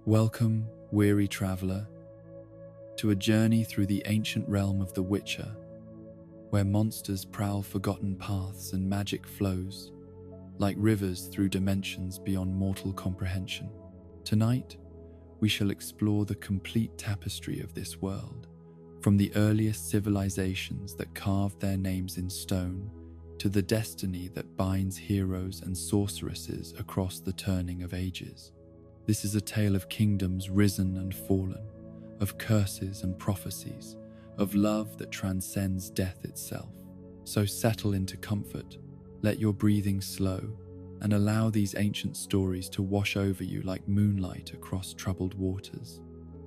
Welcome, weary traveller, to a journey through the ancient realm of the Witcher, where monsters prowl forgotten paths and magic flows like rivers through dimensions beyond mortal comprehension. Tonight, we shall explore the complete tapestry of this world, from the earliest civilizations that carved their names in stone to the destiny that binds heroes and sorceresses across the turning of ages. This is a tale of kingdoms risen and fallen, of curses and prophecies, of love that transcends death itself. So settle into comfort, let your breathing slow, and allow these ancient stories to wash over you like moonlight across troubled waters.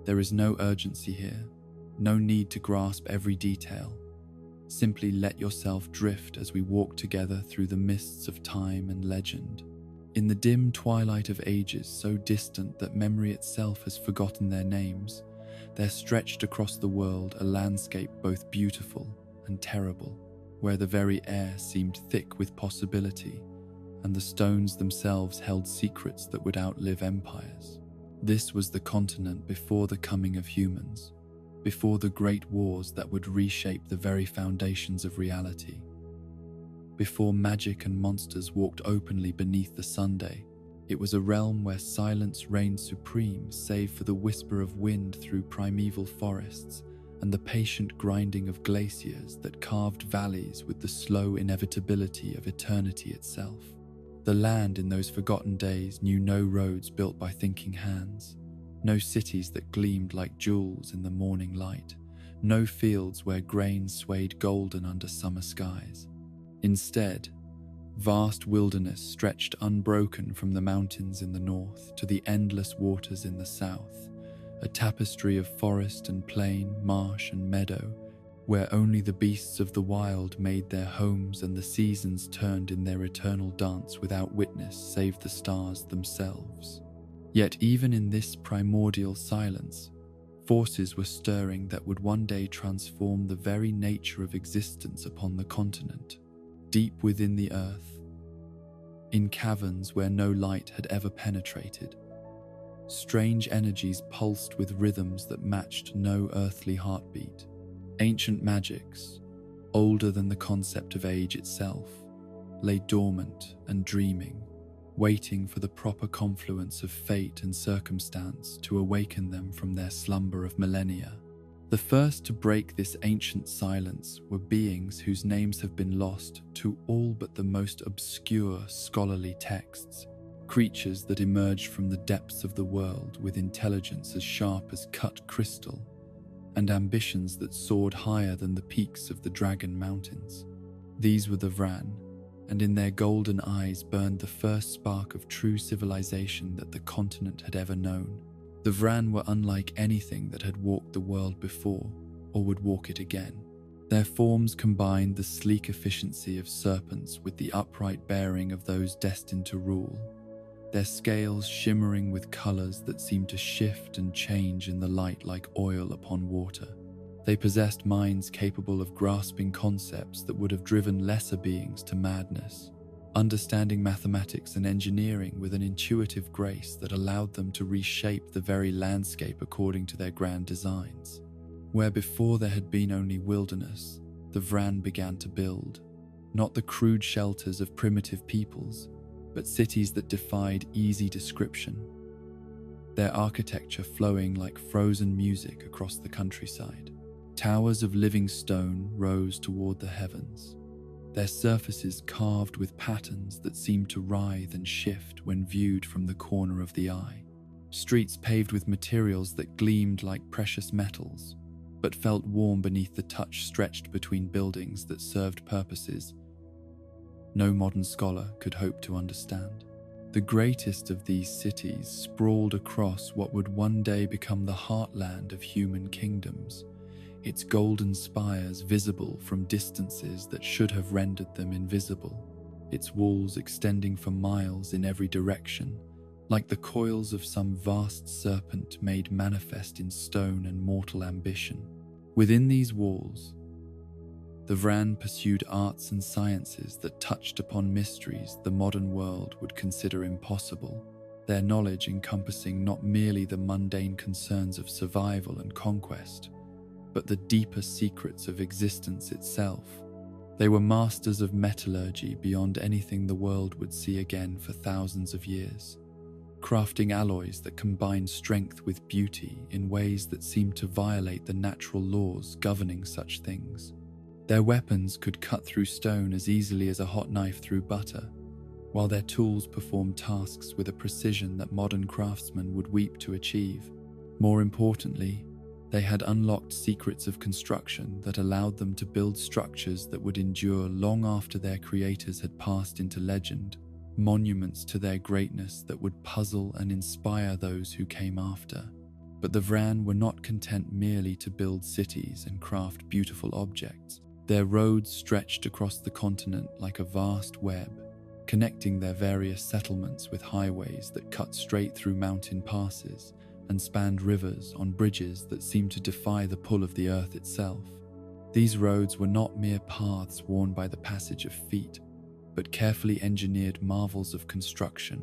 There is no urgency here, no need to grasp every detail. Simply let yourself drift as we walk together through the mists of time and legend. In the dim twilight of ages so distant that memory itself has forgotten their names, there stretched across the world a landscape both beautiful and terrible, where the very air seemed thick with possibility, and the stones themselves held secrets that would outlive empires. This was the continent before the coming of humans, before the great wars that would reshape the very foundations of reality. Before magic and monsters walked openly beneath the sunday, it was a realm where silence reigned supreme save for the whisper of wind through primeval forests and the patient grinding of glaciers that carved valleys with the slow inevitability of eternity itself. The land in those forgotten days knew no roads built by thinking hands, no cities that gleamed like jewels in the morning light, no fields where grain swayed golden under summer skies. Instead, vast wilderness stretched unbroken from the mountains in the north to the endless waters in the south, a tapestry of forest and plain, marsh and meadow, where only the beasts of the wild made their homes and the seasons turned in their eternal dance without witness save the stars themselves. Yet even in this primordial silence, forces were stirring that would one day transform the very nature of existence upon the continent. Deep within the earth, in caverns where no light had ever penetrated, strange energies pulsed with rhythms that matched no earthly heartbeat. Ancient magics, older than the concept of age itself, lay dormant and dreaming, waiting for the proper confluence of fate and circumstance to awaken them from their slumber of millennia. The first to break this ancient silence were beings whose names have been lost to all but the most obscure scholarly texts, creatures that emerged from the depths of the world with intelligence as sharp as cut crystal, and ambitions that soared higher than the peaks of the Dragon Mountains. These were the Vran, and in their golden eyes burned the first spark of true civilization that the continent had ever known. The Vran were unlike anything that had walked the world before or would walk it again. Their forms combined the sleek efficiency of serpents with the upright bearing of those destined to rule, their scales shimmering with colors that seemed to shift and change in the light like oil upon water. They possessed minds capable of grasping concepts that would have driven lesser beings to madness, understanding mathematics and engineering with an intuitive grace that allowed them to reshape the very landscape according to their grand designs. Where before there had been only wilderness, the Vran began to build, not the crude shelters of primitive peoples, but cities that defied easy description, their architecture flowing like frozen music across the countryside. Towers of living stone rose toward the heavens, their surfaces carved with patterns that seemed to writhe and shift when viewed from the corner of the eye. Streets paved with materials that gleamed like precious metals, but felt warm beneath the touch stretched between buildings that served purposes no modern scholar could hope to understand. The greatest of these cities sprawled across what would one day become the heartland of human kingdoms, its golden spires visible from distances that should have rendered them invisible, its walls extending for miles in every direction, like the coils of some vast serpent made manifest in stone and mortal ambition. Within these walls, the Vran pursued arts and sciences that touched upon mysteries the modern world would consider impossible. their knowledge encompassing not merely the mundane concerns of survival and conquest, but the deeper secrets of existence itself. They were masters of metallurgy beyond anything the world would see again for thousands of years, crafting alloys that combined strength with beauty in ways that seemed to violate the natural laws governing such things. Their weapons could cut through stone as easily as a hot knife through butter, while their tools performed tasks with a precision that modern craftsmen would weep to achieve. More importantly, they had unlocked secrets of construction that allowed them to build structures that would endure long after their creators had passed into legend, monuments to their greatness that would puzzle and inspire those who came after. But the Vran were not content merely to build cities and craft beautiful objects. Their roads stretched across the continent like a vast web, connecting their various settlements with highways that cut straight through mountain passes and spanned rivers on bridges that seemed to defy the pull of the earth itself. These roads were not mere paths worn by the passage of feet, but carefully engineered marvels of construction,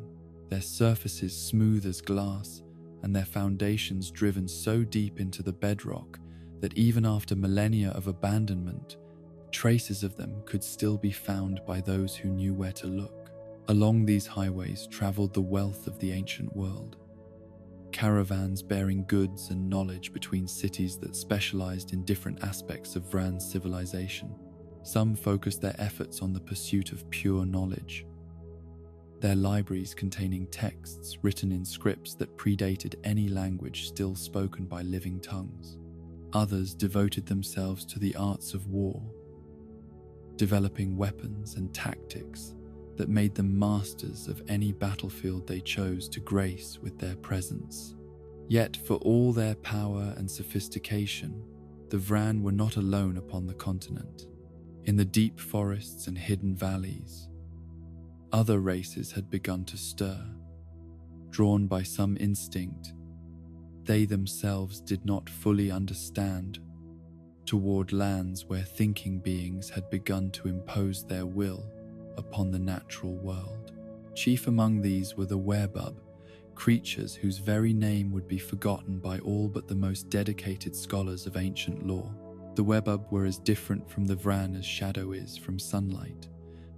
their surfaces smooth as glass and their foundations driven so deep into the bedrock that even after millennia of abandonment, traces of them could still be found by those who knew where to look. Along these highways traveled the wealth of the ancient world, caravans bearing goods and knowledge between cities that specialized in different aspects of Vran's civilization. Some focused their efforts on the pursuit of pure knowledge, their libraries containing texts written in scripts that predated any language still spoken by living tongues. Others devoted themselves to the arts of war, developing weapons and tactics that made them masters of any battlefield they chose to grace with their presence. Yet for all their power and sophistication, the Vran were not alone upon the continent. In the deep forests and hidden valleys, other races had begun to stir. Drawn by some instinct they themselves did not fully understand, toward lands where thinking beings had begun to impose their will upon the natural world. Chief among these were the werebub, creatures whose very name would be forgotten by all but the most dedicated scholars of ancient lore. The werebub were as different from the Vran as shadow is from sunlight,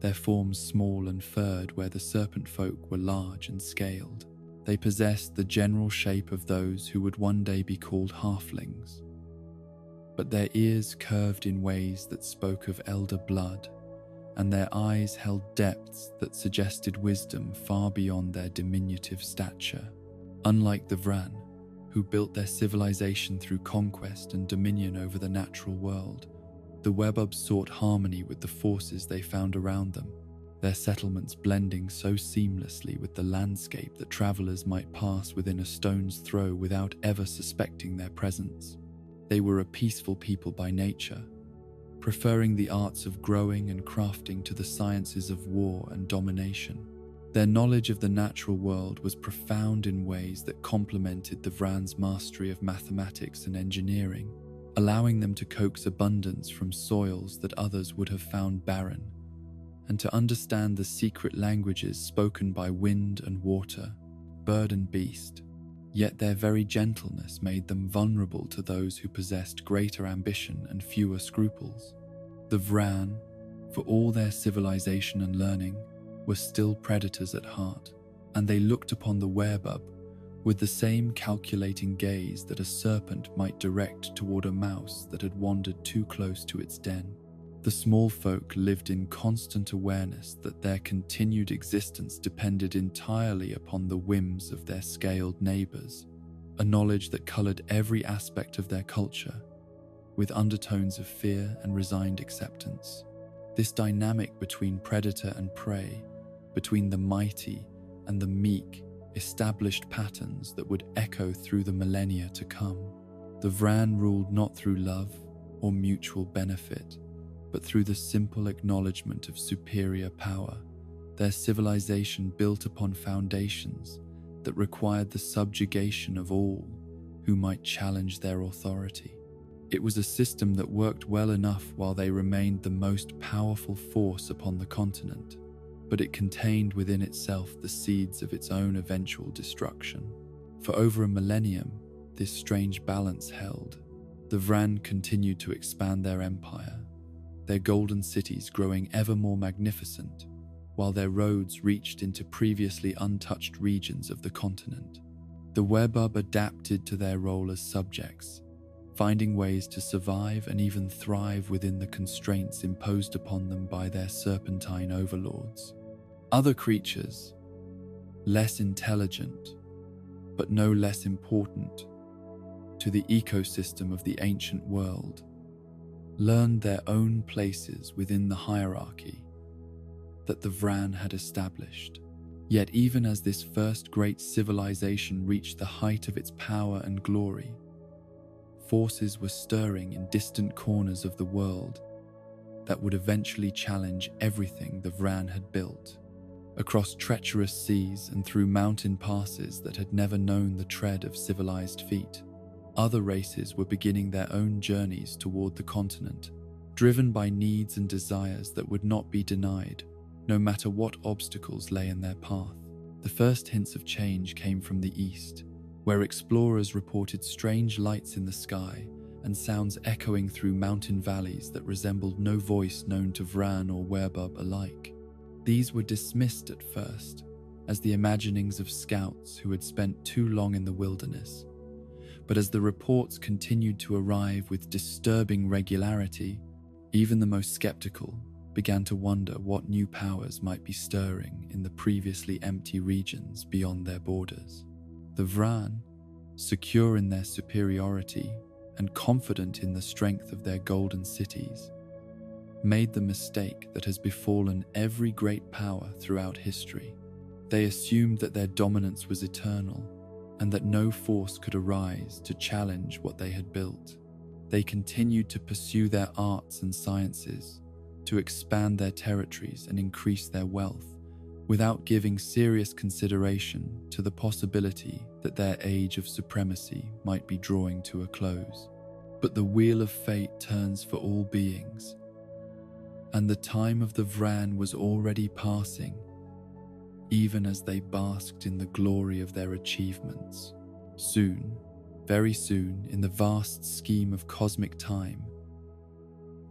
their forms small and furred where the serpent folk were large and scaled. They possessed the general shape of those who would one day be called halflings, but their ears curved in ways that spoke of elder blood, and their eyes held depths that suggested wisdom far beyond their diminutive stature. Unlike the Vran, who built their civilization through conquest and dominion over the natural world, the werebubs sought harmony with the forces they found around them, their settlements blending so seamlessly with the landscape that travelers might pass within a stone's throw without ever suspecting their presence. They were a peaceful people by nature, preferring the arts of growing and crafting to the sciences of war and domination. Their knowledge of the natural world was profound in ways that complemented the Vran's mastery of mathematics and engineering, allowing them to coax abundance from soils that others would have found barren, and to understand the secret languages spoken by wind and water, bird and beast. Yet their very gentleness made them vulnerable to those who possessed greater ambition and fewer scruples. The Vran, for all their civilization and learning, were still predators at heart, and they looked upon the werebub with the same calculating gaze that a serpent might direct toward a mouse that had wandered too close to its den. The small folk lived in constant awareness that their continued existence depended entirely upon the whims of their scaled neighbors, a knowledge that colored every aspect of their culture, with undertones of fear and resigned acceptance. This dynamic between predator and prey, between the mighty and the meek, established patterns that would echo through the millennia to come. The Vran ruled not through love or mutual benefit, but through the simple acknowledgement of superior power. Their civilization built upon foundations that required the subjugation of all who might challenge their authority. It was a system that worked well enough while they remained the most powerful force upon the continent, but it contained within itself the seeds of its own eventual destruction. For over a millennium, this strange balance held. The Vran continued to expand their empire, their golden cities growing ever more magnificent, while their roads reached into previously untouched regions of the continent. The Werbub adapted to their role as subjects, finding ways to survive and even thrive within the constraints imposed upon them by their serpentine overlords. Other creatures, less intelligent, but no less important to the ecosystem of the ancient world, learned their own places within the hierarchy that the Vran had established. Yet even as this first great civilization reached the height of its power and glory, forces were stirring in distant corners of the world that would eventually challenge everything the Vran had built. Across treacherous seas and through mountain passes that had never known the tread of civilized feet, other races were beginning their own journeys toward the continent, driven by needs and desires that would not be denied, no matter what obstacles lay in their path. The first hints of change came from the east, where explorers reported strange lights in the sky and sounds echoing through mountain valleys that resembled no voice known to Vran or Werbub alike. These were dismissed at first as the imaginings of scouts who had spent too long in the wilderness. But as the reports continued to arrive with disturbing regularity, even the most skeptical began to wonder what new powers might be stirring in the previously empty regions beyond their borders. The Vran, secure in their superiority and confident in the strength of their golden cities, made the mistake that has befallen every great power throughout history. They assumed that their dominance was eternal and that no force could arise to challenge what they had built. They continued to pursue their arts and sciences, to expand their territories and increase their wealth, without giving serious consideration to the possibility that their age of supremacy might be drawing to a close. But the wheel of fate turns for all beings, and the time of the Vran was already passing, even as they basked in the glory of their achievements. Soon, very soon, in the vast scheme of cosmic time,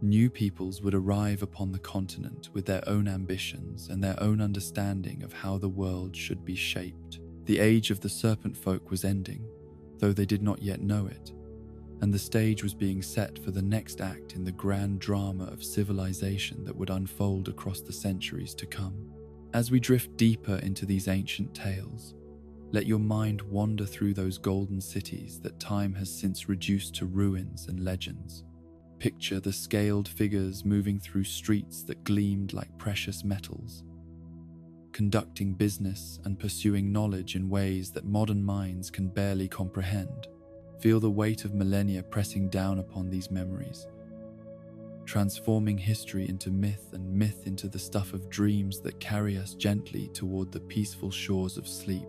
new peoples would arrive upon the continent with their own ambitions and their own understanding of how the world should be shaped. The age of the serpent folk was ending, though they did not yet know it, and the stage was being set for the next act in the grand drama of civilization that would unfold across the centuries to come. As we drift deeper into these ancient tales, let your mind wander through those golden cities that time has since reduced to ruins and legends. Picture the scaled figures moving through streets that gleamed like precious metals, conducting business and pursuing knowledge in ways that modern minds can barely comprehend. Feel the weight of millennia pressing down upon these memories, transforming history into myth and myth into the stuff of dreams that carry us gently toward the peaceful shores of sleep.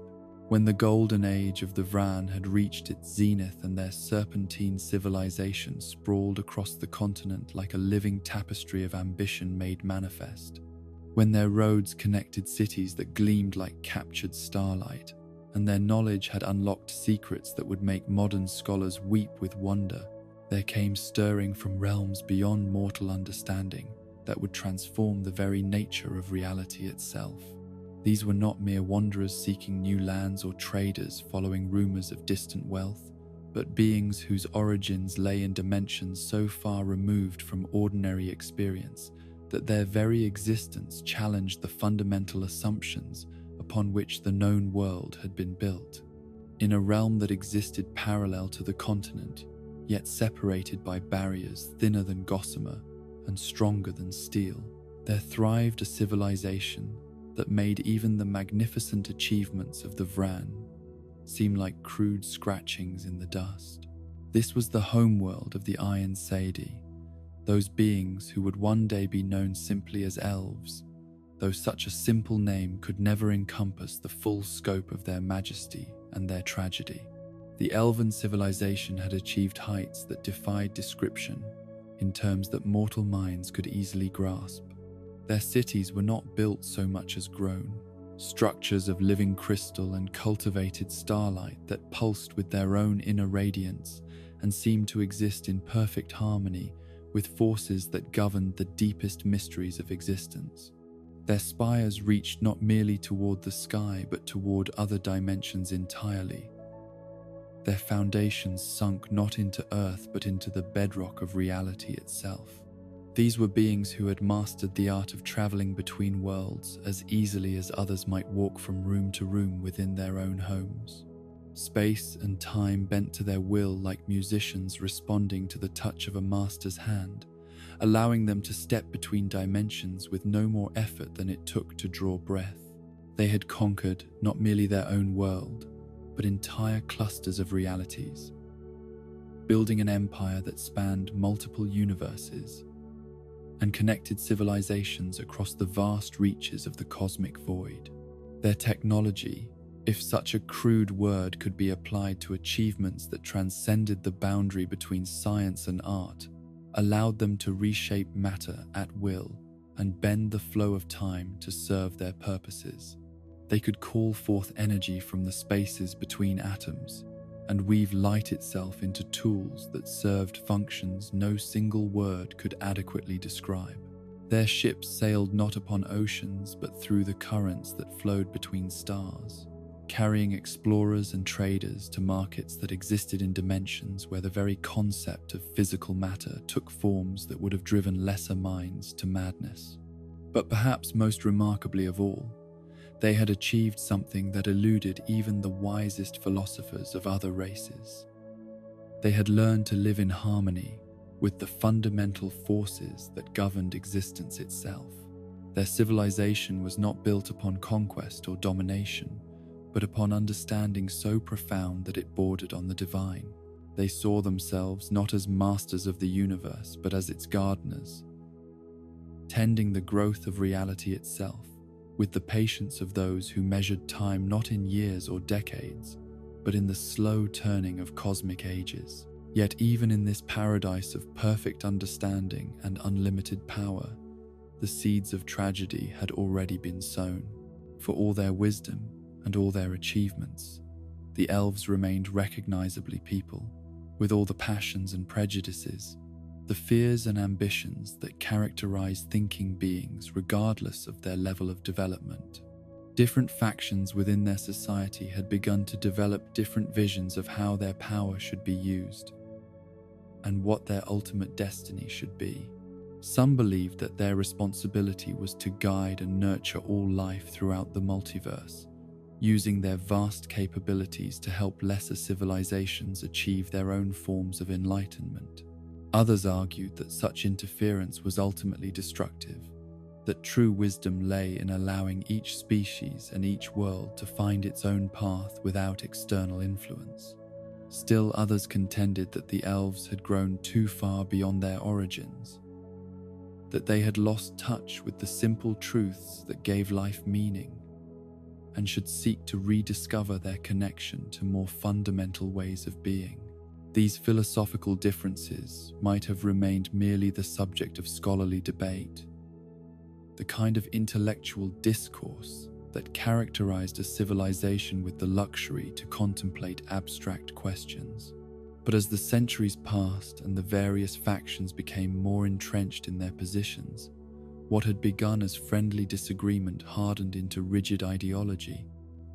When the golden age of the Vran had reached its zenith and their serpentine civilization sprawled across the continent like a living tapestry of ambition made manifest. When their roads connected cities that gleamed like captured starlight, and their knowledge had unlocked secrets that would make modern scholars weep with wonder, there came stirring from realms beyond mortal understanding that would transform the very nature of reality itself. These were not mere wanderers seeking new lands or traders following rumors of distant wealth, but beings whose origins lay in dimensions so far removed from ordinary experience that their very existence challenged the fundamental assumptions upon which the known world had been built. In a realm that existed parallel to the continent, yet separated by barriers thinner than gossamer and stronger than steel, there thrived a civilization that made even the magnificent achievements of the Vran seem like crude scratchings in the dust. This was the homeworld of the Iron Saidi, those beings who would one day be known simply as elves, though such a simple name could never encompass the full scope of their majesty and their tragedy. The elven civilization had achieved heights that defied description in terms that mortal minds could easily grasp. Their cities were not built so much as grown, structures of living crystal and cultivated starlight that pulsed with their own inner radiance and seemed to exist in perfect harmony with forces that governed the deepest mysteries of existence. Their spires reached not merely toward the sky but toward other dimensions entirely. Their foundations sunk not into earth but into the bedrock of reality itself. These were beings who had mastered the art of traveling between worlds as easily as others might walk from room to room within their own homes. Space and time bent to their will like musicians responding to the touch of a master's hand, allowing them to step between dimensions with no more effort than it took to draw breath. They had conquered not merely their own world, but entire clusters of realities, building an empire that spanned multiple universes and connected civilizations across the vast reaches of the cosmic void. Their technology, if such a crude word could be applied to achievements that transcended the boundary between science and art, allowed them to reshape matter at will and bend the flow of time to serve their purposes. They could call forth energy from the spaces between atoms and weave light itself into tools that served functions no single word could adequately describe. Their ships sailed not upon oceans but through the currents that flowed between stars, carrying explorers and traders to markets that existed in dimensions where the very concept of physical matter took forms that would have driven lesser minds to madness. But perhaps most remarkably of all, they had achieved something that eluded even the wisest philosophers of other races. They had learned to live in harmony with the fundamental forces that governed existence itself. Their civilization was not built upon conquest or domination, but upon understanding so profound that it bordered on the divine. They saw themselves not as masters of the universe, but as its gardeners, tending the growth of reality itself, with the patience of those who measured time not in years or decades, but in the slow turning of cosmic ages. Yet even in this paradise of perfect understanding and unlimited power, the seeds of tragedy had already been sown. For all their wisdom and all their achievements, the elves remained recognizably people, with all the passions and prejudices, the fears and ambitions that characterize thinking beings regardless of their level of development. Different factions within their society had begun to develop different visions of how their power should be used and what their ultimate destiny should be. Some believed that their responsibility was to guide and nurture all life throughout the multiverse, using their vast capabilities to help lesser civilizations achieve their own forms of enlightenment. Others argued that such interference was ultimately destructive, that true wisdom lay in allowing each species and each world to find its own path without external influence. Still others contended that the elves had grown too far beyond their origins, that they had lost touch with the simple truths that gave life meaning, and should seek to rediscover their connection to more fundamental ways of being. These philosophical differences might have remained merely the subject of scholarly debate, the kind of intellectual discourse that characterized a civilization with the luxury to contemplate abstract questions. But as the centuries passed and the various factions became more entrenched in their positions, what had begun as friendly disagreement hardened into rigid ideology,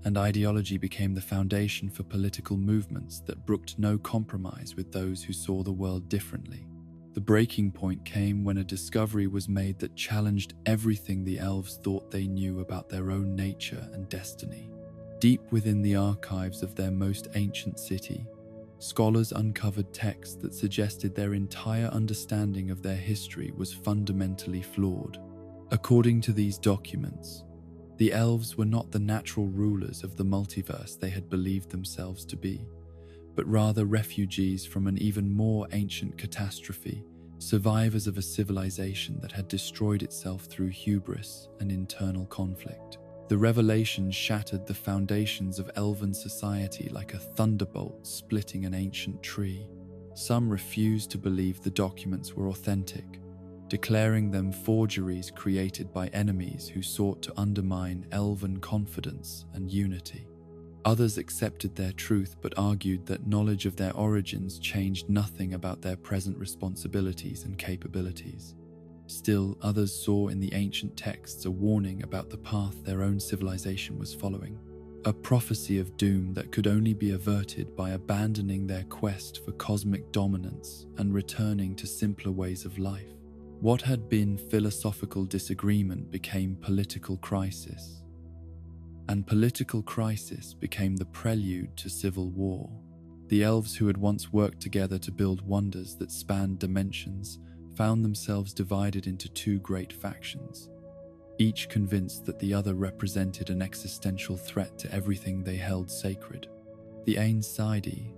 and ideology became the foundation for political movements that brooked no compromise with those who saw the world differently. The breaking point came when a discovery was made that challenged everything the elves thought they knew about their own nature and destiny. Deep within the archives of their most ancient city, scholars uncovered texts that suggested their entire understanding of their history was fundamentally flawed. According to these documents, the elves were not the natural rulers of the multiverse they had believed themselves to be, but rather refugees from an even more ancient catastrophe, survivors of a civilization that had destroyed itself through hubris and internal conflict. The revelation shattered the foundations of elven society like a thunderbolt splitting an ancient tree. Some refused to believe the documents were authentic, declaring them forgeries created by enemies who sought to undermine elven confidence and unity. Others accepted their truth but argued that knowledge of their origins changed nothing about their present responsibilities and capabilities. Still, others saw in the ancient texts a warning about the path their own civilization was following, a prophecy of doom that could only be averted by abandoning their quest for cosmic dominance and returning to simpler ways of life. What had been philosophical disagreement became political crisis, and political crisis became the prelude to civil war. The elves who had once worked together to build wonders that spanned dimensions found themselves divided into two great factions, each convinced that the other represented an existential threat to everything they held sacred. The Ain Sidi,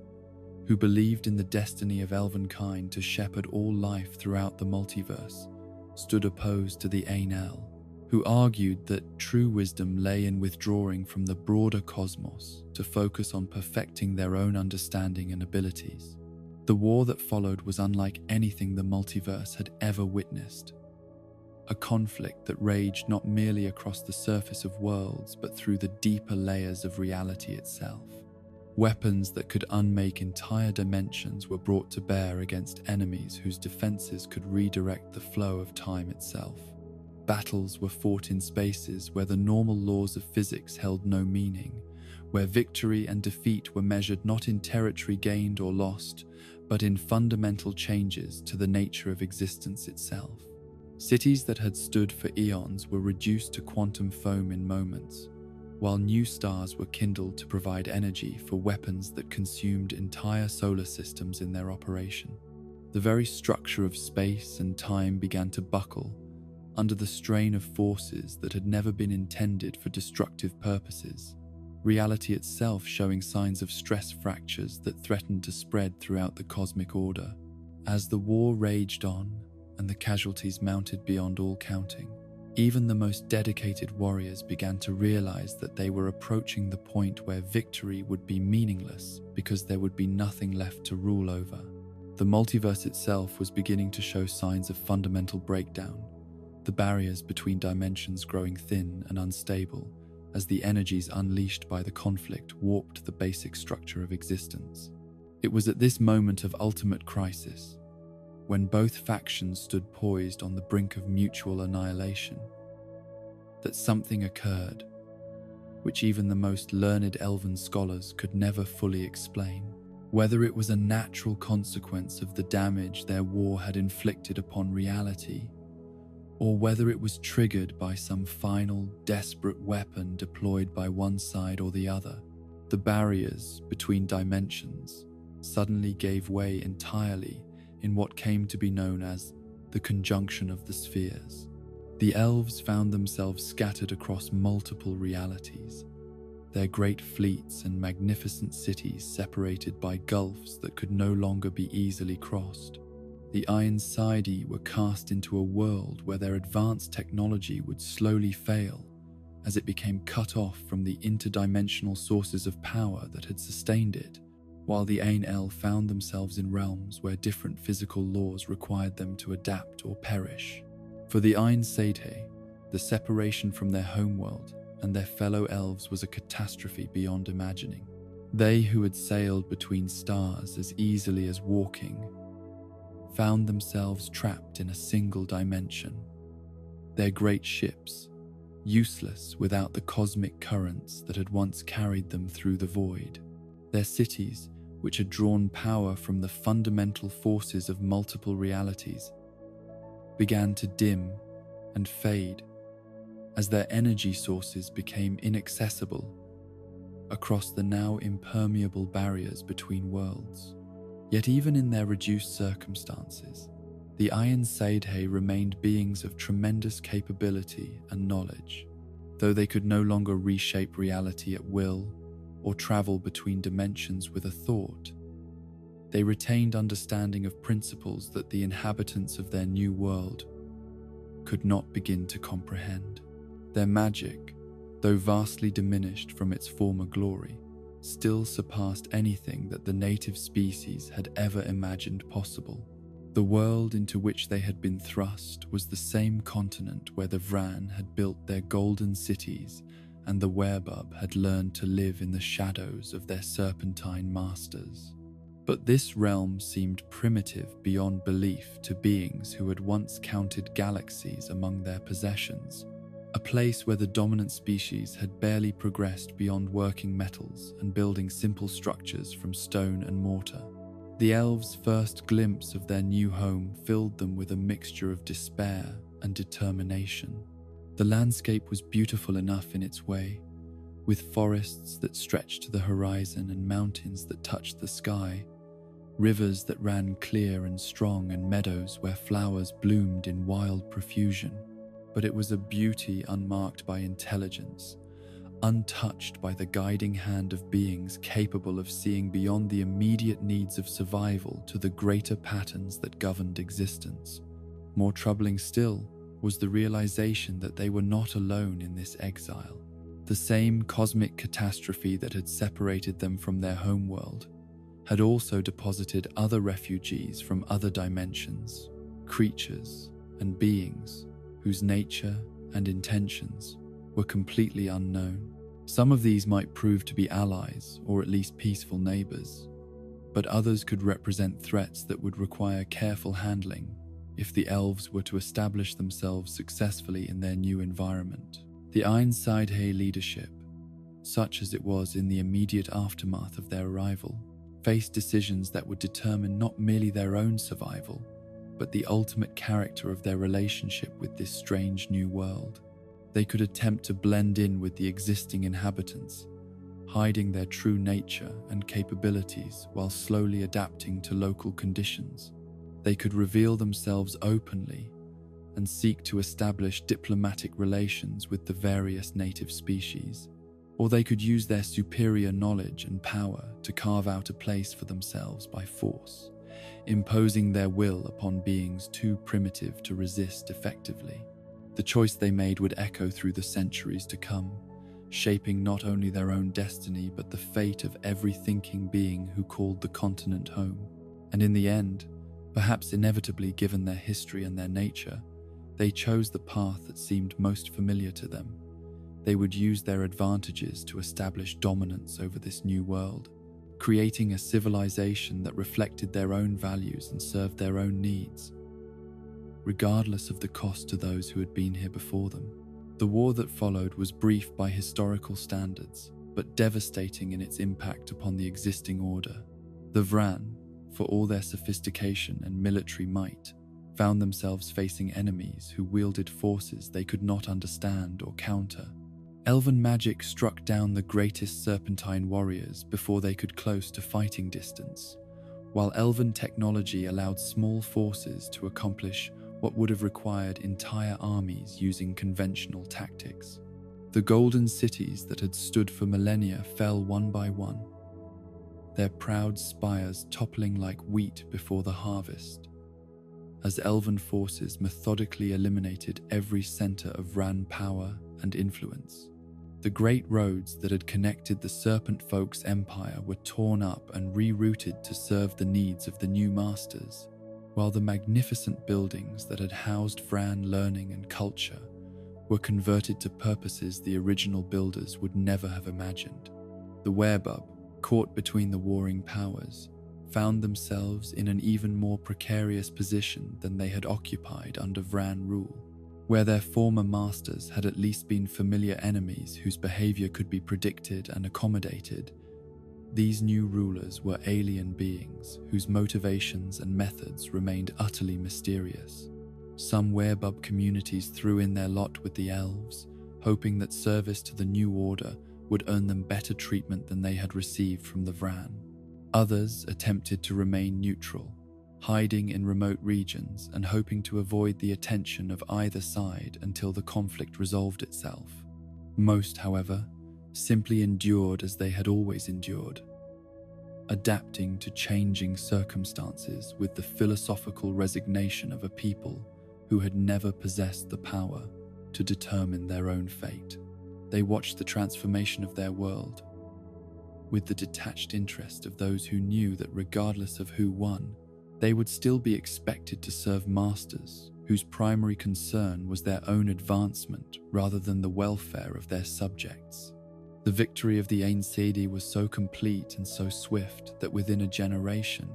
who believed in the destiny of elvenkind to shepherd all life throughout the multiverse, stood opposed to the Ain El, who argued that true wisdom lay in withdrawing from the broader cosmos to focus on perfecting their own understanding and abilities. The war that followed was unlike anything the multiverse had ever witnessed, a conflict that raged not merely across the surface of worlds but through the deeper layers of reality itself. Weapons that could unmake entire dimensions were brought to bear against enemies whose defenses could redirect the flow of time itself. Battles were fought in spaces where the normal laws of physics held no meaning, where victory and defeat were measured not in territory gained or lost, but in fundamental changes to the nature of existence itself. Cities that had stood for eons were reduced to quantum foam in moments, while new stars were kindled to provide energy for weapons that consumed entire solar systems in their operation. The very structure of space and time began to buckle under the strain of forces that had never been intended for destructive purposes, reality itself showing signs of stress fractures that threatened to spread throughout the cosmic order. As the war raged on and the casualties mounted beyond all counting, even the most dedicated warriors began to realize that they were approaching the point where victory would be meaningless because there would be nothing left to rule over. The multiverse itself was beginning to show signs of fundamental breakdown, the barriers between dimensions growing thin and unstable as the energies unleashed by the conflict warped the basic structure of existence. It was at this moment of ultimate crisis, when both factions stood poised on the brink of mutual annihilation, that something occurred which even the most learned elven scholars could never fully explain. Whether it was a natural consequence of the damage their war had inflicted upon reality, or whether it was triggered by some final, desperate weapon deployed by one side or the other, the barriers between dimensions suddenly gave way entirely in what came to be known as the conjunction of the spheres. The elves found themselves scattered across multiple realities, their great fleets and magnificent cities separated by gulfs that could no longer be easily crossed. The Ain Sidi were cast into a world where their advanced technology would slowly fail as it became cut off from the interdimensional sources of power that had sustained it, while the Ain El found themselves in realms where different physical laws required them to adapt or perish. For the Ain Sidi, the separation from their homeworld and their fellow elves was a catastrophe beyond imagining. They who had sailed between stars as easily as walking found themselves trapped in a single dimension, their great ships useless without the cosmic currents that had once carried them through the void. Their cities, which had drawn power from the fundamental forces of multiple realities, began to dim and fade as their energy sources became inaccessible across the now impermeable barriers between worlds. Yet even in their reduced circumstances, the Ain Sidi remained beings of tremendous capability and knowledge. Though they could no longer reshape reality at will or travel between dimensions with a thought, they retained understanding of principles that the inhabitants of their new world could not begin to comprehend. Their magic, though vastly diminished from its former glory, still surpassed anything that the native species had ever imagined possible. The world into which they had been thrust was the same continent where the Vran had built their golden cities and the Werebub had learned to live in the shadows of their serpentine masters. But this realm seemed primitive beyond belief to beings who had once counted galaxies among their possessions, a place where the dominant species had barely progressed beyond working metals and building simple structures from stone and mortar. The elves' first glimpse of their new home filled them with a mixture of despair and determination. The landscape was beautiful enough in its way, with forests that stretched to the horizon and mountains that touched the sky, rivers that ran clear and strong and meadows where flowers bloomed in wild profusion. But it was a beauty unmarked by intelligence, untouched by the guiding hand of beings capable of seeing beyond the immediate needs of survival to the greater patterns that governed existence. More troubling still was the realization that they were not alone in this exile. The same cosmic catastrophe that had separated them from their homeworld had also deposited other refugees from other dimensions, creatures and beings whose nature and intentions were completely unknown. Some of these might prove to be allies or at least peaceful neighbors, but others could represent threats that would require careful handling if the elves were to establish themselves successfully in their new environment. The Einsidhe leadership, such as it was in the immediate aftermath of their arrival, faced decisions that would determine not merely their own survival, but the ultimate character of their relationship with this strange new world. They could attempt to blend in with the existing inhabitants, hiding their true nature and capabilities while slowly adapting to local conditions. They could reveal themselves openly and seek to establish diplomatic relations with the various native species. Or they could use their superior knowledge and power to carve out a place for themselves by force, imposing their will upon beings too primitive to resist effectively. The choice they made would echo through the centuries to come, shaping not only their own destiny but the fate of every thinking being who called the continent home. And in the end, perhaps inevitably given their history and their nature, they chose the path that seemed most familiar to them. They would use their advantages to establish dominance over this new world, creating a civilization that reflected their own values and served their own needs, regardless of the cost to those who had been here before them. The war that followed was brief by historical standards, but devastating in its impact upon the existing order. The Vran, for all their sophistication and military might, found themselves facing enemies who wielded forces they could not understand or counter. Elven magic struck down the greatest serpentine warriors before they could close to fighting distance, while elven technology allowed small forces to accomplish what would have required entire armies using conventional tactics. The golden cities that had stood for millennia fell one by one, their proud spires toppling like wheat before the harvest, as elven forces methodically eliminated every center of Vran power and influence. The great roads that had connected the Serpent Folk's empire were torn up and rerouted to serve the needs of the new masters, while the magnificent buildings that had housed Vran learning and culture were converted to purposes the original builders would never have imagined. The Werebub, caught between the warring powers, found themselves in an even more precarious position than they had occupied under Vran rule. Where their former masters had at least been familiar enemies whose behavior could be predicted and accommodated, these new rulers were alien beings whose motivations and methods remained utterly mysterious. Some Werebub communities threw in their lot with the elves, hoping that service to the new order would earn them better treatment than they had received from the Vran. Others attempted to remain neutral, hiding in remote regions and hoping to avoid the attention of either side until the conflict resolved itself. Most, however, simply endured as they had always endured, adapting to changing circumstances with the philosophical resignation of a people who had never possessed the power to determine their own fate. They watched the transformation of their world with the detached interest of those who knew that regardless of who won, they would still be expected to serve masters whose primary concern was their own advancement rather than the welfare of their subjects. The victory of the Ain Sidi was so complete and so swift that within a generation,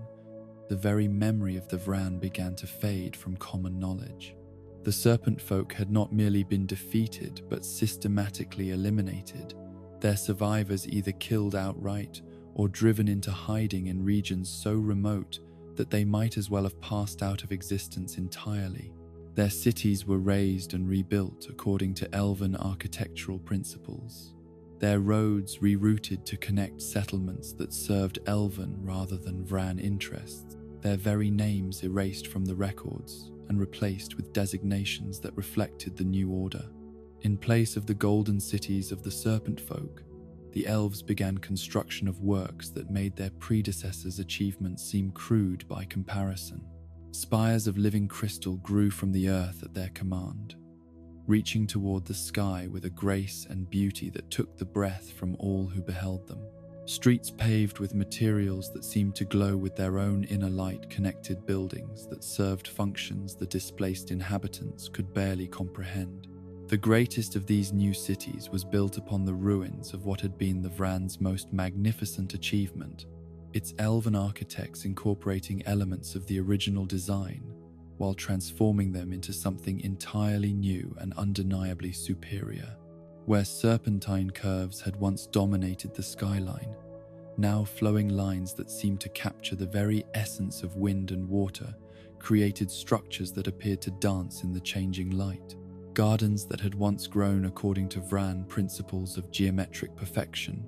the very memory of the Vran began to fade from common knowledge. The serpent folk had not merely been defeated but systematically eliminated, their survivors either killed outright or driven into hiding in regions so remote that they might as well have passed out of existence entirely. Their cities were razed and rebuilt according to elven architectural principles, their roads rerouted to connect settlements that served elven rather than Vran interests, their very names erased from the records and replaced with designations that reflected the new order. In place of the golden cities of the serpent folk, the elves began construction of works that made their predecessors' achievements seem crude by comparison. Spires of living crystal grew from the earth at their command, reaching toward the sky with a grace and beauty that took the breath from all who beheld them. Streets paved with materials that seemed to glow with their own inner light connected buildings that served functions the displaced inhabitants could barely comprehend. The greatest of these new cities was built upon the ruins of what had been the Vran's most magnificent achievement, its elven architects incorporating elements of the original design while transforming them into something entirely new and undeniably superior. Where serpentine curves had once dominated the skyline, now flowing lines that seemed to capture the very essence of wind and water created structures that appeared to dance in the changing light. Gardens that had once grown according to Vran principles of geometric perfection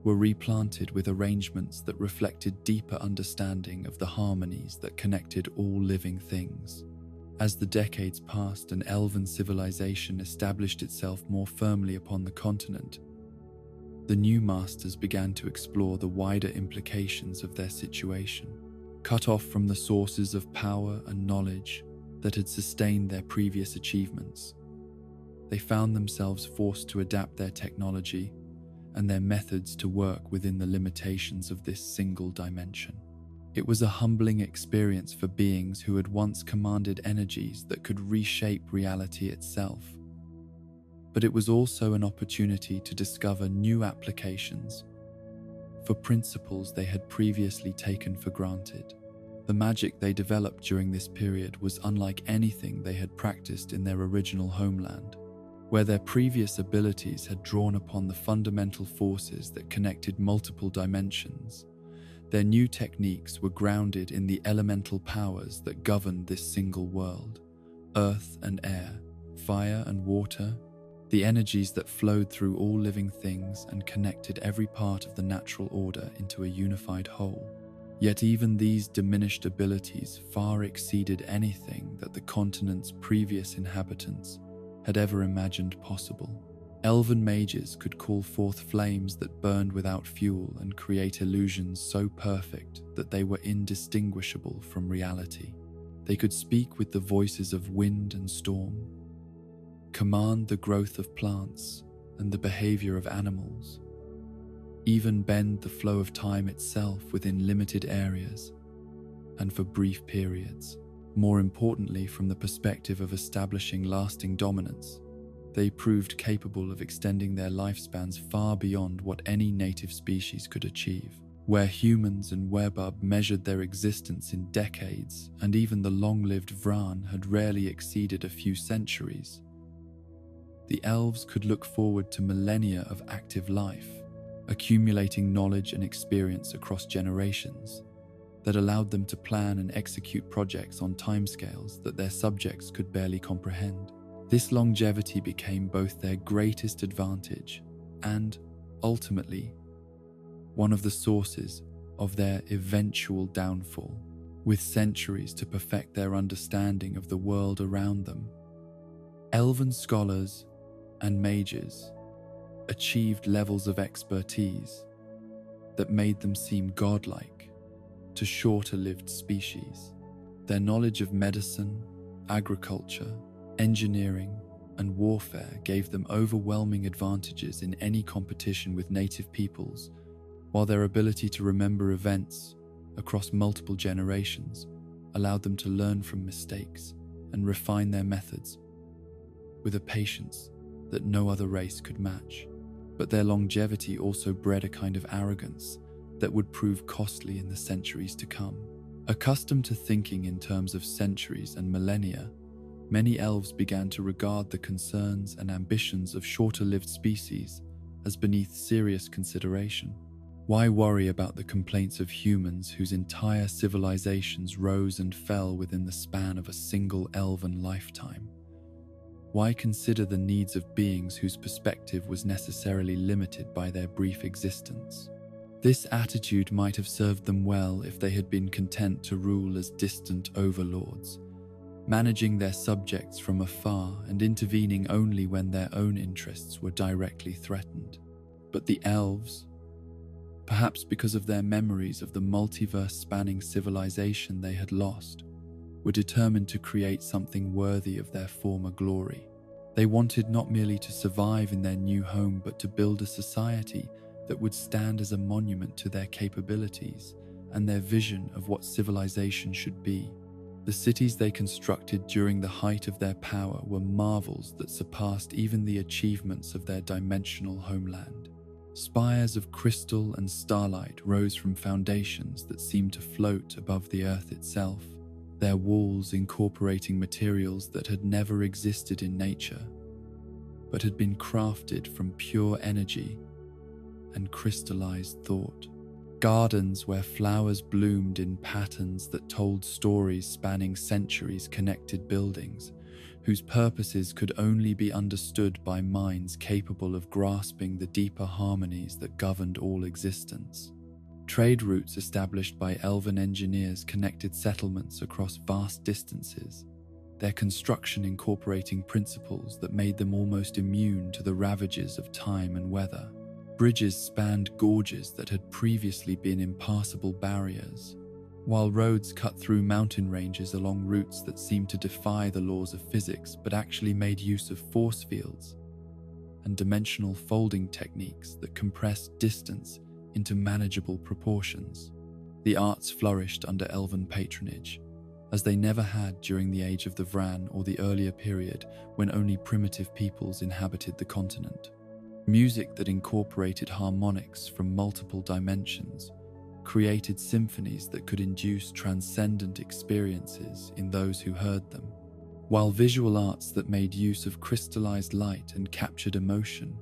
were replanted with arrangements that reflected deeper understanding of the harmonies that connected all living things. As the decades passed and elven civilization established itself more firmly upon the continent, the new masters began to explore the wider implications of their situation. Cut off from the sources of power and knowledge that had sustained their previous achievements, they found themselves forced to adapt their technology and their methods to work within the limitations of this single dimension. It was a humbling experience for beings who had once commanded energies that could reshape reality itself. But it was also an opportunity to discover new applications for principles they had previously taken for granted. The magic they developed during this period was unlike anything they had practiced in their original homeland, where their previous abilities had drawn upon the fundamental forces that connected multiple dimensions. Their new techniques were grounded in the elemental powers that governed this single world: earth and air, fire and water, the energies that flowed through all living things and connected every part of the natural order into a unified whole. Yet even these diminished abilities far exceeded anything that the continent's previous inhabitants had ever imagined possible. Elven mages could call forth flames that burned without fuel and create illusions so perfect that they were indistinguishable from reality. They could speak with the voices of wind and storm, command the growth of plants and the behavior of animals, even bend the flow of time itself within limited areas and for brief periods. More importantly, from the perspective of establishing lasting dominance, they proved capable of extending their lifespans far beyond what any native species could achieve. Where humans and Werbub measured their existence in decades, and even the long-lived Vran had rarely exceeded a few centuries, the elves could look forward to millennia of active life, accumulating knowledge and experience across generations that allowed them to plan and execute projects on timescales that their subjects could barely comprehend. This longevity became both their greatest advantage and, ultimately, one of the sources of their eventual downfall. With centuries to perfect their understanding of the world around them, elven scholars and mages achieved levels of expertise that made them seem godlike to shorter-lived species. Their knowledge of medicine, agriculture, engineering, and warfare gave them overwhelming advantages in any competition with native peoples, while their ability to remember events across multiple generations allowed them to learn from mistakes and refine their methods with a patience that no other race could match. But their longevity also bred a kind of arrogance that would prove costly in the centuries to come. Accustomed to thinking in terms of centuries and millennia, many elves began to regard the concerns and ambitions of shorter-lived species as beneath serious consideration. Why worry about the complaints of humans whose entire civilizations rose and fell within the span of a single elven lifetime? Why consider the needs of beings whose perspective was necessarily limited by their brief existence? This attitude might have served them well if they had been content to rule as distant overlords, managing their subjects from afar and intervening only when their own interests were directly threatened. But the elves, perhaps because of their memories of the multiverse-spanning civilization they had lost, were determined to create something worthy of their former glory. They wanted not merely to survive in their new home, but to build a society that would stand as a monument to their capabilities and their vision of what civilization should be. The cities they constructed during the height of their power were marvels that surpassed even the achievements of their dimensional homeland. Spires of crystal and starlight rose from foundations that seemed to float above the earth itself, their walls incorporating materials that had never existed in nature, but had been crafted from pure energy and crystallized thought. Gardens where flowers bloomed in patterns that told stories spanning centuries connected buildings, whose purposes could only be understood by minds capable of grasping the deeper harmonies that governed all existence. Trade routes established by elven engineers connected settlements across vast distances, their construction incorporating principles that made them almost immune to the ravages of time and weather. Bridges spanned gorges that had previously been impassable barriers, while roads cut through mountain ranges along routes that seemed to defy the laws of physics but actually made use of force fields and dimensional folding techniques that compressed distance into manageable proportions. The arts flourished under elven patronage, as they never had during the age of the Vran or the earlier period when only primitive peoples inhabited the continent. Music that incorporated harmonics from multiple dimensions created symphonies that could induce transcendent experiences in those who heard them, while visual arts that made use of crystallized light and captured emotion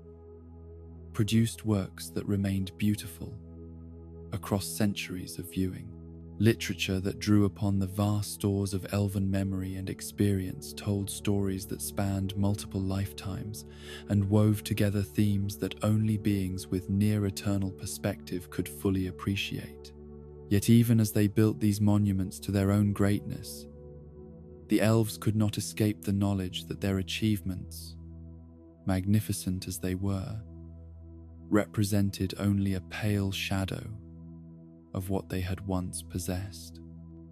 produced works that remained beautiful across centuries of viewing. Literature that drew upon the vast stores of elven memory and experience told stories that spanned multiple lifetimes and wove together themes that only beings with near-eternal perspective could fully appreciate. Yet even as they built these monuments to their own greatness, the elves could not escape the knowledge that their achievements, magnificent as they were, represented only a pale shadow of what they had once possessed.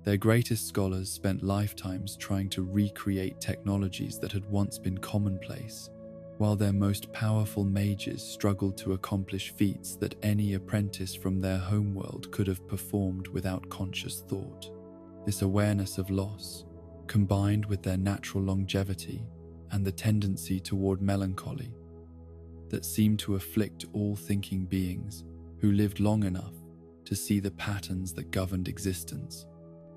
Their greatest scholars spent lifetimes trying to recreate technologies that had once been commonplace, while their most powerful mages struggled to accomplish feats that any apprentice from their homeworld could have performed without conscious thought. This awareness of loss, combined with their natural longevity and the tendency toward melancholy that seemed to afflict all thinking beings who lived long enough to see the patterns that governed existence,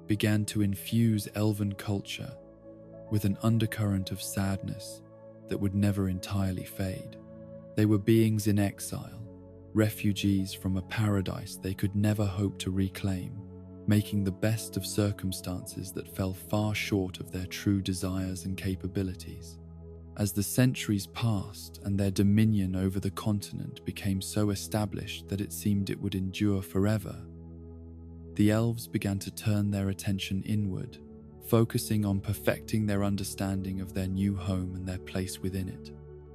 began to infuse elven culture with an undercurrent of sadness that would never entirely fade. They were beings in exile, refugees from a paradise they could never hope to reclaim, making the best of circumstances that fell far short of their true desires and capabilities. As the centuries passed and their dominion over the continent became so established that it seemed it would endure forever, the elves began to turn their attention inward, focusing on perfecting their understanding of their new home and their place within it.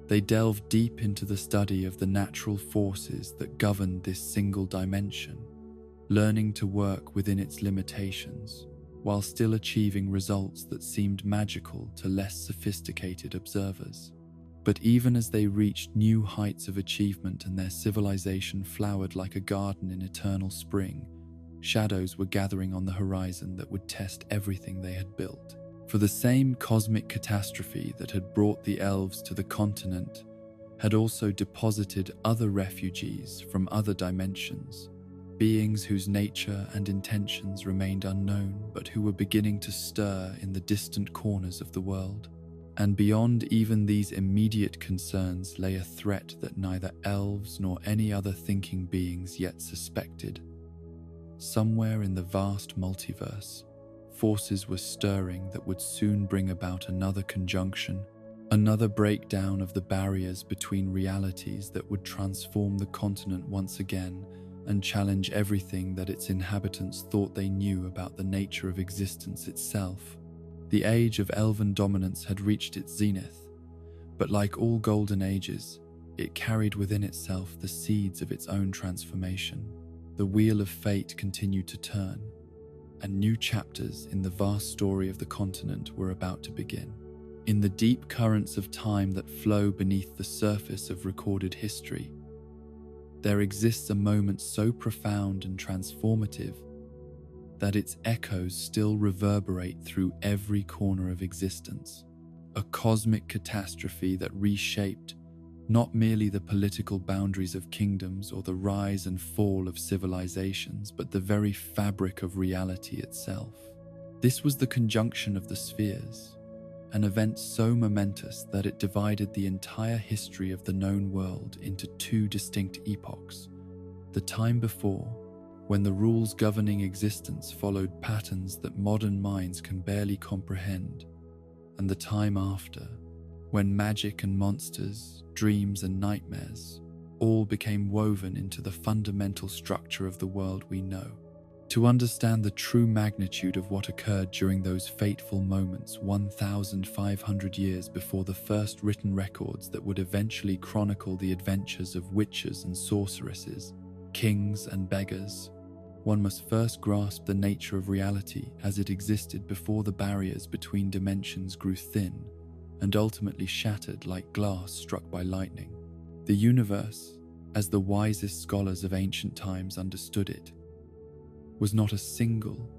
They delved deep into the study of the natural forces that governed this single dimension, learning to work within its limitations, while still achieving results that seemed magical to less sophisticated observers. But even as they reached new heights of achievement and their civilization flowered like a garden in eternal spring, shadows were gathering on the horizon that would test everything they had built. For the same cosmic catastrophe that had brought the elves to the continent had also deposited other refugees from other dimensions, beings whose nature and intentions remained unknown, but who were beginning to stir in the distant corners of the world. And beyond even these immediate concerns lay a threat that neither elves nor any other thinking beings yet suspected. Somewhere in the vast multiverse, forces were stirring that would soon bring about another conjunction, another breakdown of the barriers between realities that would transform the continent once again and challenge everything that its inhabitants thought they knew about the nature of existence itself. The age of elven dominance had reached its zenith, but like all golden ages, it carried within itself the seeds of its own transformation. The wheel of fate continued to turn, and new chapters in the vast story of the continent were about to begin. In the deep currents of time that flow beneath the surface of recorded history, there exists a moment so profound and transformative that its echoes still reverberate through every corner of existence. A cosmic catastrophe that reshaped not merely the political boundaries of kingdoms or the rise and fall of civilizations, but the very fabric of reality itself. This was the conjunction of the spheres, an event so momentous that it divided the entire history of the known world into two distinct epochs: the time before, when the rules governing existence followed patterns that modern minds can barely comprehend, and the time after, when magic and monsters, dreams and nightmares all became woven into the fundamental structure of the world we know. To understand the true magnitude of what occurred during those fateful moments 1,500 years before the first written records that would eventually chronicle the adventures of witches and sorceresses, kings and beggars, one must first grasp the nature of reality as it existed before the barriers between dimensions grew thin and ultimately shattered like glass struck by lightning. The universe, as the wisest scholars of ancient times understood it, was not a single,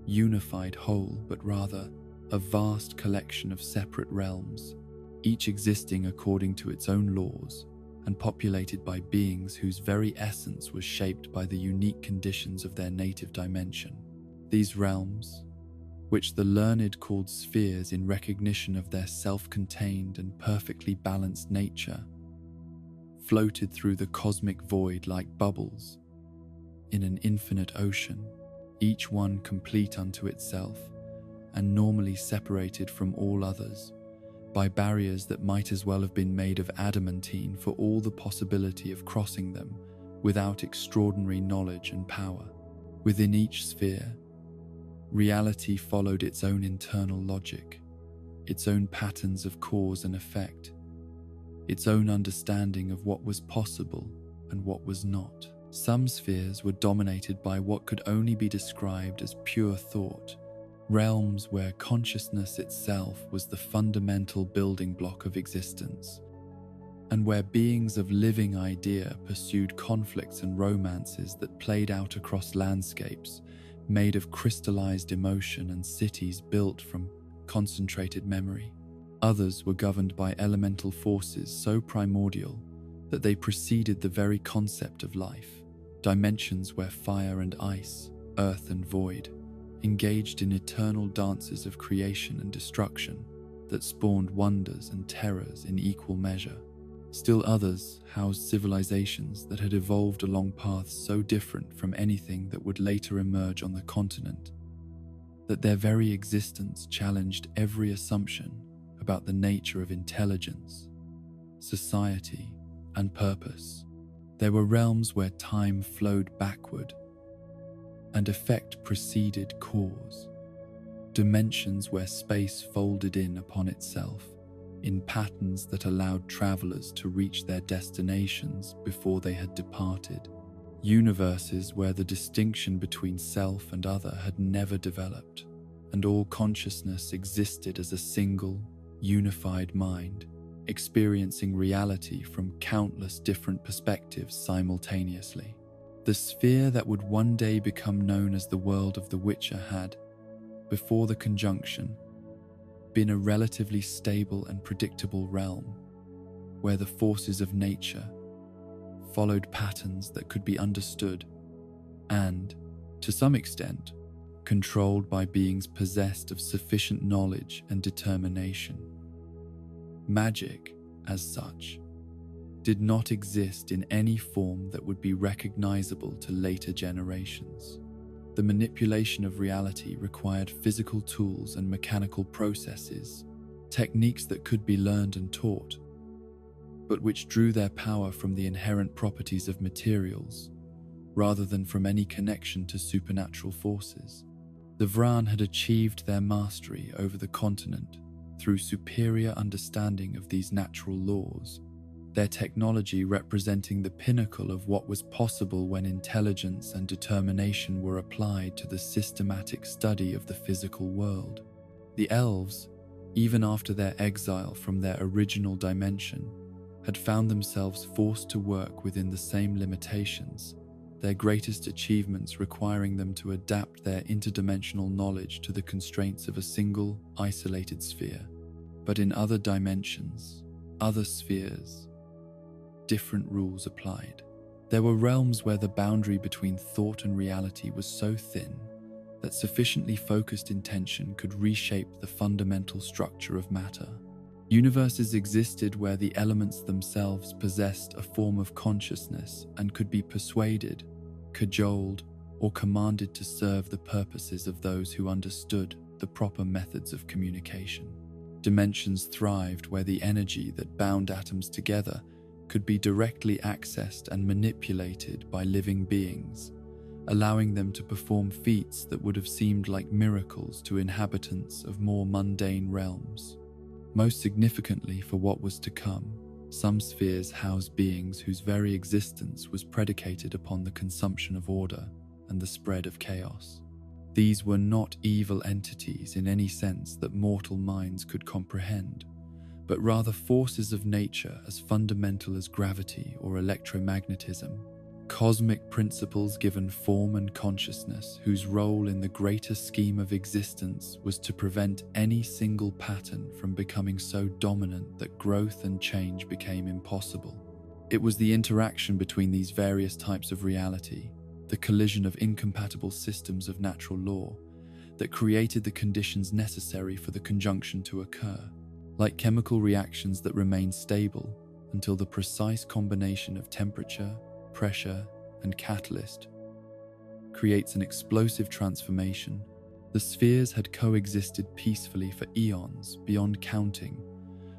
unified whole, but rather a vast collection of separate realms, each existing according to its own laws and populated by beings whose very essence was shaped by the unique conditions of their native dimension. These realms, which the learned called spheres in recognition of their self-contained and perfectly balanced nature, floated through the cosmic void like bubbles in an infinite ocean, each one complete unto itself and normally separated from all others by barriers that might as well have been made of adamantine for all the possibility of crossing them without extraordinary knowledge and power. Within each sphere, reality followed its own internal logic, its own patterns of cause and effect, its own understanding of what was possible and what was not. Some spheres were dominated by what could only be described as pure thought, realms where consciousness itself was the fundamental building block of existence, and where beings of living idea pursued conflicts and romances that played out across landscapes made of crystallized emotion and cities built from concentrated memory. Others were governed by elemental forces so primordial that they preceded the very concept of life, dimensions where fire and ice, earth and void, engaged in eternal dances of creation and destruction that spawned wonders and terrors in equal measure. Still others housed civilizations that had evolved along paths so different from anything that would later emerge on the continent, that their very existence challenged every assumption about the nature of intelligence, society, and purpose. There were realms where time flowed backward and effect preceded cause, dimensions where space folded in upon itself in patterns that allowed travelers to reach their destinations before they had departed, universes where the distinction between self and other had never developed, and all consciousness existed as a single, unified mind, experiencing reality from countless different perspectives simultaneously. The sphere that would one day become known as the world of the Witcher had, before the conjunction, been a relatively stable and predictable realm, where the forces of nature followed patterns that could be understood and, to some extent, controlled by beings possessed of sufficient knowledge and determination. Magic, as such, did not exist in any form that would be recognizable to later generations. The manipulation of reality required physical tools and mechanical processes, techniques that could be learned and taught, but which drew their power from the inherent properties of materials, rather than from any connection to supernatural forces. The Vran had achieved their mastery over the continent through superior understanding of these natural laws, their technology representing the pinnacle of what was possible when intelligence and determination were applied to the systematic study of the physical world. The elves, even after their exile from their original dimension, had found themselves forced to work within the same limitations, their greatest achievements requiring them to adapt their interdimensional knowledge to the constraints of a single, isolated sphere. But in other dimensions, other spheres, different rules applied. There were realms where the boundary between thought and reality was so thin that sufficiently focused intention could reshape the fundamental structure of matter. Universes existed where the elements themselves possessed a form of consciousness and could be persuaded, cajoled, or commanded to serve the purposes of those who understood the proper methods of communication. Dimensions thrived where the energy that bound atoms together could be directly accessed and manipulated by living beings, allowing them to perform feats that would have seemed like miracles to inhabitants of more mundane realms. Most significantly for what was to come, some spheres housed beings whose very existence was predicated upon the consumption of order and the spread of chaos. These were not evil entities in any sense that mortal minds could comprehend, but rather forces of nature as fundamental as gravity or electromagnetism, cosmic principles given form and consciousness whose role in the greater scheme of existence was to prevent any single pattern from becoming so dominant that growth and change became impossible. It was the interaction between these various types of reality, the collision of incompatible systems of natural law, that created the conditions necessary for the conjunction to occur. Like chemical reactions that remain stable until the precise combination of temperature, pressure, and catalyst creates an explosive transformation, the spheres had coexisted peacefully for eons beyond counting,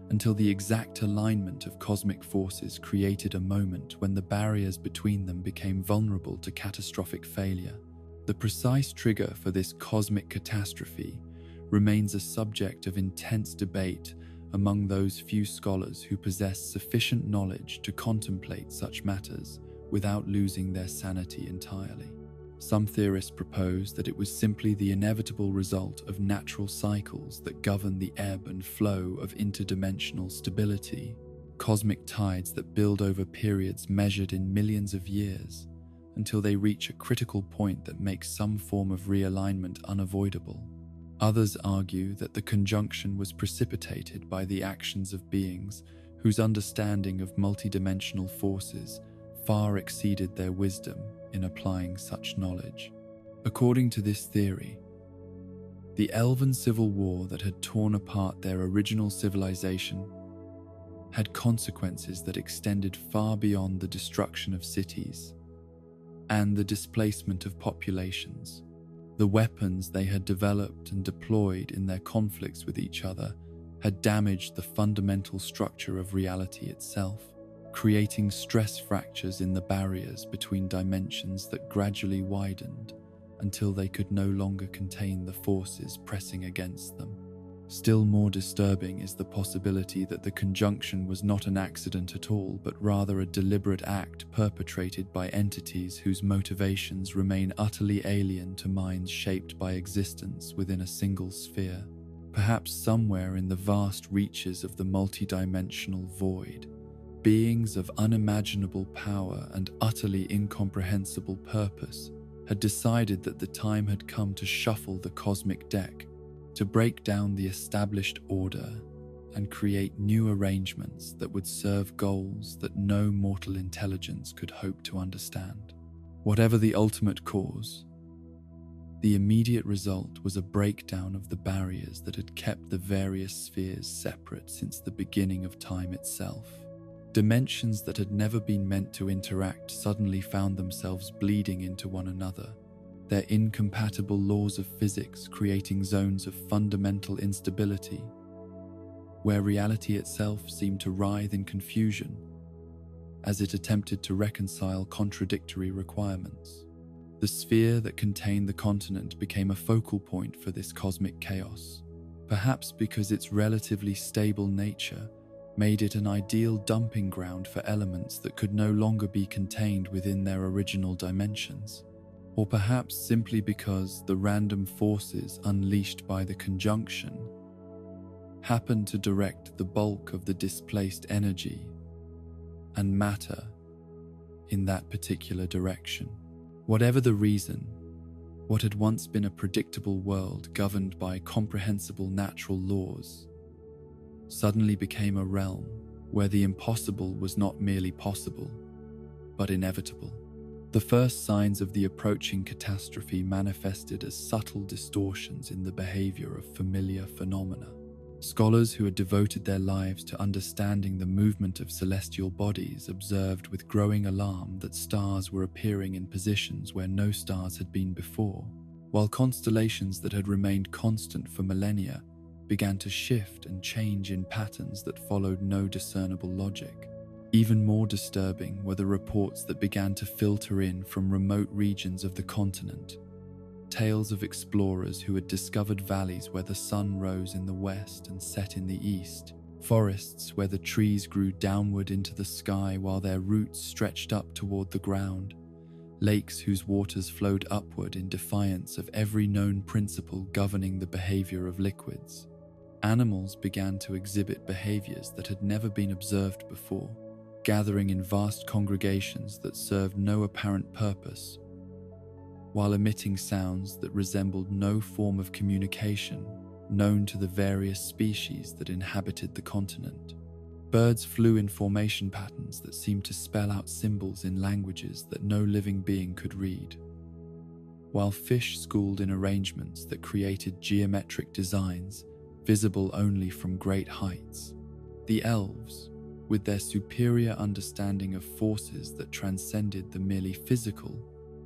until the exact alignment of cosmic forces created a moment when the barriers between them became vulnerable to catastrophic failure. The precise trigger for this cosmic catastrophe remains a subject of intense debate among those few scholars who possess sufficient knowledge to contemplate such matters without losing their sanity entirely. Some theorists propose that it was simply the inevitable result of natural cycles that govern the ebb and flow of interdimensional stability, cosmic tides that build over periods measured in millions of years until they reach a critical point that makes some form of realignment unavoidable. Others argue that the conjunction was precipitated by the actions of beings whose understanding of multidimensional forces far exceeded their wisdom in applying such knowledge. According to this theory, the Elven Civil War that had torn apart their original civilization had consequences that extended far beyond the destruction of cities and the displacement of populations. The weapons they had developed and deployed in their conflicts with each other had damaged the fundamental structure of reality itself, creating stress fractures in the barriers between dimensions that gradually widened until they could no longer contain the forces pressing against them. Still more disturbing is the possibility that the conjunction was not an accident at all, but rather a deliberate act perpetrated by entities whose motivations remain utterly alien to minds shaped by existence within a single sphere. Perhaps somewhere in the vast reaches of the multidimensional void, beings of unimaginable power and utterly incomprehensible purpose had decided that the time had come to shuffle the cosmic deck, to break down the established order and create new arrangements that would serve goals that no mortal intelligence could hope to understand. Whatever the ultimate cause, the immediate result was a breakdown of the barriers that had kept the various spheres separate since the beginning of time itself. Dimensions that had never been meant to interact suddenly found themselves bleeding into one another, their incompatible laws of physics creating zones of fundamental instability, where reality itself seemed to writhe in confusion as it attempted to reconcile contradictory requirements. The sphere that contained the continent became a focal point for this cosmic chaos, perhaps because its relatively stable nature made it an ideal dumping ground for elements that could no longer be contained within their original dimensions, or perhaps simply because the random forces unleashed by the conjunction happened to direct the bulk of the displaced energy and matter in that particular direction. Whatever the reason, what had once been a predictable world governed by comprehensible natural laws suddenly became a realm where the impossible was not merely possible, but inevitable. The first signs of the approaching catastrophe manifested as subtle distortions in the behavior of familiar phenomena. Scholars who had devoted their lives to understanding the movement of celestial bodies observed with growing alarm that stars were appearing in positions where no stars had been before, while constellations that had remained constant for millennia began to shift and change in patterns that followed no discernible logic. Even more disturbing were the reports that began to filter in from remote regions of the continent. Tales of explorers who had discovered valleys where the sun rose in the west and set in the east, forests where the trees grew downward into the sky while their roots stretched up toward the ground, lakes whose waters flowed upward in defiance of every known principle governing the behavior of liquids. Animals began to exhibit behaviors that had never been observed before, gathering in vast congregations that served no apparent purpose, while emitting sounds that resembled no form of communication known to the various species that inhabited the continent. Birds flew in formation patterns that seemed to spell out symbols in languages that no living being could read, while fish schooled in arrangements that created geometric designs visible only from great heights. The elves, with their superior understanding of forces that transcended the merely physical,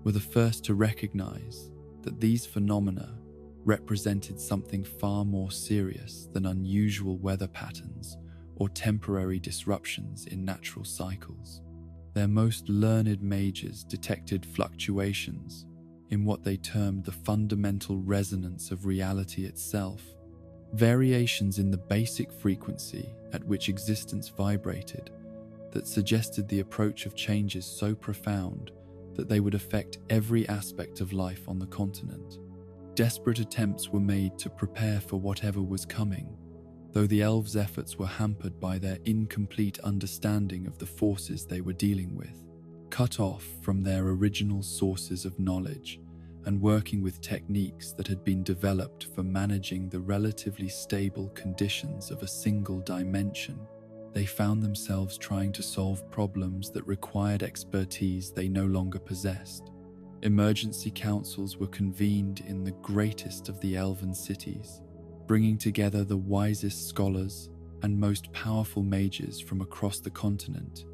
were the first to recognize that these phenomena represented something far more serious than unusual weather patterns or temporary disruptions in natural cycles. Their most learned mages detected fluctuations in what they termed the fundamental resonance of reality itself, variations in the basic frequency at which existence vibrated that suggested the approach of changes so profound that they would affect every aspect of life on the continent. Desperate attempts were made to prepare for whatever was coming, though the elves' efforts were hampered by their incomplete understanding of the forces they were dealing with. Cut off from their original sources of knowledge and working with techniques that had been developed for managing the relatively stable conditions of a single dimension, they found themselves trying to solve problems that required expertise they no longer possessed. Emergency councils were convened in the greatest of the elven cities, bringing together the wisest scholars and most powerful mages from across the continent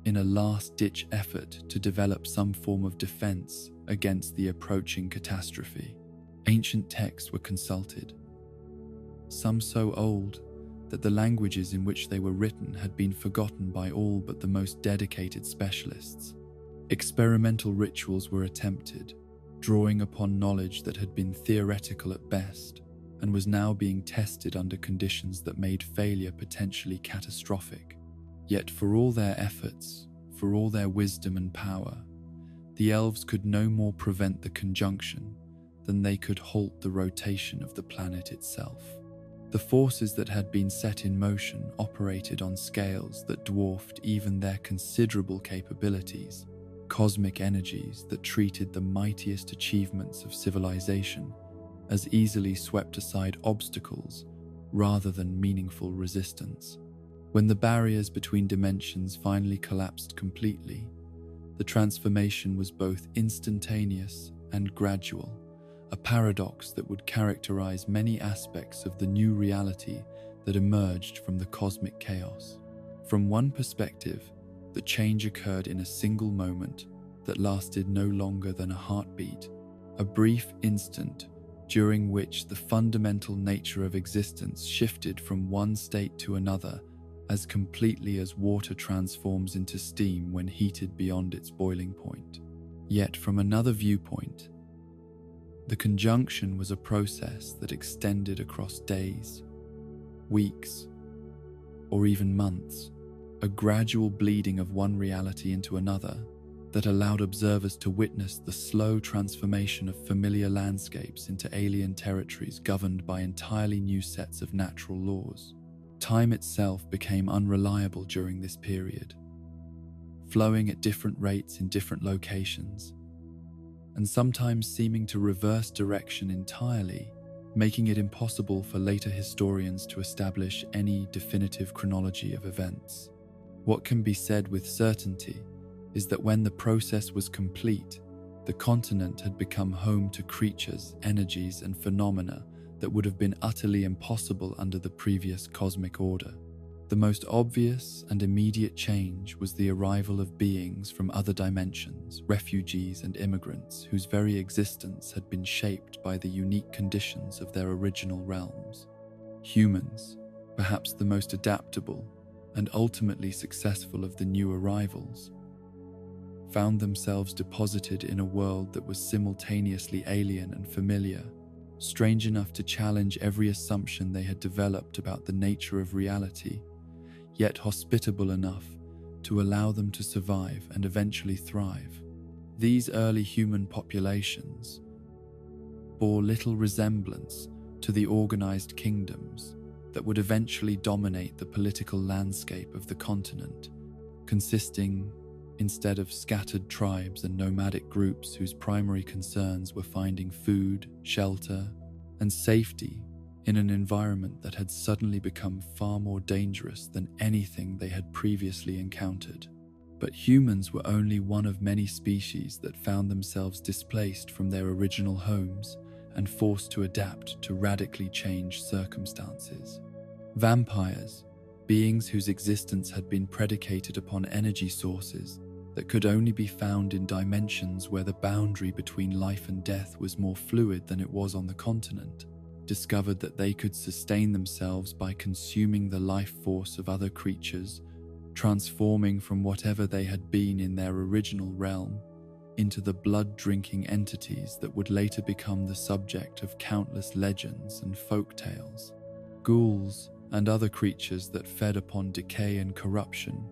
in a last-ditch effort to develop some form of defense against the approaching catastrophe. Ancient texts were consulted, some so old that the languages in which they were written had been forgotten by all but the most dedicated specialists. Experimental rituals were attempted, drawing upon knowledge that had been theoretical at best and was now being tested under conditions that made failure potentially catastrophic. Yet for all their efforts, for all their wisdom and power, the elves could no more prevent the conjunction than they could halt the rotation of the planet itself. The forces that had been set in motion operated on scales that dwarfed even their considerable capabilities, cosmic energies that treated the mightiest achievements of civilization as easily swept aside obstacles rather than meaningful resistance. When the barriers between dimensions finally collapsed completely, the transformation was both instantaneous and gradual, a paradox that would characterize many aspects of the new reality that emerged from the cosmic chaos. From one perspective, the change occurred in a single moment that lasted no longer than a heartbeat, a brief instant during which the fundamental nature of existence shifted from one state to another as completely as water transforms into steam when heated beyond its boiling point. Yet from another viewpoint, the conjunction was a process that extended across days, weeks, or even months, a gradual bleeding of one reality into another that allowed observers to witness the slow transformation of familiar landscapes into alien territories governed by entirely new sets of natural laws. Time itself became unreliable during this period, flowing at different rates in different locations, and sometimes seeming to reverse direction entirely, making it impossible for later historians to establish any definitive chronology of events. What can be said with certainty is that when the process was complete, the continent had become home to creatures, energies, and phenomena that would have been utterly impossible under the previous cosmic order. The most obvious and immediate change was the arrival of beings from other dimensions, refugees and immigrants whose very existence had been shaped by the unique conditions of their original realms. Humans, perhaps the most adaptable and ultimately successful of the new arrivals, found themselves deposited in a world that was simultaneously alien and familiar, strange enough to challenge every assumption they had developed about the nature of reality, yet hospitable enough to allow them to survive and eventually thrive. These early human populations bore little resemblance to the organized kingdoms that would eventually dominate the political landscape of the continent, consisting instead of scattered tribes and nomadic groups whose primary concerns were finding food, shelter, and safety in an environment that had suddenly become far more dangerous than anything they had previously encountered. But humans were only one of many species that found themselves displaced from their original homes and forced to adapt to radically changed circumstances. Vampires, beings whose existence had been predicated upon energy sources that could only be found in dimensions where the boundary between life and death was more fluid than it was on the continent, discovered that they could sustain themselves by consuming the life force of other creatures, transforming from whatever they had been in their original realm into the blood-drinking entities that would later become the subject of countless legends and folk tales. Ghouls and other creatures that fed upon decay and corruption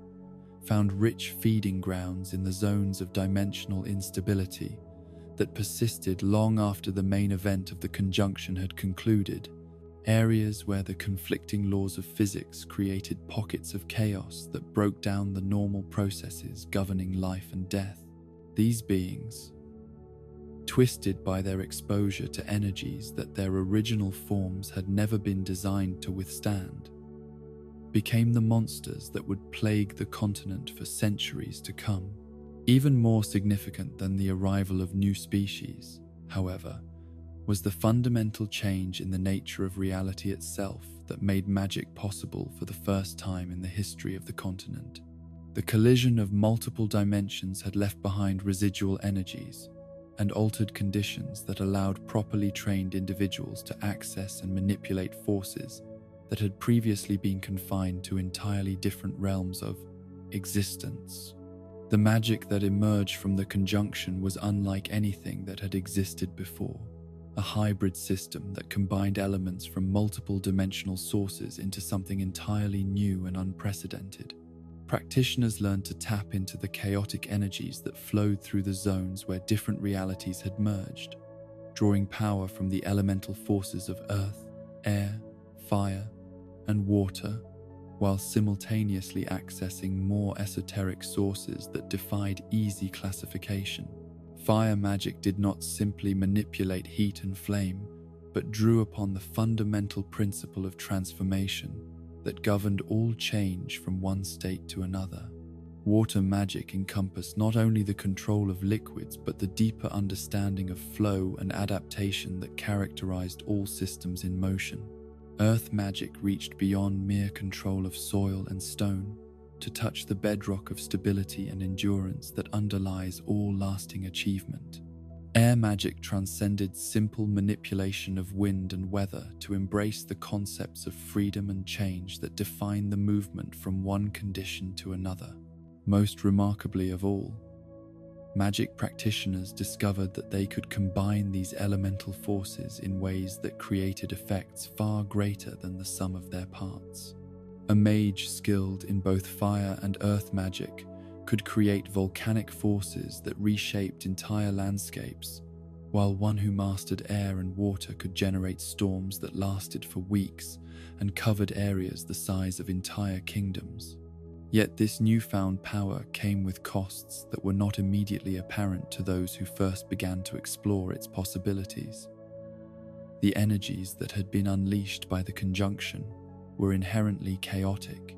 found rich feeding grounds in the zones of dimensional instability that persisted long after the main event of the conjunction had concluded, areas where the conflicting laws of physics created pockets of chaos that broke down the normal processes governing life and death. These beings, twisted by their exposure to energies that their original forms had never been designed to withstand, became the monsters that would plague the continent for centuries to come. Even more significant than the arrival of new species, however, was the fundamental change in the nature of reality itself that made magic possible for the first time in the history of the continent. The collision of multiple dimensions had left behind residual energies and altered conditions that allowed properly trained individuals to access and manipulate forces that had previously been confined to entirely different realms of existence. The magic that emerged from the conjunction was unlike anything that had existed before, a hybrid system that combined elements from multiple dimensional sources into something entirely new and unprecedented. Practitioners learned to tap into the chaotic energies that flowed through the zones where different realities had merged, drawing power from the elemental forces of earth, air, fire, and water, while simultaneously accessing more esoteric sources that defied easy classification. Fire magic did not simply manipulate heat and flame, but drew upon the fundamental principle of transformation that governed all change from one state to another. Water magic encompassed not only the control of liquids, but the deeper understanding of flow and adaptation that characterized all systems in motion. Earth magic reached beyond mere control of soil and stone to touch the bedrock of stability and endurance that underlies all lasting achievement. Air magic transcended simple manipulation of wind and weather to embrace the concepts of freedom and change that define the movement from one condition to another. Most remarkably of all, magic practitioners discovered that they could combine these elemental forces in ways that created effects far greater than the sum of their parts. A mage skilled in both fire and earth magic could create volcanic forces that reshaped entire landscapes, while one who mastered air and water could generate storms that lasted for weeks and covered areas the size of entire kingdoms. Yet this newfound power came with costs that were not immediately apparent to those who first began to explore its possibilities. The energies that had been unleashed by the conjunction were inherently chaotic,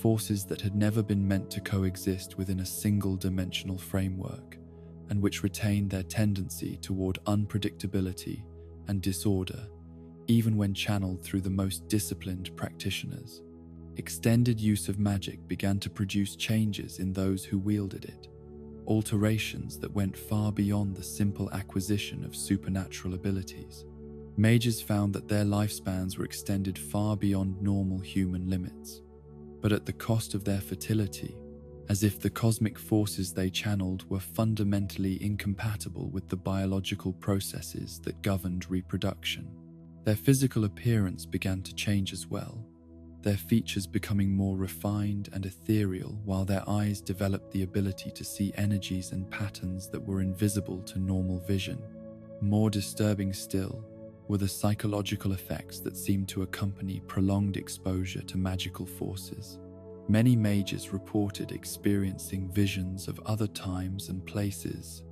forces that had never been meant to coexist within a single-dimensional framework, and which retained their tendency toward unpredictability and disorder, even when channeled through the most disciplined practitioners. Extended use of magic began to produce changes in those who wielded it, alterations that went far beyond the simple acquisition of supernatural abilities. Mages found that their lifespans were extended far beyond normal human limits, but at the cost of their fertility, as if the cosmic forces they channeled were fundamentally incompatible with the biological processes that governed reproduction. Their physical appearance began to change as well, their features becoming more refined and ethereal, while their eyes developed the ability to see energies and patterns that were invisible to normal vision. More disturbing still were the psychological effects that seemed to accompany prolonged exposure to magical forces. Many mages reported experiencing visions of other times and places,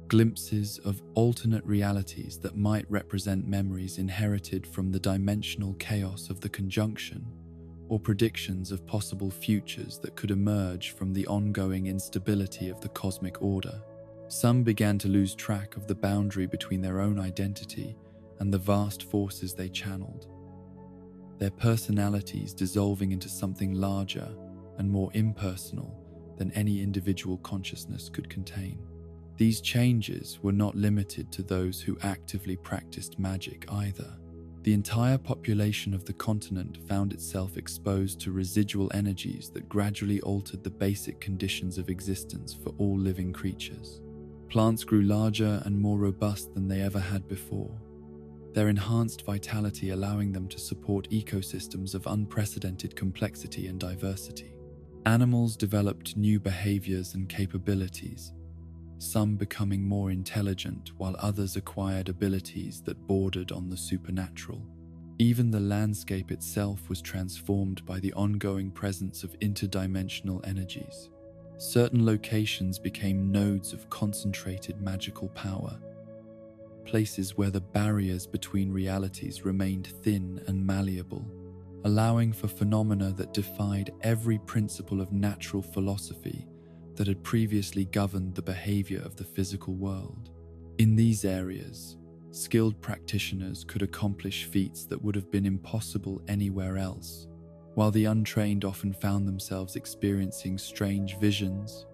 glimpses of alternate realities that might represent memories inherited from the dimensional chaos of the conjunction, or predictions of possible futures that could emerge from the ongoing instability of the cosmic order. Some began to lose track of the boundary between their own identity and the vast forces they channeled, their personalities dissolving into something larger and more impersonal than any individual consciousness could contain. These changes were not limited to those who actively practiced magic either. The entire population of the continent found itself exposed to residual energies that gradually altered the basic conditions of existence for all living creatures. Plants grew larger and more robust than they ever had before, their enhanced vitality allowing them to support ecosystems of unprecedented complexity and diversity. Animals developed new behaviors and capabilities, some becoming more intelligent while others acquired abilities that bordered on the supernatural. Even the landscape itself was transformed by the ongoing presence of interdimensional energies. Certain locations became nodes of concentrated magical power, places where the barriers between realities remained thin and malleable, allowing for phenomena that defied every principle of natural philosophy that had previously governed the behavior of the physical world. In these areas, skilled practitioners could accomplish feats that would have been impossible anywhere else, while the untrained often found themselves experiencing strange visions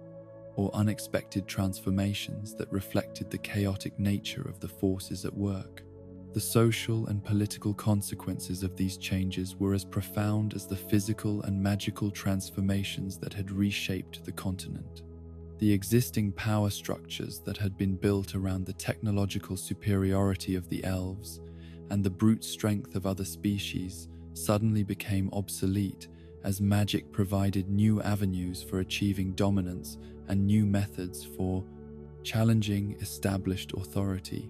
or unexpected transformations that reflected the chaotic nature of the forces at work. The social and political consequences of these changes were as profound as the physical and magical transformations that had reshaped the continent. The existing power structures that had been built around the technological superiority of the elves and the brute strength of other species suddenly became obsolete as magic provided new avenues for achieving dominance and new methods for challenging established authority.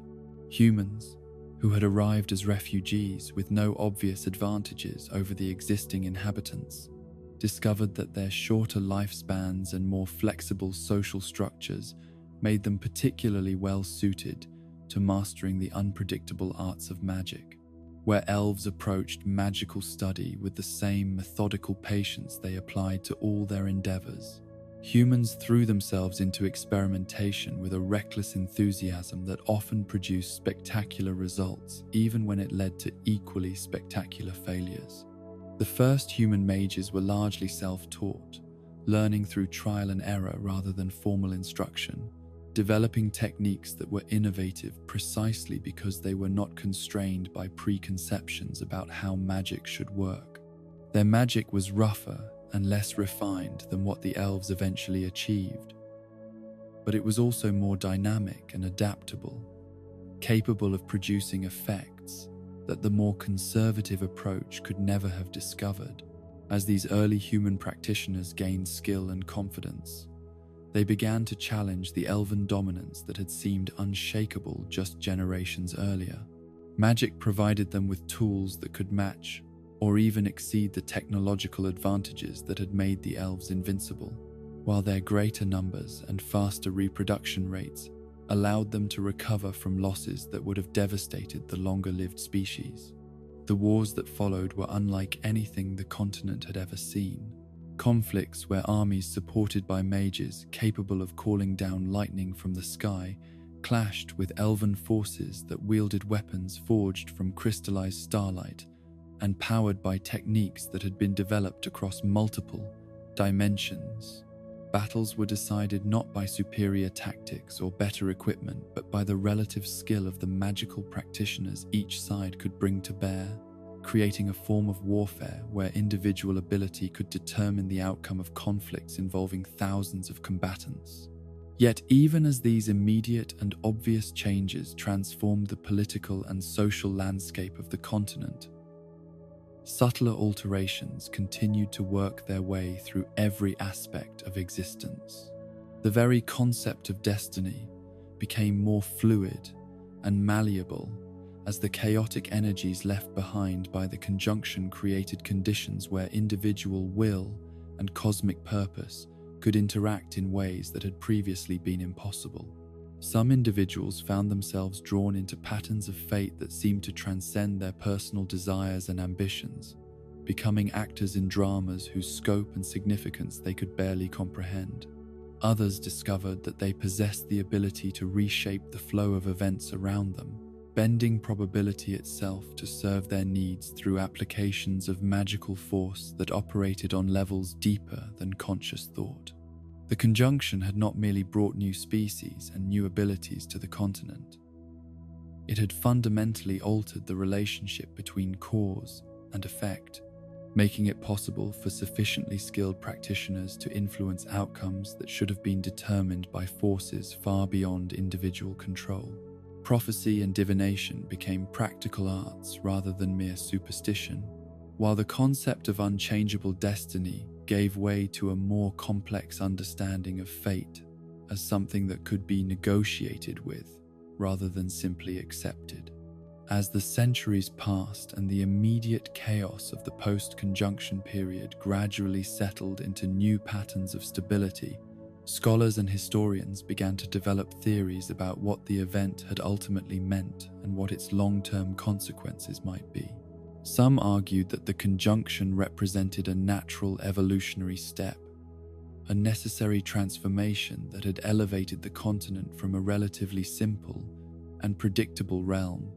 Humans, who had arrived as refugees with no obvious advantages over the existing inhabitants, discovered that their shorter lifespans and more flexible social structures made them particularly well suited to mastering the unpredictable arts of magic, where elves approached magical study with the same methodical patience they applied to all their endeavors. Humans threw themselves into experimentation with a reckless enthusiasm that often produced spectacular results, even when it led to equally spectacular failures. The first human mages were largely self-taught, learning through trial and error rather than formal instruction, developing techniques that were innovative precisely because they were not constrained by preconceptions about how magic should work. Their magic was rougher and less refined than what the elves eventually achieved, but it was also more dynamic and adaptable, capable of producing effects that the more conservative approach could never have discovered. As these early human practitioners gained skill and confidence, they began to challenge the elven dominance that had seemed unshakable just generations earlier. Magic provided them with tools that could match or even exceed the technological advantages that had made the elves invincible, while their greater numbers and faster reproduction rates allowed them to recover from losses that would have devastated the longer-lived species. The wars that followed were unlike anything the continent had ever seen. Conflicts where armies supported by mages capable of calling down lightning from the sky clashed with elven forces that wielded weapons forged from crystallized starlight and powered by techniques that had been developed across multiple dimensions. Battles were decided not by superior tactics or better equipment, but by the relative skill of the magical practitioners each side could bring to bear, creating a form of warfare where individual ability could determine the outcome of conflicts involving thousands of combatants. Yet even as these immediate and obvious changes transformed the political and social landscape of the continent, subtler alterations continued to work their way through every aspect of existence. The very concept of destiny became more fluid and malleable as the chaotic energies left behind by the conjunction created conditions where individual will and cosmic purpose could interact in ways that had previously been impossible. Some individuals found themselves drawn into patterns of fate that seemed to transcend their personal desires and ambitions, becoming actors in dramas whose scope and significance they could barely comprehend. Others discovered that they possessed the ability to reshape the flow of events around them, bending probability itself to serve their needs through applications of magical force that operated on levels deeper than conscious thought. The conjunction had not merely brought new species and new abilities to the continent. It had fundamentally altered the relationship between cause and effect, making it possible for sufficiently skilled practitioners to influence outcomes that should have been determined by forces far beyond individual control. Prophecy and divination became practical arts rather than mere superstition, while the concept of unchangeable destiny gave way to a more complex understanding of fate as something that could be negotiated with rather than simply accepted. As the centuries passed and the immediate chaos of the post-conjunction period gradually settled into new patterns of stability, scholars and historians began to develop theories about what the event had ultimately meant and what its long-term consequences might be. Some argued that the conjunction represented a natural evolutionary step, a necessary transformation that had elevated the continent from a relatively simple and predictable realm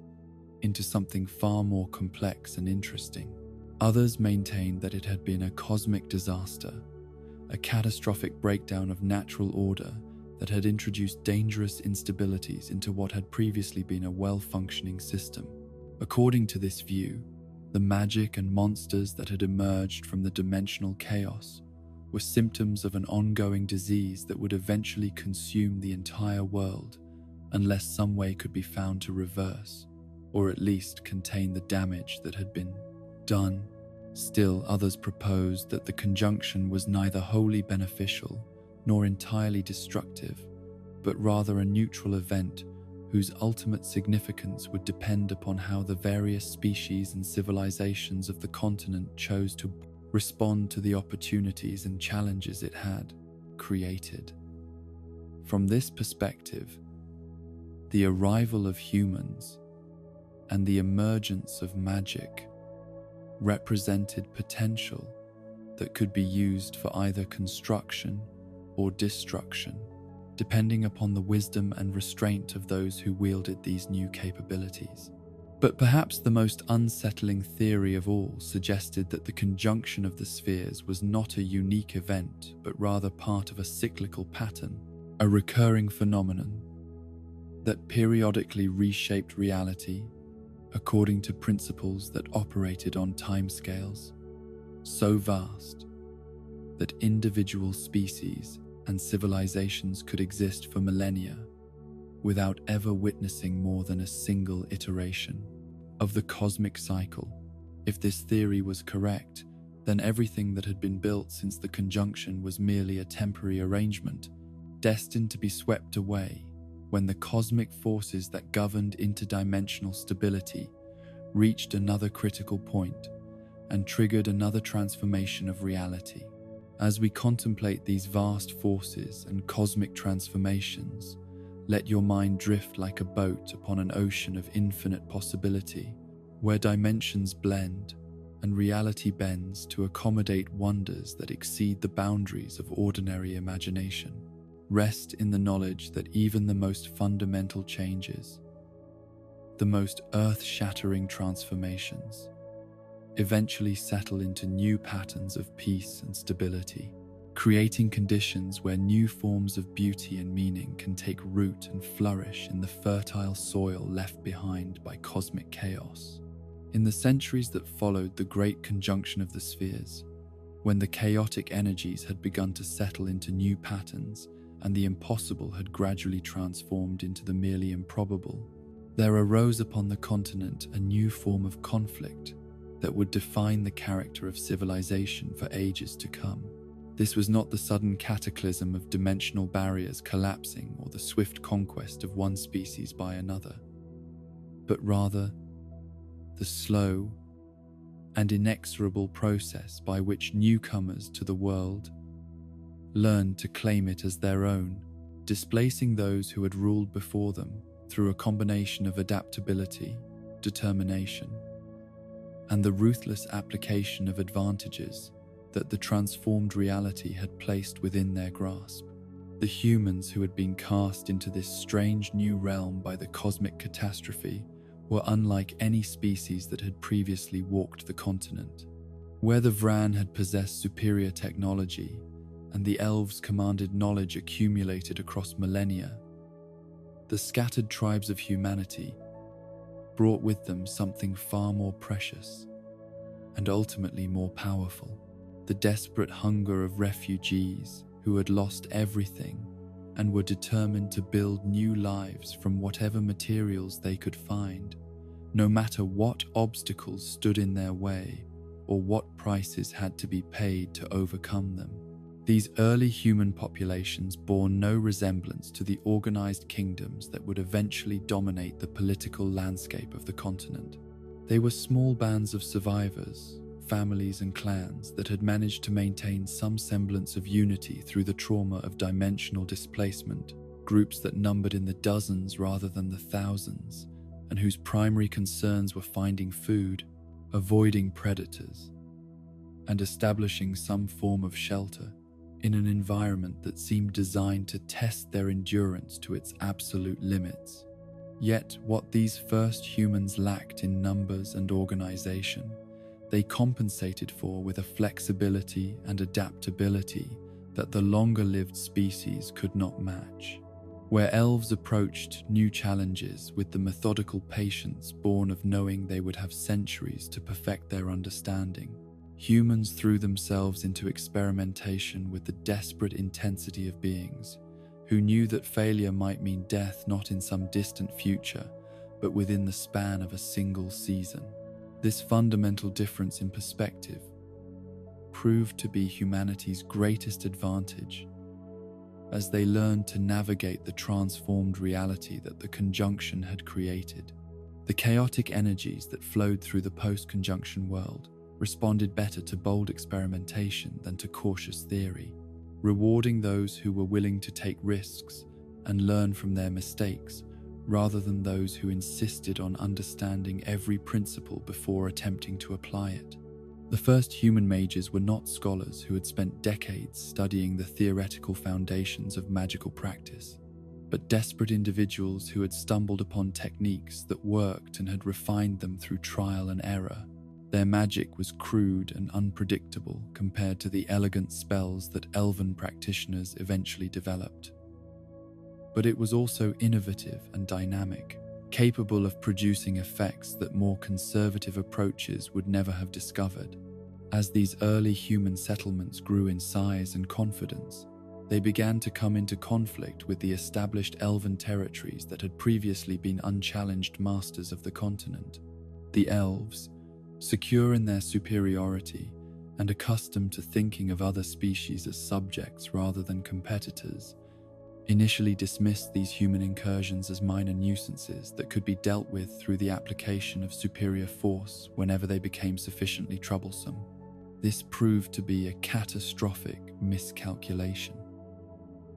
into something far more complex and interesting. Others maintained that it had been a cosmic disaster, a catastrophic breakdown of natural order that had introduced dangerous instabilities into what had previously been a well-functioning system. According to this view, the magic and monsters that had emerged from the dimensional chaos were symptoms of an ongoing disease that would eventually consume the entire world unless some way could be found to reverse, or at least contain the damage that had been done. Still, others proposed that the conjunction was neither wholly beneficial nor entirely destructive, but rather a neutral event whose ultimate significance would depend upon how the various species and civilizations of the continent chose to respond to the opportunities and challenges it had created. From this perspective, the arrival of humans and the emergence of magic represented potential that could be used for either construction or destruction, depending upon the wisdom and restraint of those who wielded these new capabilities. But perhaps the most unsettling theory of all suggested that the conjunction of the spheres was not a unique event, but rather part of a cyclical pattern, a recurring phenomenon that periodically reshaped reality according to principles that operated on timescales so vast that individual species and civilizations could exist for millennia without ever witnessing more than a single iteration of the cosmic cycle. If this theory was correct, then everything that had been built since the conjunction was merely a temporary arrangement, destined to be swept away when the cosmic forces that governed interdimensional stability reached another critical point and triggered another transformation of reality. As we contemplate these vast forces and cosmic transformations, let your mind drift like a boat upon an ocean of infinite possibility, where dimensions blend and reality bends to accommodate wonders that exceed the boundaries of ordinary imagination. Rest in the knowledge that even the most fundamental changes, the most earth-shattering transformations, eventually settle into new patterns of peace and stability, creating conditions where new forms of beauty and meaning can take root and flourish in the fertile soil left behind by cosmic chaos. In the centuries that followed the great conjunction of the spheres, when the chaotic energies had begun to settle into new patterns and the impossible had gradually transformed into the merely improbable, there arose upon the continent a new form of conflict that would define the character of civilization for ages to come. This was not the sudden cataclysm of dimensional barriers collapsing or the swift conquest of one species by another, but rather the slow and inexorable process by which newcomers to the world learned to claim it as their own, displacing those who had ruled before them through a combination of adaptability, determination, and the ruthless application of advantages that the transformed reality had placed within their grasp. The humans who had been cast into this strange new realm by the cosmic catastrophe were unlike any species that had previously walked the continent. Where the Vran had possessed superior technology and the elves commanded knowledge accumulated across millennia, the scattered tribes of humanity brought with them something far more precious and ultimately more powerful: the desperate hunger of refugees who had lost everything and were determined to build new lives from whatever materials they could find, no matter what obstacles stood in their way or what prices had to be paid to overcome them. These early human populations bore no resemblance to the organized kingdoms that would eventually dominate the political landscape of the continent. They were small bands of survivors, families and clans that had managed to maintain some semblance of unity through the trauma of dimensional displacement, groups that numbered in the dozens rather than the thousands, and whose primary concerns were finding food, avoiding predators, and establishing some form of shelter in an environment that seemed designed to test their endurance to its absolute limits. Yet, what these first humans lacked in numbers and organization, they compensated for with a flexibility and adaptability that the longer-lived species could not match. Where elves approached new challenges with the methodical patience born of knowing they would have centuries to perfect their understanding, humans threw themselves into experimentation with the desperate intensity of beings who knew that failure might mean death not in some distant future, but within the span of a single season. This fundamental difference in perspective proved to be humanity's greatest advantage, as they learned to navigate the transformed reality that the conjunction had created. The chaotic energies that flowed through the post-conjunction world responded better to bold experimentation than to cautious theory, rewarding those who were willing to take risks and learn from their mistakes, rather than those who insisted on understanding every principle before attempting to apply it. The first human mages were not scholars who had spent decades studying the theoretical foundations of magical practice, but desperate individuals who had stumbled upon techniques that worked and had refined them through trial and error. Their magic was crude and unpredictable compared to the elegant spells that elven practitioners eventually developed. But it was also innovative and dynamic, capable of producing effects that more conservative approaches would never have discovered. As these early human settlements grew in size and confidence, they began to come into conflict with the established elven territories that had previously been unchallenged masters of the continent. The elves, secure in their superiority and accustomed to thinking of other species as subjects rather than competitors, initially dismissed these human incursions as minor nuisances that could be dealt with through the application of superior force whenever they became sufficiently troublesome. This proved to be a catastrophic miscalculation.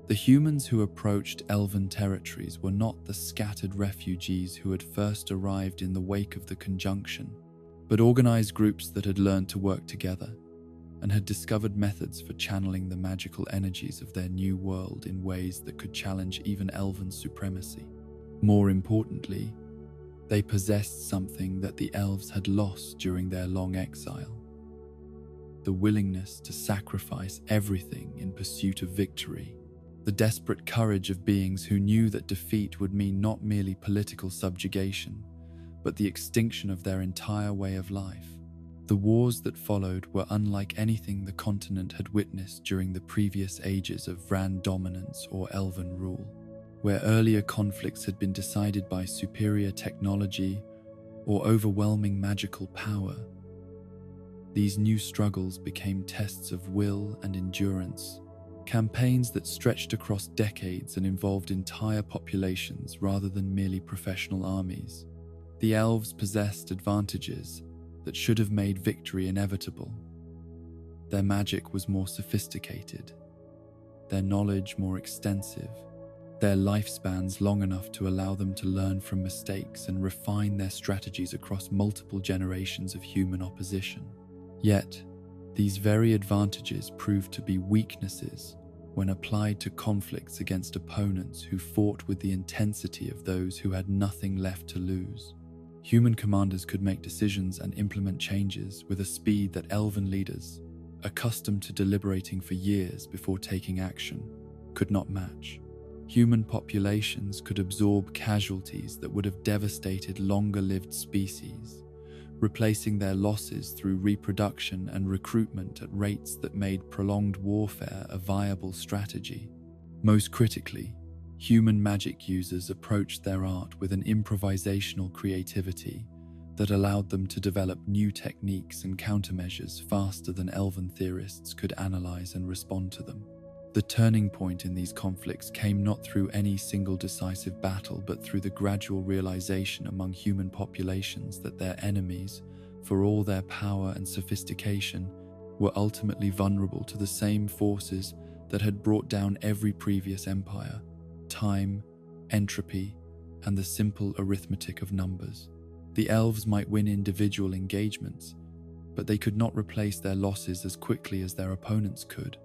The humans who approached elven territories were not the scattered refugees who had first arrived in the wake of the conjunction, but organized groups that had learned to work together and had discovered methods for channeling the magical energies of their new world in ways that could challenge even elven supremacy. More importantly, they possessed something that the elves had lost during their long exile: the willingness to sacrifice everything in pursuit of victory, the desperate courage of beings who knew that defeat would mean not merely political subjugation, but the extinction of their entire way of life. The wars that followed were unlike anything the continent had witnessed during the previous ages of Vran dominance or elven rule, where earlier conflicts had been decided by superior technology or overwhelming magical power. These new struggles became tests of will and endurance, campaigns that stretched across decades and involved entire populations rather than merely professional armies. The elves possessed advantages that should have made victory inevitable. Their magic was more sophisticated, their knowledge more extensive, their lifespans long enough to allow them to learn from mistakes and refine their strategies across multiple generations of human opposition. Yet, these very advantages proved to be weaknesses when applied to conflicts against opponents who fought with the intensity of those who had nothing left to lose. Human commanders could make decisions and implement changes with a speed that elven leaders, accustomed to deliberating for years before taking action, could not match. Human populations could absorb casualties that would have devastated longer-lived species, replacing their losses through reproduction and recruitment at rates that made prolonged warfare a viable strategy. Most critically, human magic users approached their art with an improvisational creativity that allowed them to develop new techniques and countermeasures faster than elven theorists could analyze and respond to them. The turning point in these conflicts came not through any single decisive battle, but through the gradual realization among human populations that their enemies, for all their power and sophistication, were ultimately vulnerable to the same forces that had brought down every previous empire: time, entropy, and the simple arithmetic of numbers. The elves might win individual engagements, but they could not replace their losses as quickly as their opponents could,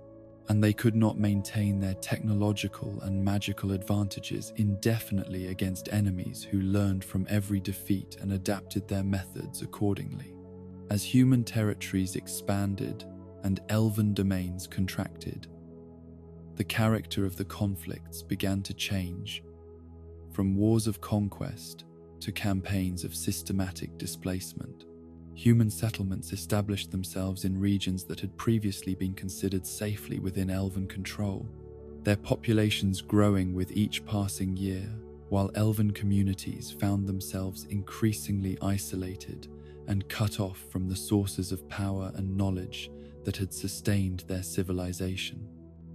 and they could not maintain their technological and magical advantages indefinitely against enemies who learned from every defeat and adapted their methods accordingly. As human territories expanded and elven domains contracted, the character of the conflicts began to change, from wars of conquest to campaigns of systematic displacement. Human settlements established themselves in regions that had previously been considered safely within elven control, their populations growing with each passing year, while elven communities found themselves increasingly isolated and cut off from the sources of power and knowledge that had sustained their civilization.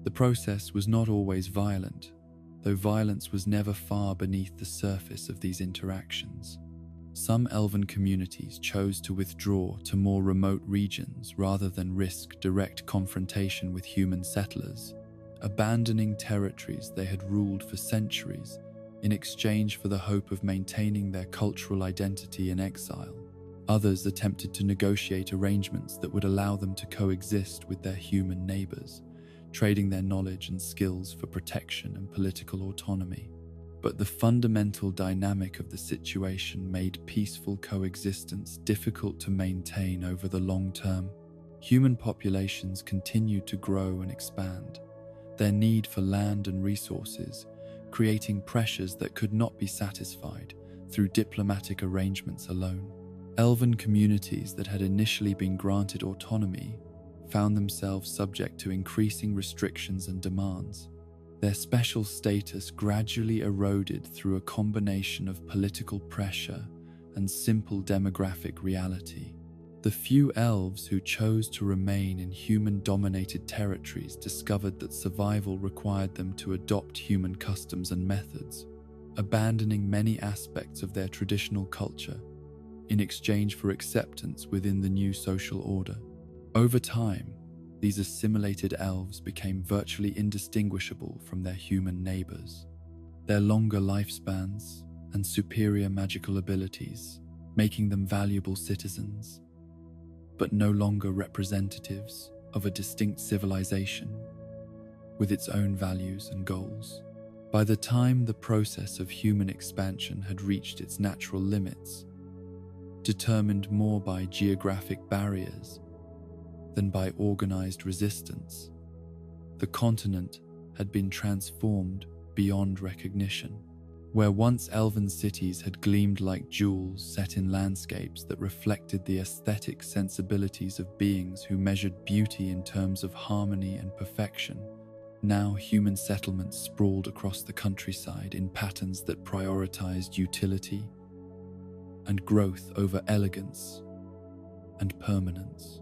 The process was not always violent, though violence was never far beneath the surface of these interactions. Some elven communities chose to withdraw to more remote regions rather than risk direct confrontation with human settlers, abandoning territories they had ruled for centuries in exchange for the hope of maintaining their cultural identity in exile. Others attempted to negotiate arrangements that would allow them to coexist with their human neighbors, trading their knowledge and skills for protection and political autonomy. But the fundamental dynamic of the situation made peaceful coexistence difficult to maintain over the long term. Human populations continued to grow and expand, their need for land and resources creating pressures that could not be satisfied through diplomatic arrangements alone. Elven communities that had initially been granted autonomy found themselves subject to increasing restrictions and demands. Their special status gradually eroded through a combination of political pressure and simple demographic reality. The few elves who chose to remain in human-dominated territories discovered that survival required them to adopt human customs and methods, abandoning many aspects of their traditional culture in exchange for acceptance within the new social order. Over time, these assimilated elves became virtually indistinguishable from their human neighbors. Their longer lifespans and superior magical abilities, making them valuable citizens, but no longer representatives of a distinct civilization with its own values and goals. By the time the process of human expansion had reached its natural limits, determined more by geographic barriers than by organized resistance, the continent had been transformed beyond recognition. Where once elven cities had gleamed like jewels set in landscapes that reflected the aesthetic sensibilities of beings who measured beauty in terms of harmony and perfection, now human settlements sprawled across the countryside in patterns that prioritized utility and growth over elegance and permanence.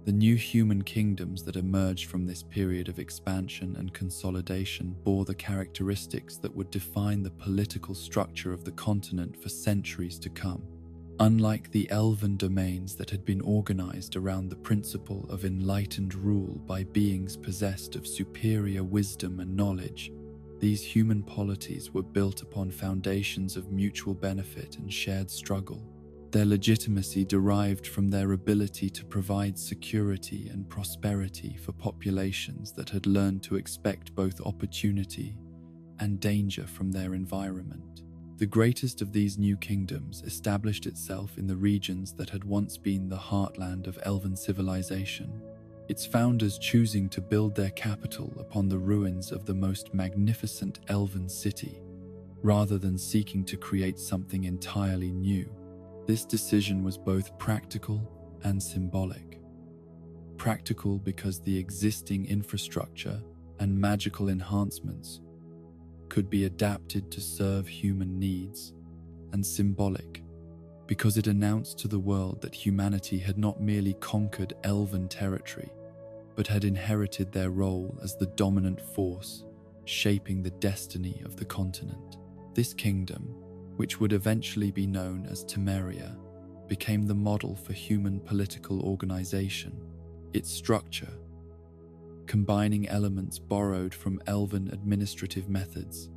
The new human kingdoms that emerged from this period of expansion and consolidation bore the characteristics that would define the political structure of the continent for centuries to come. Unlike the elven domains that had been organized around the principle of enlightened rule by beings possessed of superior wisdom and knowledge, these human polities were built upon foundations of mutual benefit and shared struggle. Their legitimacy derived from their ability to provide security and prosperity for populations that had learned to expect both opportunity and danger from their environment. The greatest of these new kingdoms established itself in the regions that had once been the heartland of elven civilization, its founders choosing to build their capital upon the ruins of the most magnificent elven city, rather than seeking to create something entirely new. This decision was both practical and symbolic. Practical because the existing infrastructure and magical enhancements could be adapted to serve human needs, and symbolic because it announced to the world that humanity had not merely conquered elven territory, but had inherited their role as the dominant force shaping the destiny of the continent. This kingdom, which would eventually be known as Temeria, became the model for human political organization. Its structure, combining elements borrowed from elven administrative methods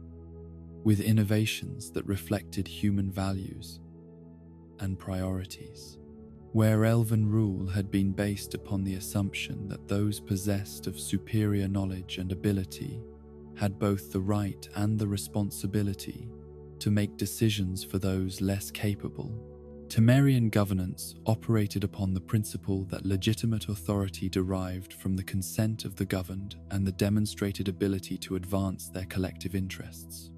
with innovations that reflected human values and priorities. Where elven rule had been based upon the assumption that those possessed of superior knowledge and ability had both the right and the responsibility to make decisions for those less capable, Temerian governance operated upon the principle that legitimate authority derived from the consent of the governed and the demonstrated ability to advance their collective interests.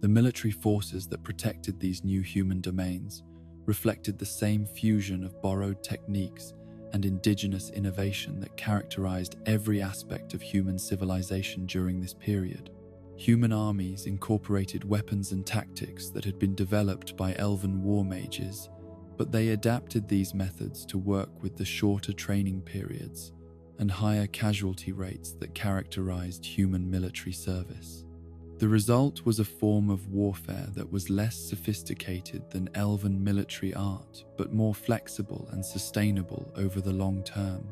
The military forces that protected these new human domains reflected the same fusion of borrowed techniques and indigenous innovation that characterized every aspect of human civilization during this period. Human armies incorporated weapons and tactics that had been developed by elven war mages, but they adapted these methods to work with the shorter training periods and higher casualty rates that characterized human military service. The result was a form of warfare that was less sophisticated than elven military art, but more flexible and sustainable over the long term.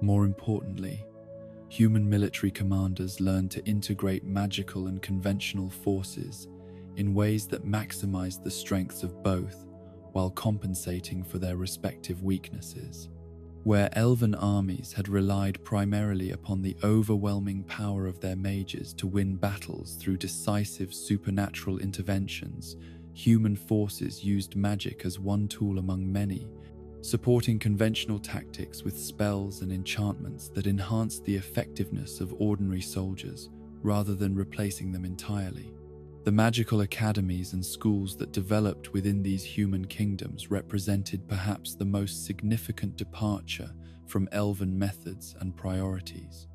More importantly, human military commanders learned to integrate magical and conventional forces in ways that maximized the strengths of both while compensating for their respective weaknesses. Where elven armies had relied primarily upon the overwhelming power of their mages to win battles through decisive supernatural interventions, human forces used magic as one tool among many, supporting conventional tactics with spells and enchantments that enhanced the effectiveness of ordinary soldiers rather than replacing them entirely. The magical academies and schools that developed within these human kingdoms represented perhaps the most significant departure from elven methods and priorities.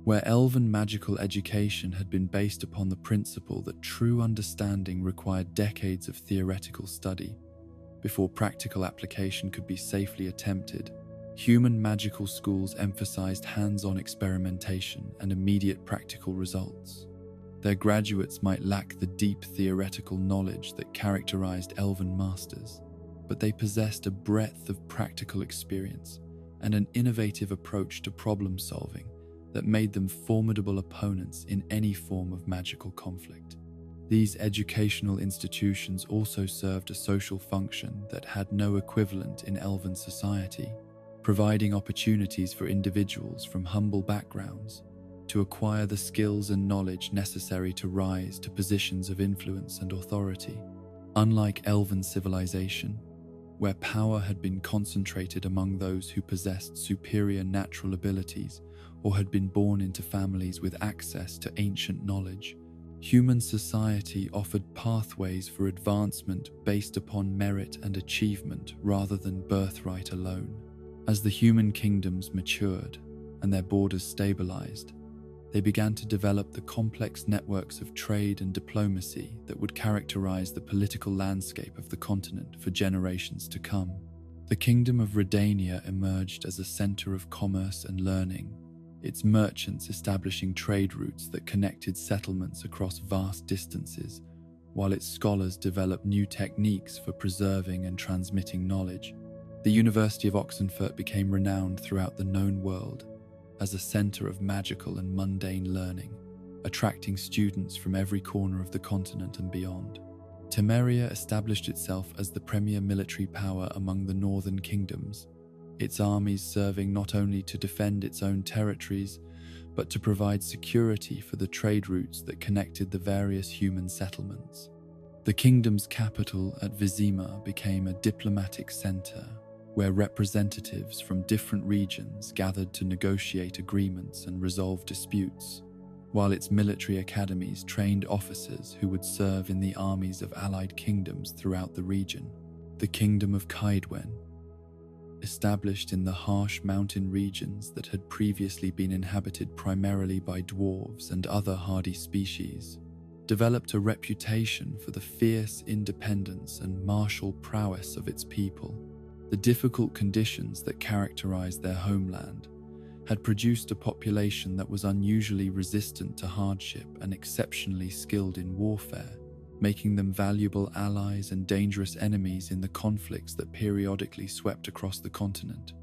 Where elven magical education had been based upon the principle that true understanding required decades of theoretical study before practical application could be safely attempted, human magical schools emphasized hands-on experimentation and immediate practical results. Their graduates might lack the deep theoretical knowledge that characterized elven masters, but they possessed a breadth of practical experience and an innovative approach to problem solving that made them formidable opponents in any form of magical conflict. These educational institutions also served a social function that had no equivalent in elven society, providing opportunities for individuals from humble backgrounds to acquire the skills and knowledge necessary to rise to positions of influence and authority. Unlike elven civilization, where power had been concentrated among those who possessed superior natural abilities or had been born into families with access to ancient knowledge, human society offered pathways for advancement based upon merit and achievement rather than birthright alone. As the human kingdoms matured and their borders stabilized, they began to develop the complex networks of trade and diplomacy that would characterize the political landscape of the continent for generations to come. The Kingdom of Redania emerged as a center of commerce and learning, its merchants establishing trade routes that connected settlements across vast distances, while its scholars developed new techniques for preserving and transmitting knowledge. The University of Oxenfurt became renowned throughout the known world as a center of magical and mundane learning, attracting students from every corner of the continent and beyond. Temeria established itself as the premier military power among the northern kingdoms, its armies serving not only to defend its own territories, but to provide security for the trade routes that connected the various human settlements. The kingdom's capital at Vizima became a diplomatic center, where representatives from different regions gathered to negotiate agreements and resolve disputes, while its military academies trained officers who would serve in the armies of allied kingdoms throughout the region. The Kingdom of Kaidwen, established in the harsh mountain regions that had previously been inhabited primarily by dwarves and other hardy species, developed a reputation for the fierce independence and martial prowess of its people. The difficult conditions that characterized their homeland had produced a population that was unusually resistant to hardship and exceptionally skilled in warfare, making them valuable allies and dangerous enemies in the conflicts that periodically swept across the continent.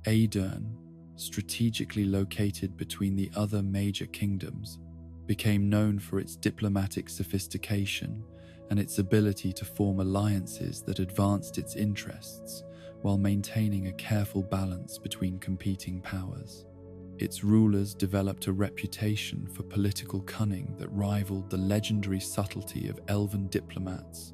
Aedirn, strategically located between the other major kingdoms, became known for its diplomatic sophistication and its ability to form alliances that advanced its interests while maintaining a careful balance between competing powers. Its rulers developed a reputation for political cunning that rivaled the legendary subtlety of elven diplomats,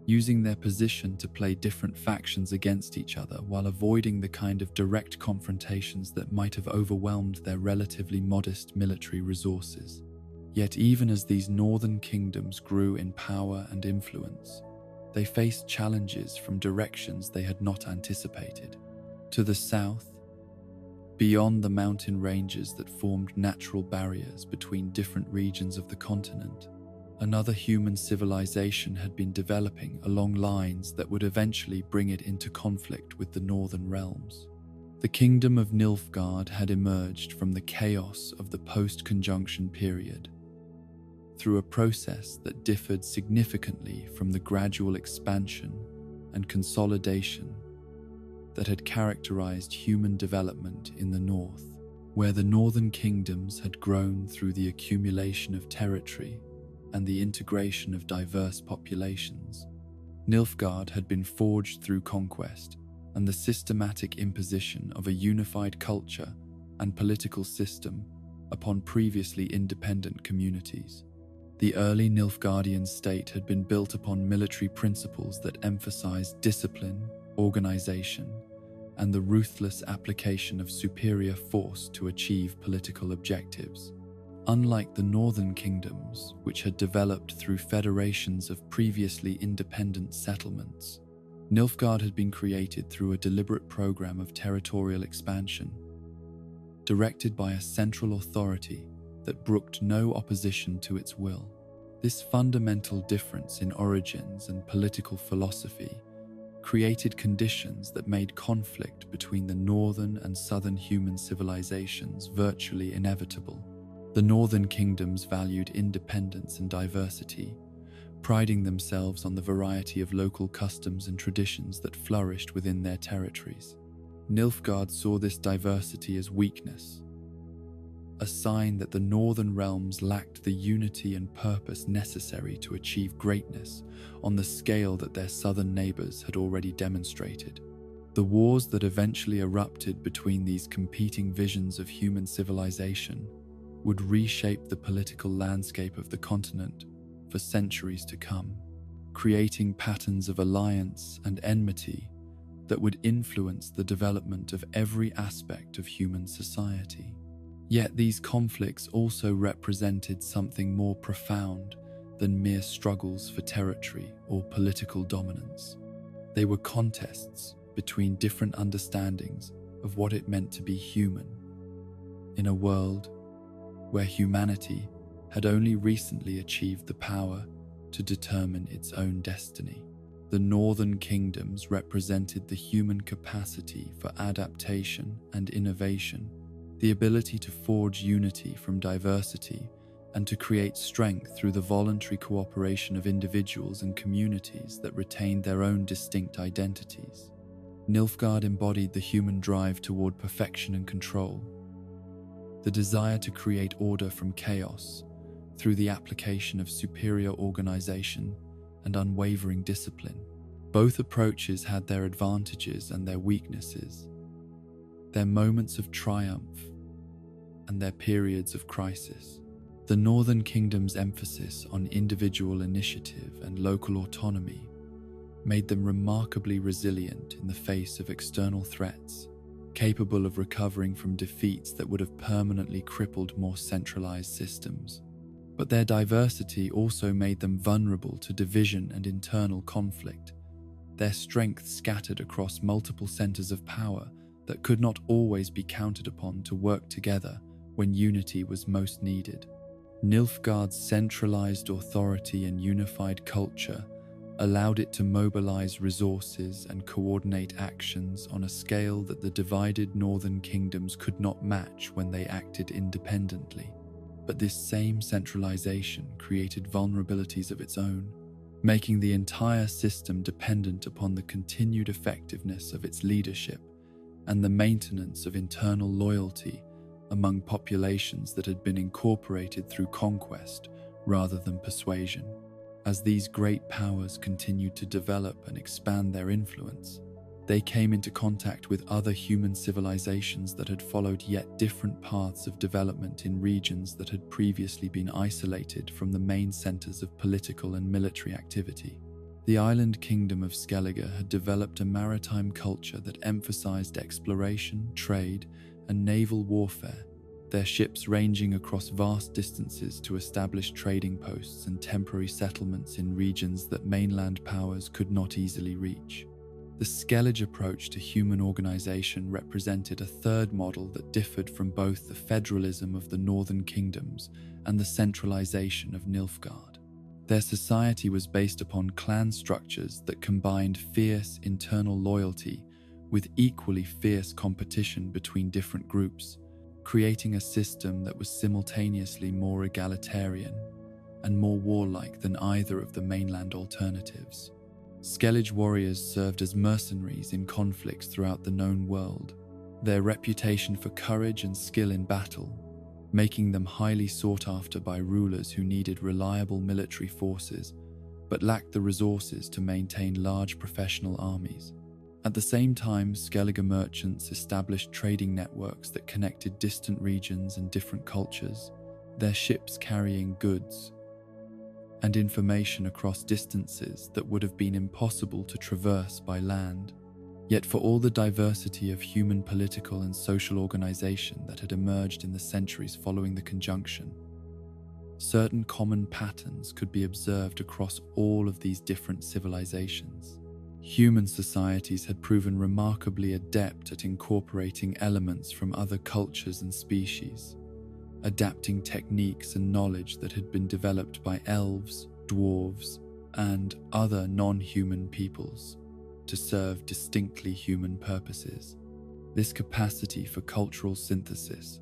using their position to play different factions against each other while avoiding the kind of direct confrontations that might have overwhelmed their relatively modest military resources. Yet even as these northern kingdoms grew in power and influence, they faced challenges from directions they had not anticipated. To the south, beyond the mountain ranges that formed natural barriers between different regions of the continent, another human civilization had been developing along lines that would eventually bring it into conflict with the northern realms. The kingdom of Nilfgaard had emerged from the chaos of the post-conjunction period through a process that differed significantly from the gradual expansion and consolidation that had characterized human development in the north, where the northern kingdoms had grown through the accumulation of territory and the integration of diverse populations. Nilfgaard had been forged through conquest and the systematic imposition of a unified culture and political system upon previously independent communities. The early Nilfgaardian state had been built upon military principles that emphasized discipline, organization, and the ruthless application of superior force to achieve political objectives. Unlike the northern kingdoms, which had developed through federations of previously independent settlements, Nilfgaard had been created through a deliberate program of territorial expansion, directed by a central authority that brooked no opposition to its will. This fundamental difference in origins and political philosophy created conditions that made conflict between the northern and southern human civilizations virtually inevitable. The northern kingdoms valued independence and diversity, priding themselves on the variety of local customs and traditions that flourished within their territories. Nilfgaard saw this diversity as weakness, a sign that the northern realms lacked the unity and purpose necessary to achieve greatness on the scale that their southern neighbors had already demonstrated. The wars that eventually erupted between these competing visions of human civilization would reshape the political landscape of the continent for centuries to come, creating patterns of alliance and enmity that would influence the development of every aspect of human society. Yet these conflicts also represented something more profound than mere struggles for territory or political dominance. They were contests between different understandings of what it meant to be human in a world where humanity had only recently achieved the power to determine its own destiny. The northern kingdoms represented the human capacity for adaptation and innovation, the ability to forge unity from diversity and to create strength through the voluntary cooperation of individuals and communities that retained their own distinct identities. Nilfgaard embodied the human drive toward perfection and control, the desire to create order from chaos through the application of superior organization and unwavering discipline. Both approaches had their advantages and their weaknesses, their moments of triumph and their periods of crisis. The Northern Kingdom's emphasis on individual initiative and local autonomy made them remarkably resilient in the face of external threats, capable of recovering from defeats that would have permanently crippled more centralized systems. But their diversity also made them vulnerable to division and internal conflict, their strength scattered across multiple centers of power that could not always be counted upon to work together when unity was most needed. Nilfgaard's centralized authority and unified culture allowed it to mobilize resources and coordinate actions on a scale that the divided northern kingdoms could not match when they acted independently. But this same centralization created vulnerabilities of its own, making the entire system dependent upon the continued effectiveness of its leadership and the maintenance of internal loyalty among populations that had been incorporated through conquest rather than persuasion. As these great powers continued to develop and expand their influence, they came into contact with other human civilizations that had followed yet different paths of development in regions that had previously been isolated from the main centers of political and military activity. The island kingdom of Skellige had developed a maritime culture that emphasized exploration, trade, and naval warfare, their ships ranging across vast distances to establish trading posts and temporary settlements in regions that mainland powers could not easily reach. The Skellige approach to human organization represented a third model that differed from both the federalism of the northern kingdoms and the centralization of Nilfgaard. Their society was based upon clan structures that combined fierce internal loyalty with equally fierce competition between different groups, creating a system that was simultaneously more egalitarian and more warlike than either of the mainland alternatives. Skellige warriors served as mercenaries in conflicts throughout the known world, their reputation for courage and skill in battle making them highly sought after by rulers who needed reliable military forces but lacked the resources to maintain large professional armies. At the same time, Skellige merchants established trading networks that connected distant regions and different cultures, their ships carrying goods and information across distances that would have been impossible to traverse by land. Yet for all the diversity of human political and social organization that had emerged in the centuries following the conjunction, certain common patterns could be observed across all of these different civilizations. Human societies had proven remarkably adept at incorporating elements from other cultures and species, adapting techniques and knowledge that had been developed by elves, dwarves, and other non-human peoples to serve distinctly human purposes. This capacity for cultural synthesis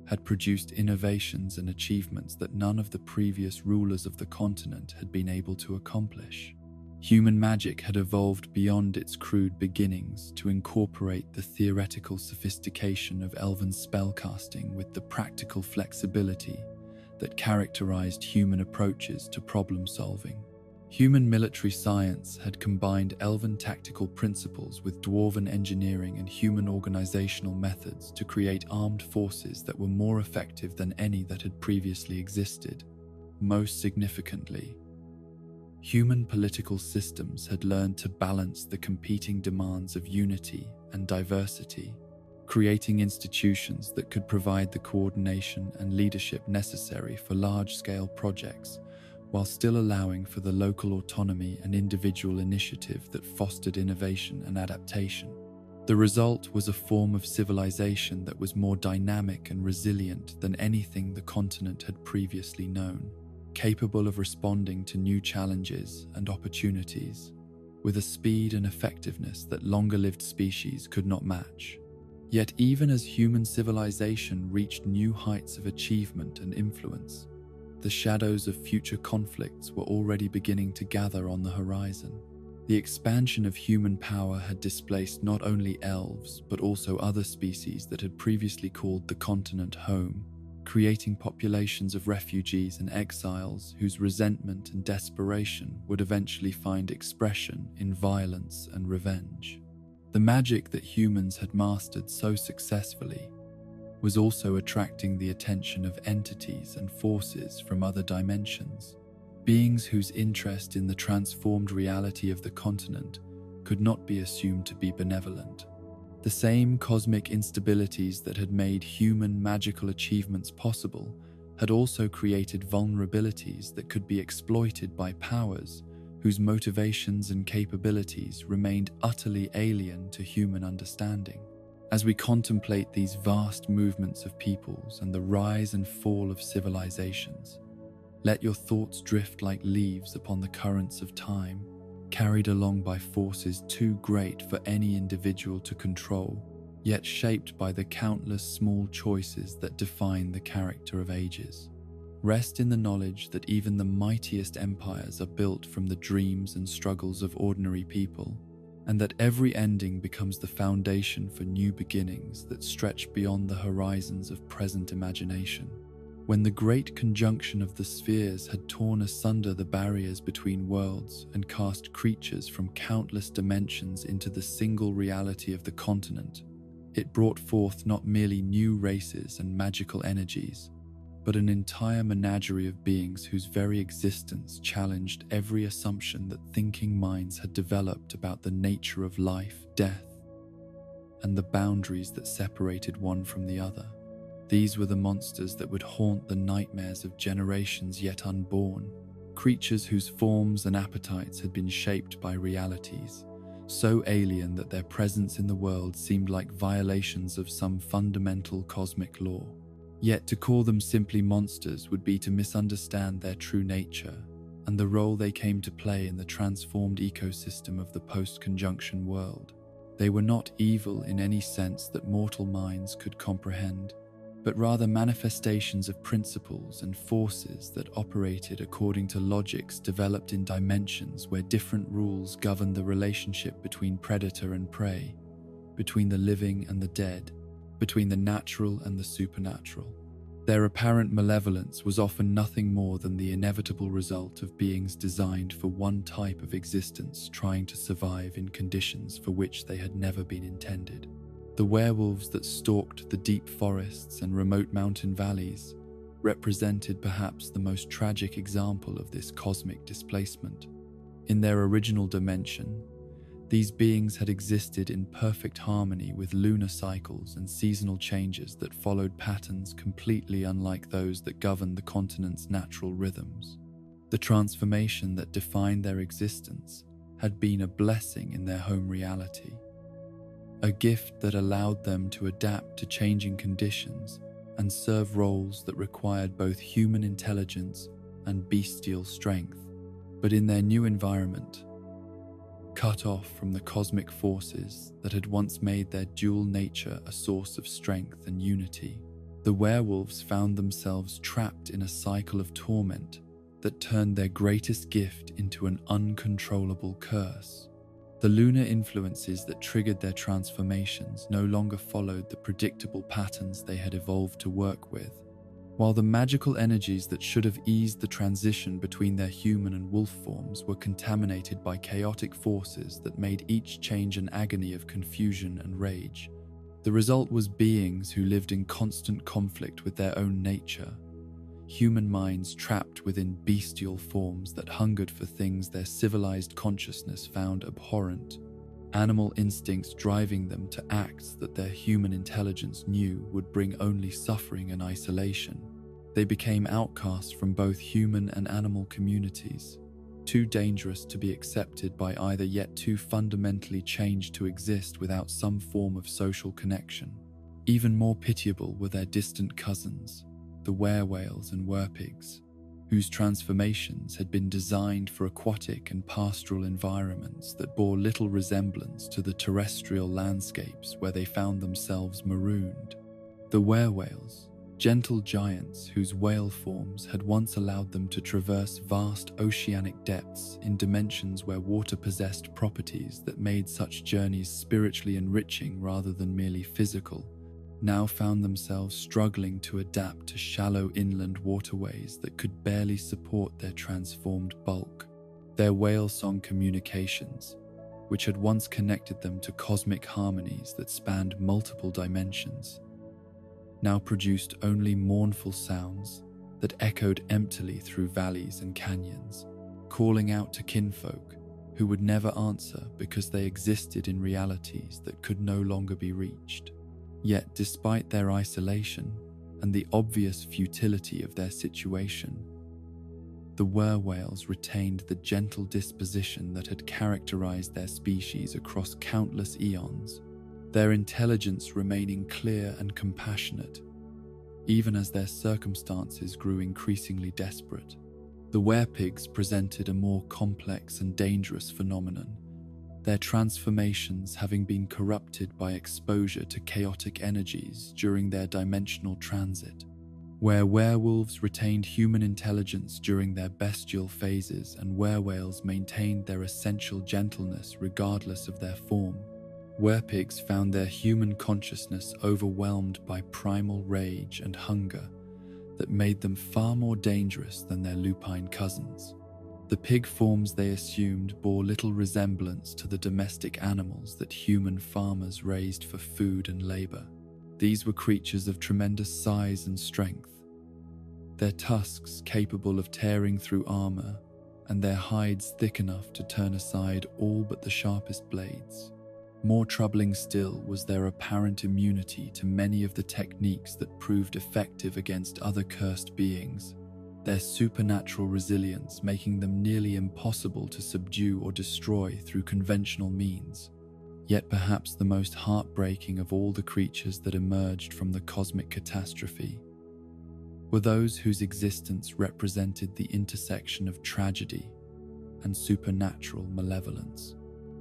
had produced innovations and achievements that none of the previous rulers of the continent had been able to accomplish. Human magic had evolved beyond its crude beginnings to incorporate the theoretical sophistication of elven spellcasting with the practical flexibility that characterized human approaches to problem solving. Human military science had combined elven tactical principles with dwarven engineering and human organizational methods to create armed forces that were more effective than any that had previously existed. Most significantly, human political systems had learned to balance the competing demands of unity and diversity, creating institutions that could provide the coordination and leadership necessary for large-scale projects, while still allowing for the local autonomy and individual initiative that fostered innovation and adaptation. The result was a form of civilization that was more dynamic and resilient than anything the continent had previously known, capable of responding to new challenges and opportunities with a speed and effectiveness that longer-lived species could not match. Yet even as human civilization reached new heights of achievement and influence, the shadows of future conflicts were already beginning to gather on the horizon. The expansion of human power had displaced not only elves, but also other species that had previously called the continent home, creating populations of refugees and exiles whose resentment and desperation would eventually find expression in violence and revenge. The magic that humans had mastered so successfully was also attracting the attention of entities and forces from other dimensions, beings whose interest in the transformed reality of the continent could not be assumed to be benevolent. The same cosmic instabilities that had made human magical achievements possible had also created vulnerabilities that could be exploited by powers whose motivations and capabilities remained utterly alien to human understanding. As we contemplate these vast movements of peoples and the rise and fall of civilizations, let your thoughts drift like leaves upon the currents of time, carried along by forces too great for any individual to control, yet shaped by the countless small choices that define the character of ages. Rest in the knowledge that even the mightiest empires are built from the dreams and struggles of ordinary people, and that every ending becomes the foundation for new beginnings that stretch beyond the horizons of present imagination. When the great conjunction of the spheres had torn asunder the barriers between worlds and cast creatures from countless dimensions into the single reality of the continent, it brought forth not merely new races and magical energies, but an entire menagerie of beings whose very existence challenged every assumption that thinking minds had developed about the nature of life, death, and the boundaries that separated one from the other. These were the monsters that would haunt the nightmares of generations yet unborn, creatures whose forms and appetites had been shaped by realities so alien that their presence in the world seemed like violations of some fundamental cosmic law. Yet to call them simply monsters would be to misunderstand their true nature and the role they came to play in the transformed ecosystem of the post-conjunction world. They were not evil in any sense that mortal minds could comprehend, but rather manifestations of principles and forces that operated according to logics developed in dimensions where different rules governed the relationship between predator and prey, between the living and the dead, between the natural and the supernatural. Their apparent malevolence was often nothing more than the inevitable result of beings designed for one type of existence trying to survive in conditions for which they had never been intended. The werewolves that stalked the deep forests and remote mountain valleys represented perhaps the most tragic example of this cosmic displacement. In their original dimension, these beings had existed in perfect harmony with lunar cycles and seasonal changes that followed patterns completely unlike those that governed the continent's natural rhythms. The transformation that defined their existence had been a blessing in their home reality, a gift that allowed them to adapt to changing conditions and serve roles that required both human intelligence and bestial strength. But in their new environment, cut off from the cosmic forces that had once made their dual nature a source of strength and unity, the werewolves found themselves trapped in a cycle of torment that turned their greatest gift into an uncontrollable curse. The lunar influences that triggered their transformations no longer followed the predictable patterns they had evolved to work with, while the magical energies that should have eased the transition between their human and wolf forms were contaminated by chaotic forces that made each change an agony of confusion and rage. The result was beings who lived in constant conflict with their own nature, human minds trapped within bestial forms that hungered for things their civilized consciousness found abhorrent, animal instincts driving them to acts that their human intelligence knew would bring only suffering and isolation. They became outcasts from both human and animal communities, too dangerous to be accepted by either, yet too fundamentally changed to exist without some form of social connection. Even more pitiable were their distant cousins, the werewhales and werpigs, whose transformations had been designed for aquatic and pastoral environments that bore little resemblance to the terrestrial landscapes where they found themselves marooned. The werewhales, gentle giants whose whale forms had once allowed them to traverse vast oceanic depths in dimensions where water possessed properties that made such journeys spiritually enriching rather than merely physical, now found themselves struggling to adapt to shallow inland waterways that could barely support their transformed bulk. Their whale song communications, which had once connected them to cosmic harmonies that spanned multiple dimensions, now produced only mournful sounds that echoed emptily through valleys and canyons, calling out to kinfolk who would never answer because they existed in realities that could no longer be reached. Yet, despite their isolation and the obvious futility of their situation, the werewhales retained the gentle disposition that had characterized their species across countless eons, their intelligence remaining clear and compassionate, even as their circumstances grew increasingly desperate. The werepigs presented a more complex and dangerous phenomenon, their transformations having been corrupted by exposure to chaotic energies during their dimensional transit. Where werewolves retained human intelligence during their bestial phases and werewhales maintained their essential gentleness regardless of their form, werepigs found their human consciousness overwhelmed by primal rage and hunger that made them far more dangerous than their lupine cousins. The pig forms they assumed bore little resemblance to the domestic animals that human farmers raised for food and labor. These were creatures of tremendous size and strength, their tusks capable of tearing through armor, and their hides thick enough to turn aside all but the sharpest blades. More troubling still was their apparent immunity to many of the techniques that proved effective against other cursed beings, their supernatural resilience making them nearly impossible to subdue or destroy through conventional means. Yet perhaps the most heartbreaking of all the creatures that emerged from the cosmic catastrophe were those whose existence represented the intersection of tragedy and supernatural malevolence.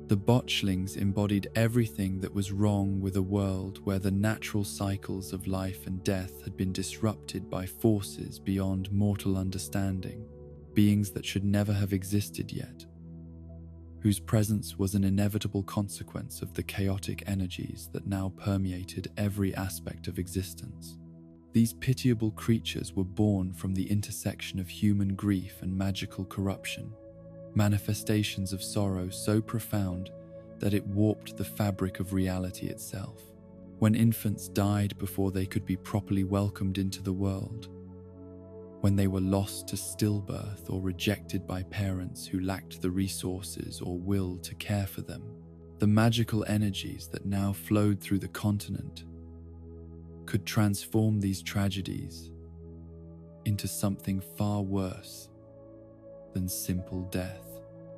The botchlings embodied everything that was wrong with a world where the natural cycles of life and death had been disrupted by forces beyond mortal understanding, beings that should never have existed yet, whose presence was an inevitable consequence of the chaotic energies that now permeated every aspect of existence. These pitiable creatures were born from the intersection of human grief and magical corruption, manifestations of sorrow so profound that it warped the fabric of reality itself. When infants died before they could be properly welcomed into the world, when they were lost to stillbirth or rejected by parents who lacked the resources or will to care for them, the magical energies that now flowed through the continent could transform these tragedies into something far worse than simple death.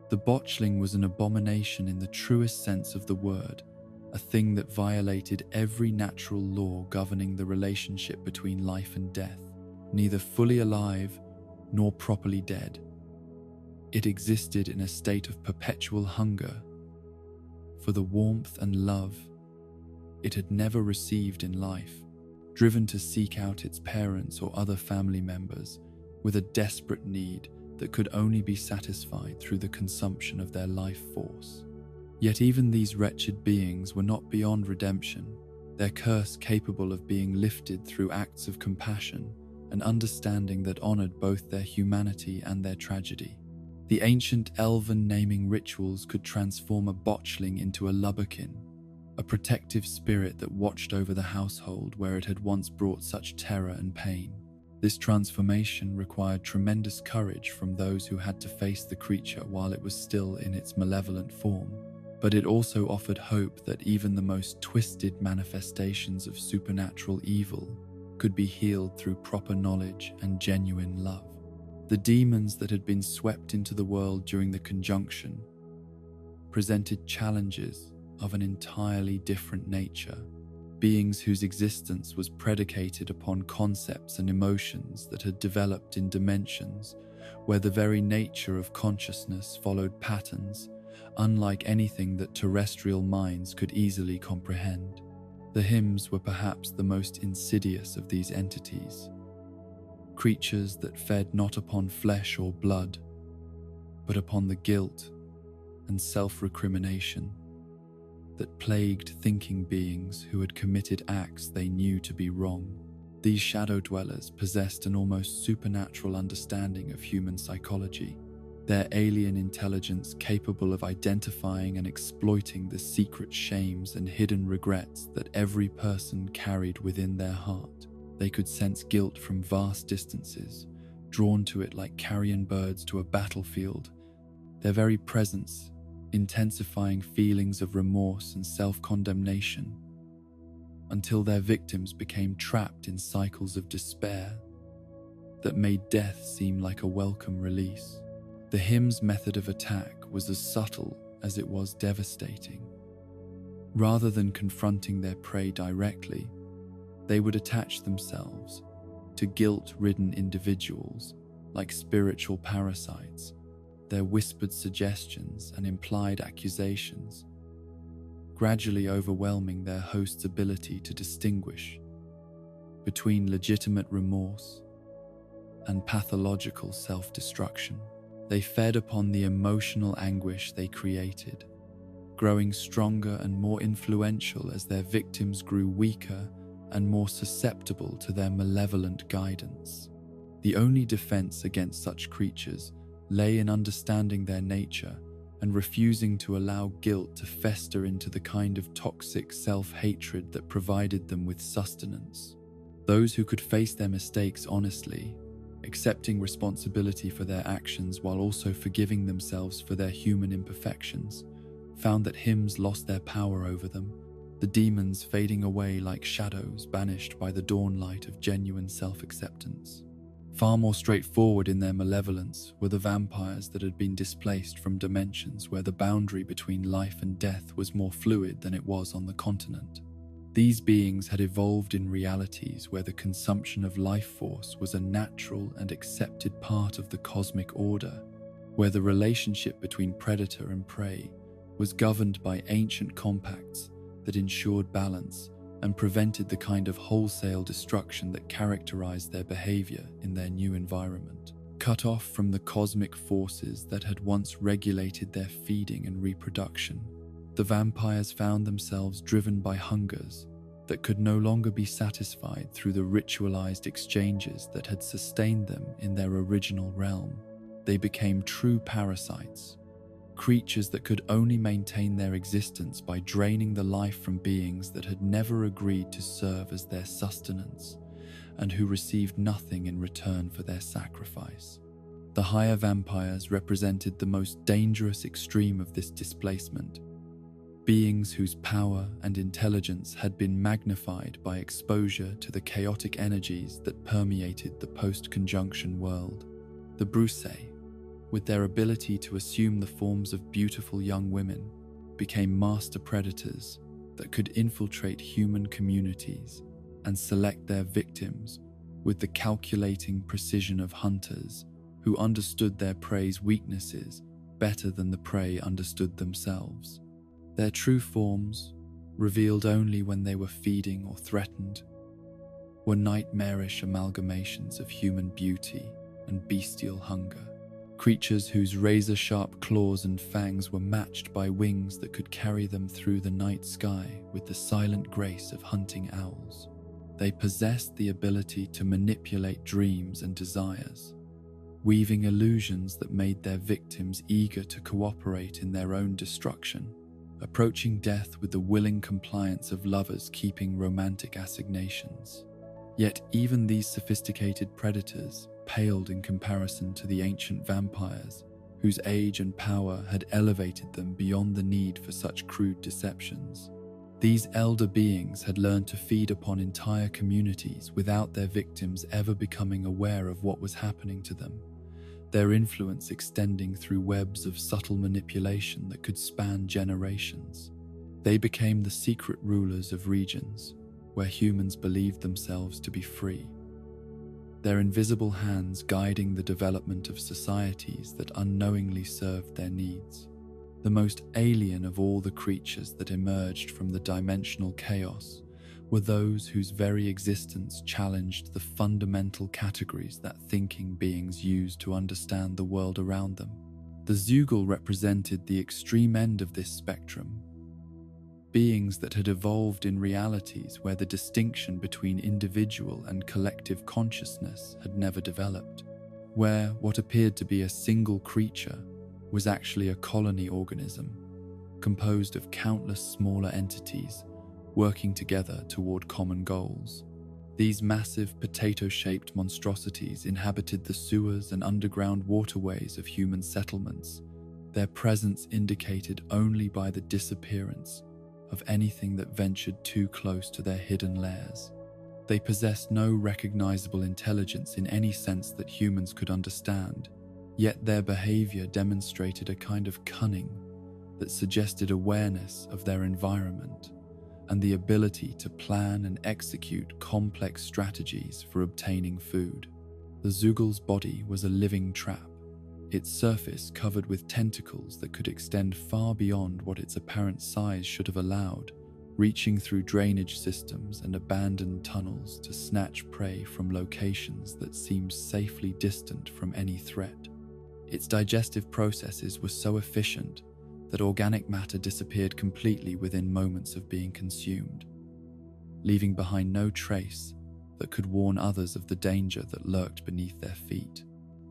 The botchling was an abomination in the truest sense of the word, a thing that violated every natural law governing the relationship between life and death, neither fully alive nor properly dead. It existed in a state of perpetual hunger for the warmth and love it had never received in life, driven to seek out its parents or other family members with a desperate need that could only be satisfied through the consumption of their life force. Yet even these wretched beings were not beyond redemption, their curse capable of being lifted through acts of compassion and understanding that honored both their humanity and their tragedy. The ancient elven naming rituals could transform a botchling into a lubberkin, a protective spirit that watched over the household where it had once brought such terror and pain. This transformation required tremendous courage from those who had to face the creature while it was still in its malevolent form, but it also offered hope that even the most twisted manifestations of supernatural evil could be healed through proper knowledge and genuine love. The demons that had been swept into the world during the conjunction presented challenges of an entirely different nature, beings whose existence was predicated upon concepts and emotions that had developed in dimensions where the very nature of consciousness followed patterns unlike anything that terrestrial minds could easily comprehend. The hymns were perhaps the most insidious of these entities, creatures that fed not upon flesh or blood, but upon the guilt and self-recrimination that plagued thinking beings who had committed acts they knew to be wrong. These shadow dwellers possessed an almost supernatural understanding of human psychology, their alien intelligence capable of identifying and exploiting the secret shames and hidden regrets that every person carried within their heart. They could sense guilt from vast distances, drawn to it like carrion birds to a battlefield, their very presence intensifying feelings of remorse and self-condemnation, until their victims became trapped in cycles of despair that made death seem like a welcome release. The hymn's method of attack was as subtle as it was devastating. Rather than confronting their prey directly, they would attach themselves to guilt-ridden individuals like spiritual parasites, their whispered suggestions and implied accusations, gradually overwhelming their host's ability to distinguish between legitimate remorse and pathological self-destruction. They fed upon the emotional anguish they created, growing stronger and more influential as their victims grew weaker and more susceptible to their malevolent guidance. The only defense against such creatures lay in understanding their nature and refusing to allow guilt to fester into the kind of toxic self-hatred that provided them with sustenance. Those who could face their mistakes honestly, accepting responsibility for their actions while also forgiving themselves for their human imperfections, found that hymns lost their power over them, the demons fading away like shadows banished by the dawn light of genuine self-acceptance. Far more straightforward in their malevolence were the vampires that had been displaced from dimensions where the boundary between life and death was more fluid than it was on the continent. These beings had evolved in realities where the consumption of life force was a natural and accepted part of the cosmic order, where the relationship between predator and prey was governed by ancient compacts that ensured balance and prevented the kind of wholesale destruction that characterized their behavior in their new environment. Cut off from the cosmic forces that had once regulated their feeding and reproduction, the vampires found themselves driven by hungers that could no longer be satisfied through the ritualized exchanges that had sustained them in their original realm. They became true parasites, creatures that could only maintain their existence by draining the life from beings that had never agreed to serve as their sustenance and who received nothing in return for their sacrifice. The higher vampires represented the most dangerous extreme of this displacement, beings whose power and intelligence had been magnified by exposure to the chaotic energies that permeated the post-conjunction world. The Brusae, with their ability to assume the forms of beautiful young women, became master predators that could infiltrate human communities and select their victims with the calculating precision of hunters who understood their prey's weaknesses better than the prey understood themselves. Their true forms, revealed only when they were feeding or threatened, were nightmarish amalgamations of human beauty and bestial hunger. Creatures whose razor-sharp claws and fangs were matched by wings that could carry them through the night sky with the silent grace of hunting owls. They possessed the ability to manipulate dreams and desires, weaving illusions that made their victims eager to cooperate in their own destruction, approaching death with the willing compliance of lovers keeping romantic assignations. Yet even these sophisticated predators paled in comparison to the ancient vampires, whose age and power had elevated them beyond the need for such crude deceptions. These elder beings had learned to feed upon entire communities without their victims ever becoming aware of what was happening to them, their influence extending through webs of subtle manipulation that could span generations. They became the secret rulers of regions where humans believed themselves to be free, their invisible hands guiding the development of societies that unknowingly served their needs. The most alien of all the creatures that emerged from the dimensional chaos were those whose very existence challenged the fundamental categories that thinking beings use to understand the world around them. The Zeugl represented the extreme end of this spectrum, beings that had evolved in realities where the distinction between individual and collective consciousness had never developed, where what appeared to be a single creature was actually a colony organism, composed of countless smaller entities working together toward common goals. These massive potato-shaped monstrosities inhabited the sewers and underground waterways of human settlements, their presence indicated only by the disappearance of anything that ventured too close to their hidden lairs. They possessed no recognizable intelligence in any sense that humans could understand, yet their behavior demonstrated a kind of cunning that suggested awareness of their environment and the ability to plan and execute complex strategies for obtaining food. The Zeugl's body was a living trap, its surface covered with tentacles that could extend far beyond what its apparent size should have allowed, reaching through drainage systems and abandoned tunnels to snatch prey from locations that seemed safely distant from any threat. Its digestive processes were so efficient that organic matter disappeared completely within moments of being consumed, leaving behind no trace that could warn others of the danger that lurked beneath their feet.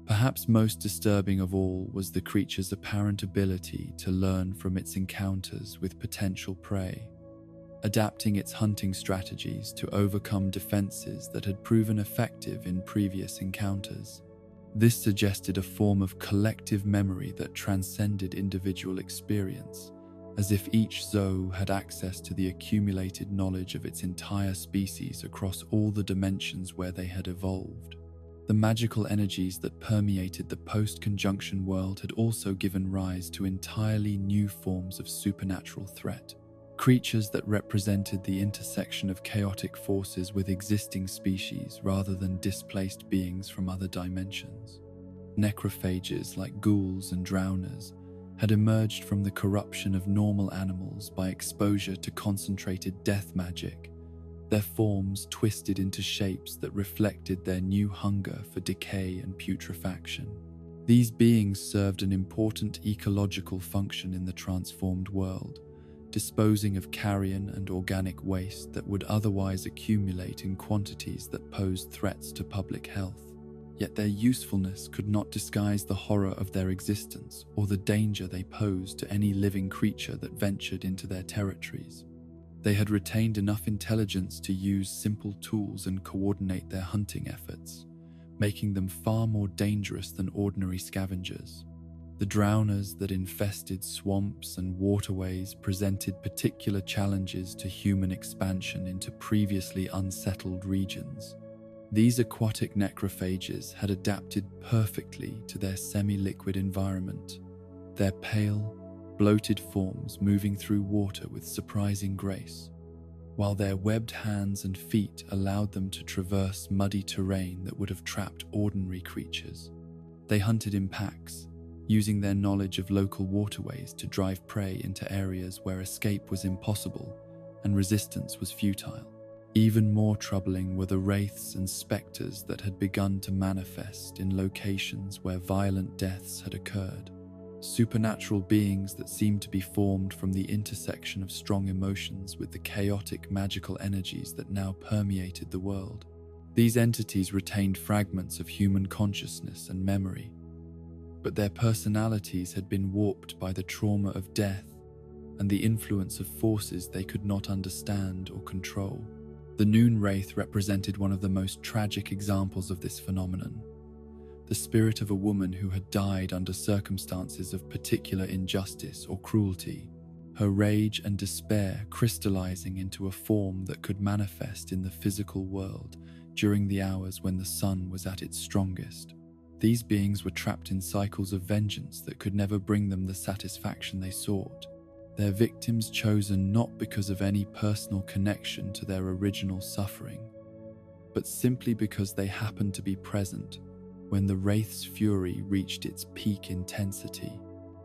Perhaps most disturbing of all was the creature's apparent ability to learn from its encounters with potential prey, adapting its hunting strategies to overcome defenses that had proven effective in previous encounters. This suggested a form of collective memory that transcended individual experience, as if each Zou had access to the accumulated knowledge of its entire species across all the dimensions where they had evolved. The magical energies that permeated the post-conjunction world had also given rise to entirely new forms of supernatural threat, creatures that represented the intersection of chaotic forces with existing species rather than displaced beings from other dimensions. Necrophages like ghouls and drowners had emerged from the corruption of normal animals by exposure to concentrated death magic, their forms twisted into shapes that reflected their new hunger for decay and putrefaction. These beings served an important ecological function in the transformed world, disposing of carrion and organic waste that would otherwise accumulate in quantities that posed threats to public health. Yet their usefulness could not disguise the horror of their existence or the danger they posed to any living creature that ventured into their territories. They had retained enough intelligence to use simple tools and coordinate their hunting efforts, making them far more dangerous than ordinary scavengers. The drowners that infested swamps and waterways presented particular challenges to human expansion into previously unsettled regions. These aquatic necrophages had adapted perfectly to their semi-liquid environment, their pale, bloated forms moving through water with surprising grace, while their webbed hands and feet allowed them to traverse muddy terrain that would have trapped ordinary creatures. They hunted in packs, using their knowledge of local waterways to drive prey into areas where escape was impossible and resistance was futile. Even more troubling were the wraiths and spectres that had begun to manifest in locations where violent deaths had occurred. Supernatural beings that seemed to be formed from the intersection of strong emotions with the chaotic magical energies that now permeated the world. These entities retained fragments of human consciousness and memory, but their personalities had been warped by the trauma of death and the influence of forces they could not understand or control. The Noon Wraith represented one of the most tragic examples of this phenomenon, the spirit of a woman who had died under circumstances of particular injustice or cruelty, her rage and despair crystallizing into a form that could manifest in the physical world during the hours when the sun was at its strongest. These beings were trapped in cycles of vengeance that could never bring them the satisfaction they sought, their victims chosen not because of any personal connection to their original suffering, but simply because they happened to be present when the Wraith's fury reached its peak intensity.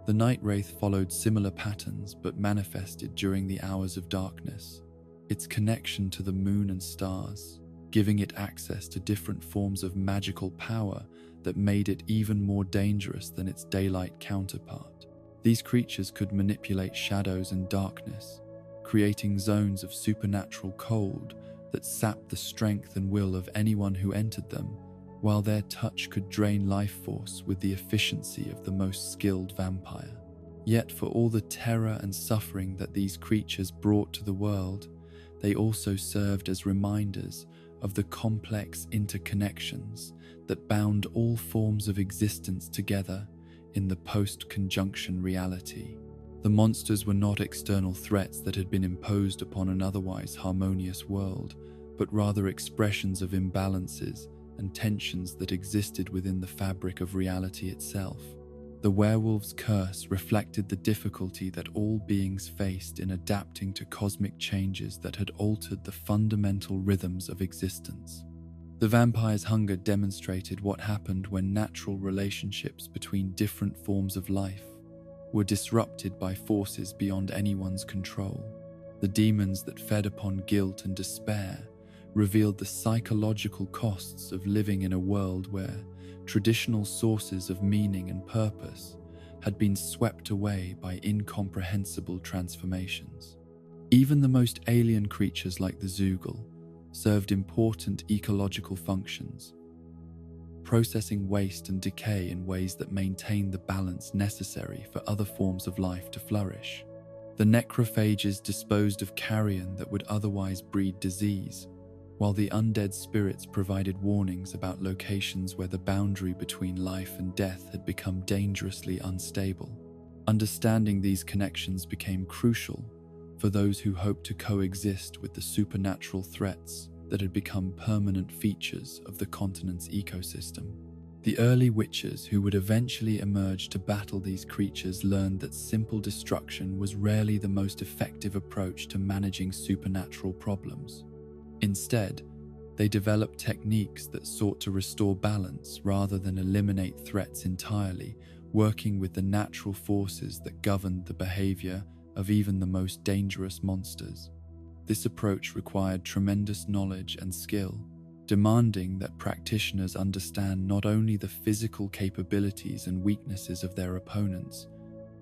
The Night Wraith followed similar patterns but manifested during the hours of darkness, its connection to the moon and stars, giving it access to different forms of magical power that made it even more dangerous than its daylight counterpart. These creatures could manipulate shadows and darkness, creating zones of supernatural cold that sapped the strength and will of anyone who entered them, while their touch could drain life force with the efficiency of the most skilled vampire. Yet for all the terror and suffering that these creatures brought to the world, they also served as reminders of the complex interconnections that bound all forms of existence together in the post-conjunction reality. The monsters were not external threats that had been imposed upon an otherwise harmonious world, but rather expressions of imbalances and tensions that existed within the fabric of reality itself. The werewolf's curse reflected the difficulty that all beings faced in adapting to cosmic changes that had altered the fundamental rhythms of existence. The vampire's hunger demonstrated what happened when natural relationships between different forms of life were disrupted by forces beyond anyone's control. The demons that fed upon guilt and despair revealed the psychological costs of living in a world where traditional sources of meaning and purpose had been swept away by incomprehensible transformations. Even the most alien creatures like the Zoogle served important ecological functions, processing waste and decay in ways that maintained the balance necessary for other forms of life to flourish. The necrophages disposed of carrion that would otherwise breed disease, while the undead spirits provided warnings about locations where the boundary between life and death had become dangerously unstable. Understanding these connections became crucial for those who hoped to coexist with the supernatural threats that had become permanent features of the continent's ecosystem. The early witches who would eventually emerge to battle these creatures learned that simple destruction was rarely the most effective approach to managing supernatural problems. Instead, they developed techniques that sought to restore balance rather than eliminate threats entirely working with the natural forces that governed the behavior of even the most dangerous monsters. This approach required tremendous knowledge and skill, demanding that practitioners understand not only the physical capabilities and weaknesses of their opponents,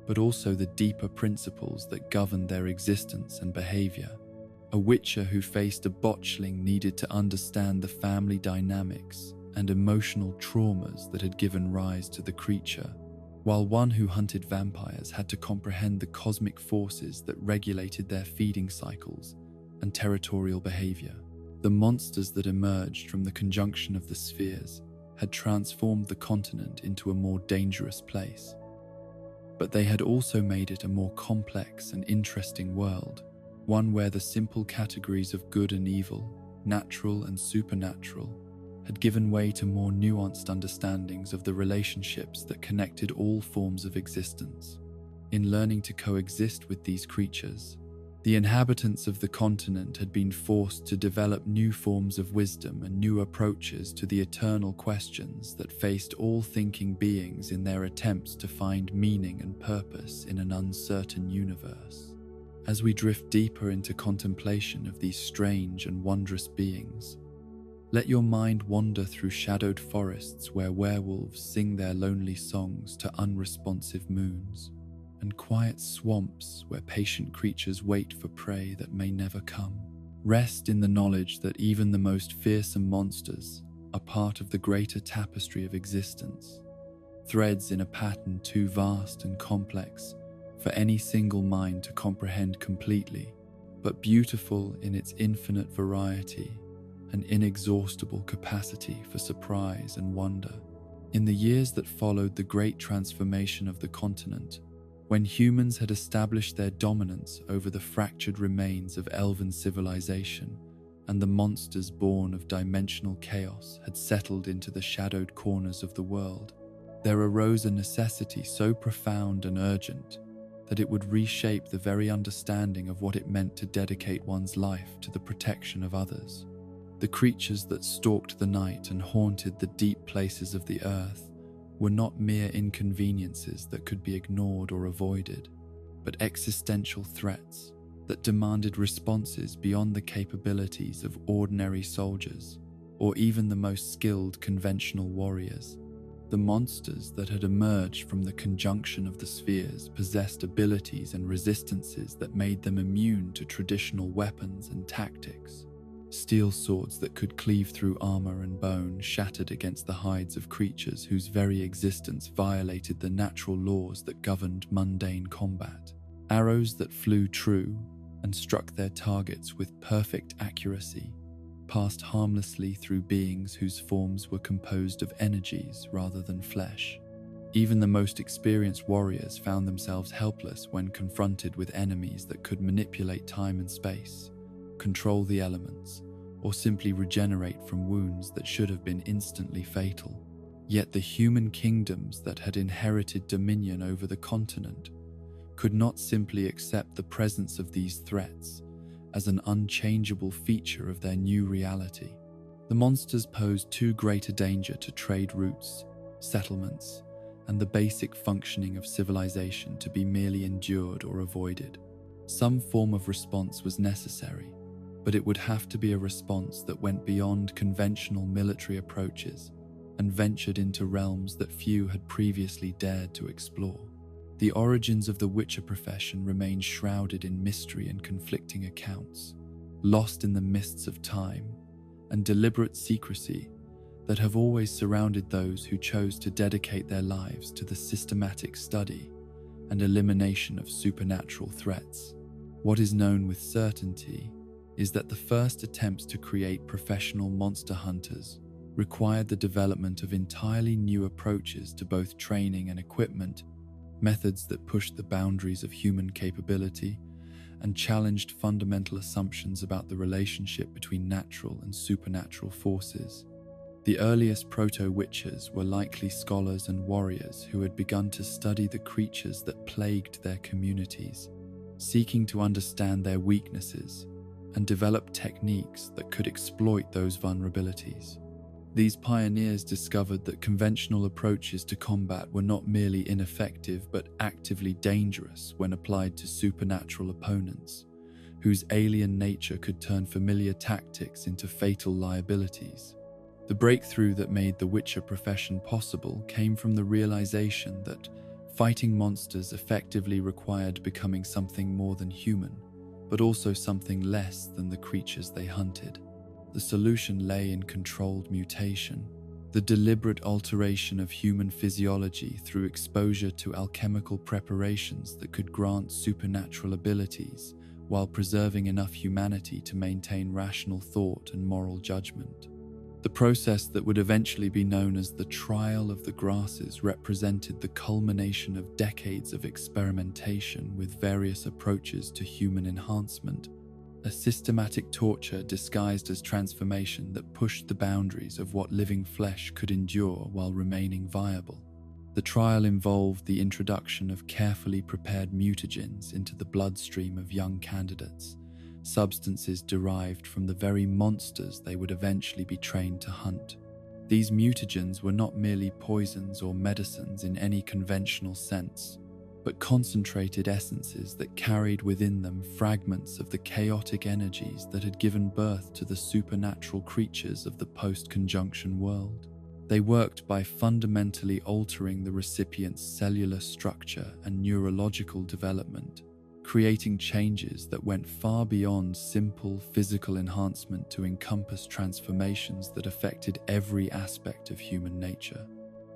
but also the deeper principles that govern their existence and behavior. A witcher who faced a botchling needed to understand the family dynamics and emotional traumas that had given rise to the creature, while one who hunted vampires had to comprehend the cosmic forces that regulated their feeding cycles and territorial behavior. The monsters that emerged from the conjunction of the spheres had transformed the continent into a more dangerous place. But they had also made it a more complex and interesting world, one where the simple categories of good and evil, natural and supernatural, had given way to more nuanced understandings of the relationships that connected all forms of existence. In learning to coexist with these creatures, the inhabitants of the continent had been forced to develop new forms of wisdom and new approaches to the eternal questions that faced all thinking beings in their attempts to find meaning and purpose in an uncertain universe. As we drift deeper into contemplation of these strange and wondrous beings, let your mind wander through shadowed forests where werewolves sing their lonely songs to unresponsive moons, and quiet swamps where patient creatures wait for prey that may never come. Rest in the knowledge that even the most fearsome monsters are part of the greater tapestry of existence, threads in a pattern too vast and complex for any single mind to comprehend completely, but beautiful in its infinite variety and inexhaustible capacity for surprise and wonder. In the years that followed the great transformation of the continent, when humans had established their dominance over the fractured remains of elven civilization, and the monsters born of dimensional chaos had settled into the shadowed corners of the world, there arose a necessity so profound and urgent that it would reshape the very understanding of what it meant to dedicate one's life to the protection of others. The creatures that stalked the night and haunted the deep places of the earth were not mere inconveniences that could be ignored or avoided, but existential threats that demanded responses beyond the capabilities of ordinary soldiers or even the most skilled conventional warriors. The monsters that had emerged from the conjunction of the spheres possessed abilities and resistances that made them immune to traditional weapons and tactics. Steel swords that could cleave through armor and bone shattered against the hides of creatures whose very existence violated the natural laws that governed mundane combat. Arrows that flew true and struck their targets with perfect accuracy passed harmlessly through beings whose forms were composed of energies rather than flesh. Even the most experienced warriors found themselves helpless when confronted with enemies that could manipulate time and space, control the elements, or simply regenerate from wounds that should have been instantly fatal. Yet the human kingdoms that had inherited dominion over the continent could not simply accept the presence of these threats as an unchangeable feature of their new reality. The monsters posed too great a danger to trade routes, settlements, and the basic functioning of civilization to be merely endured or avoided. Some form of response was necessary, but it would have to be a response that went beyond conventional military approaches and ventured into realms that few had previously dared to explore. The origins of the Witcher profession remain shrouded in mystery and conflicting accounts, lost in the mists of time and deliberate secrecy that have always surrounded those who chose to dedicate their lives to the systematic study and elimination of supernatural threats. What is known with certainty is that the first attempts to create professional monster hunters required the development of entirely new approaches to both training and equipment, methods that pushed the boundaries of human capability and challenged fundamental assumptions about the relationship between natural and supernatural forces. The earliest proto-witchers were likely scholars and warriors who had begun to study the creatures that plagued their communities, seeking to understand their weaknesses and develop techniques that could exploit those vulnerabilities. These pioneers discovered that conventional approaches to combat were not merely ineffective but actively dangerous when applied to supernatural opponents, whose alien nature could turn familiar tactics into fatal liabilities. The breakthrough that made the Witcher profession possible came from the realization that fighting monsters effectively required becoming something more than human, but also something less than the creatures they hunted. The solution lay in controlled mutation, the deliberate alteration of human physiology through exposure to alchemical preparations that could grant supernatural abilities while preserving enough humanity to maintain rational thought and moral judgment. The process that would eventually be known as the Trial of the Grasses represented the culmination of decades of experimentation with various approaches to human enhancement, a systematic torture disguised as transformation that pushed the boundaries of what living flesh could endure while remaining viable. The trial involved the introduction of carefully prepared mutagens into the bloodstream of young candidates, substances derived from the very monsters they would eventually be trained to hunt. These mutagens were not merely poisons or medicines in any conventional sense, but concentrated essences that carried within them fragments of the chaotic energies that had given birth to the supernatural creatures of the post-conjunction world. They worked by fundamentally altering the recipient's cellular structure and neurological development, creating changes that went far beyond simple physical enhancement to encompass transformations that affected every aspect of human nature.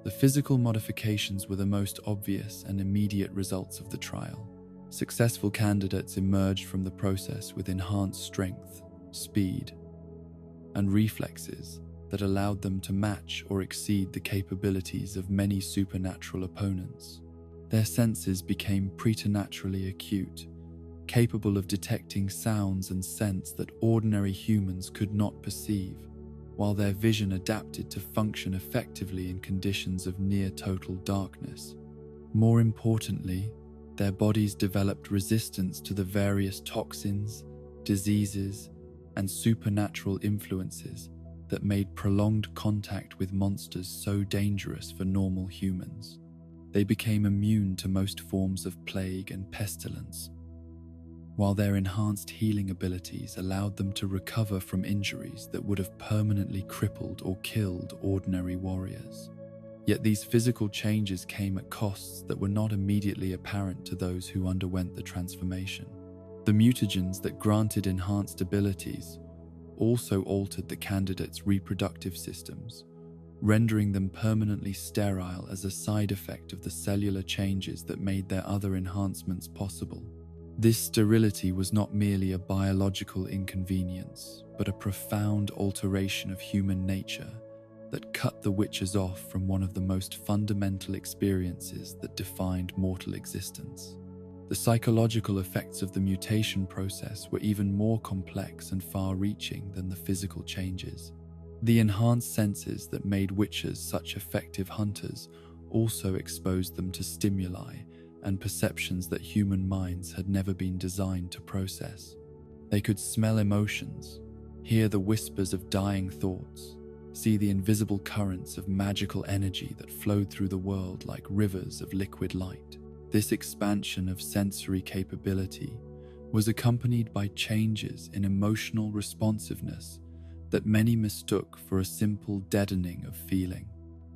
The physical modifications were the most obvious and immediate results of the trial. Successful candidates emerged from the process with enhanced strength, speed, and reflexes that allowed them to match or exceed the capabilities of many supernatural opponents. Their senses became preternaturally acute, capable of detecting sounds and scents that ordinary humans could not perceive, while their vision adapted to function effectively in conditions of near-total darkness. More importantly, their bodies developed resistance to the various toxins, diseases, and supernatural influences that made prolonged contact with monsters so dangerous for normal humans. They became immune to most forms of plague and pestilence, while their enhanced healing abilities allowed them to recover from injuries that would have permanently crippled or killed ordinary warriors. Yet these physical changes came at costs that were not immediately apparent to those who underwent the transformation. The mutagens that granted enhanced abilities also altered the candidates' reproductive systems, rendering them permanently sterile as a side effect of the cellular changes that made their other enhancements possible. This sterility was not merely a biological inconvenience, but a profound alteration of human nature that cut the Witchers off from one of the most fundamental experiences that defined mortal existence. The psychological effects of the mutation process were even more complex and far-reaching than the physical changes. The enhanced senses that made Witchers such effective hunters also exposed them to stimuli and perceptions that human minds had never been designed to process. They could smell emotions, hear the whispers of dying thoughts, see the invisible currents of magical energy that flowed through the world like rivers of liquid light. This expansion of sensory capability was accompanied by changes in emotional responsiveness that many mistook for a simple deadening of feeling.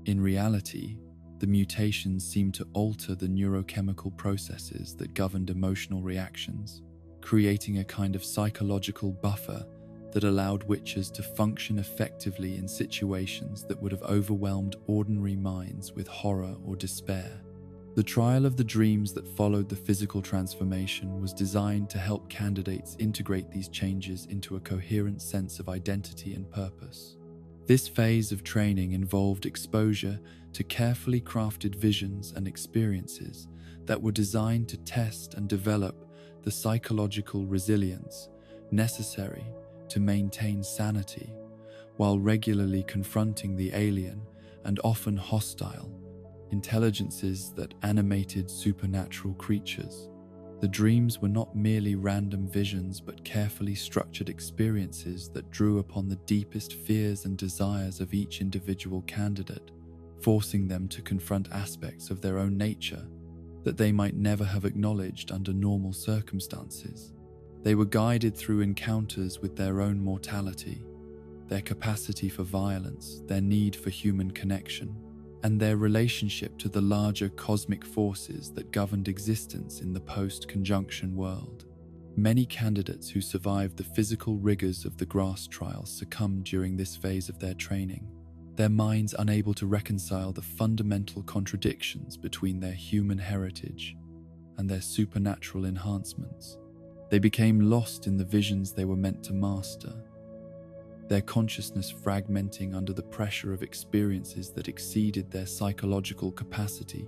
In reality, the mutations seemed to alter the neurochemical processes that governed emotional reactions, creating a kind of psychological buffer that allowed Witchers to function effectively in situations that would have overwhelmed ordinary minds with horror or despair. The trial of the dreams that followed the physical transformation was designed to help candidates integrate these changes into a coherent sense of identity and purpose. This phase of training involved exposure to carefully crafted visions and experiences that were designed to test and develop the psychological resilience necessary to maintain sanity while regularly confronting the alien and often hostile intelligences that animated supernatural creatures. The dreams were not merely random visions but carefully structured experiences that drew upon the deepest fears and desires of each individual candidate, forcing them to confront aspects of their own nature that they might never have acknowledged under normal circumstances. They were guided through encounters with their own mortality, their capacity for violence, their need for human connection, and their relationship to the larger cosmic forces that governed existence in the post-conjunction world. Many candidates who survived the physical rigors of the grass trials succumbed during this phase of their training, their minds unable to reconcile the fundamental contradictions between their human heritage and their supernatural enhancements. They became lost in the visions they were meant to master, their consciousness fragmenting under the pressure of experiences that exceeded their psychological capacity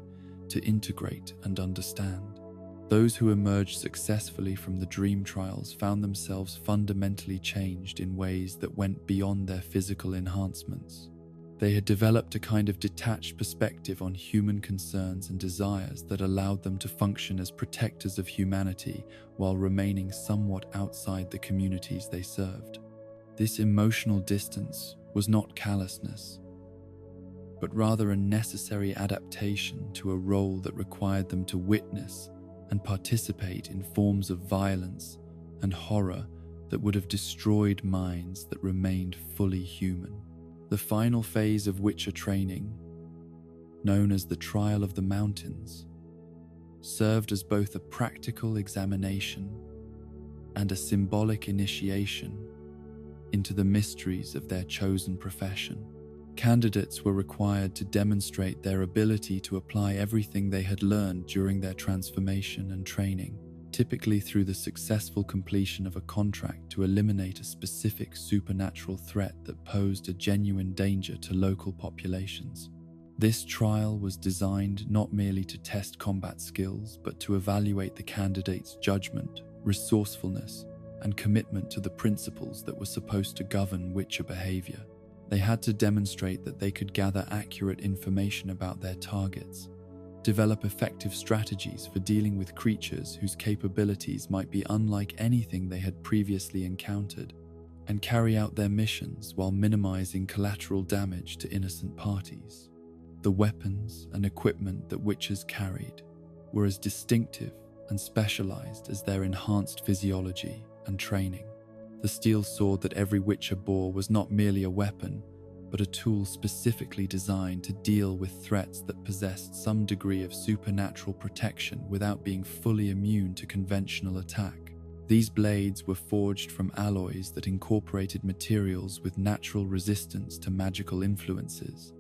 to integrate and understand. Those who emerged successfully from the dream trials found themselves fundamentally changed in ways that went beyond their physical enhancements. They had developed a kind of detached perspective on human concerns and desires that allowed them to function as protectors of humanity while remaining somewhat outside the communities they served. This emotional distance was not callousness, but rather a necessary adaptation to a role that required them to witness and participate in forms of violence and horror that would have destroyed minds that remained fully human. The final phase of Witcher training, known as the Trial of the Mountains, served as both a practical examination and a symbolic initiation into the mysteries of their chosen profession. Candidates were required to demonstrate their ability to apply everything they had learned during their transformation and training, typically through the successful completion of a contract to eliminate a specific supernatural threat that posed a genuine danger to local populations. This trial was designed not merely to test combat skills, but to evaluate the candidate's judgment, resourcefulness, and commitment to the principles that were supposed to govern Witcher behavior. They had to demonstrate that they could gather accurate information about their targets, develop effective strategies for dealing with creatures whose capabilities might be unlike anything they had previously encountered, and carry out their missions while minimizing collateral damage to innocent parties. The weapons and equipment that Witchers carried were as distinctive and specialized as their enhanced physiology and training. The steel sword that every Witcher bore was not merely a weapon, but a tool specifically designed to deal with threats that possessed some degree of supernatural protection without being fully immune to conventional attack. These blades were forged from alloys that incorporated materials with natural resistance to magical influences,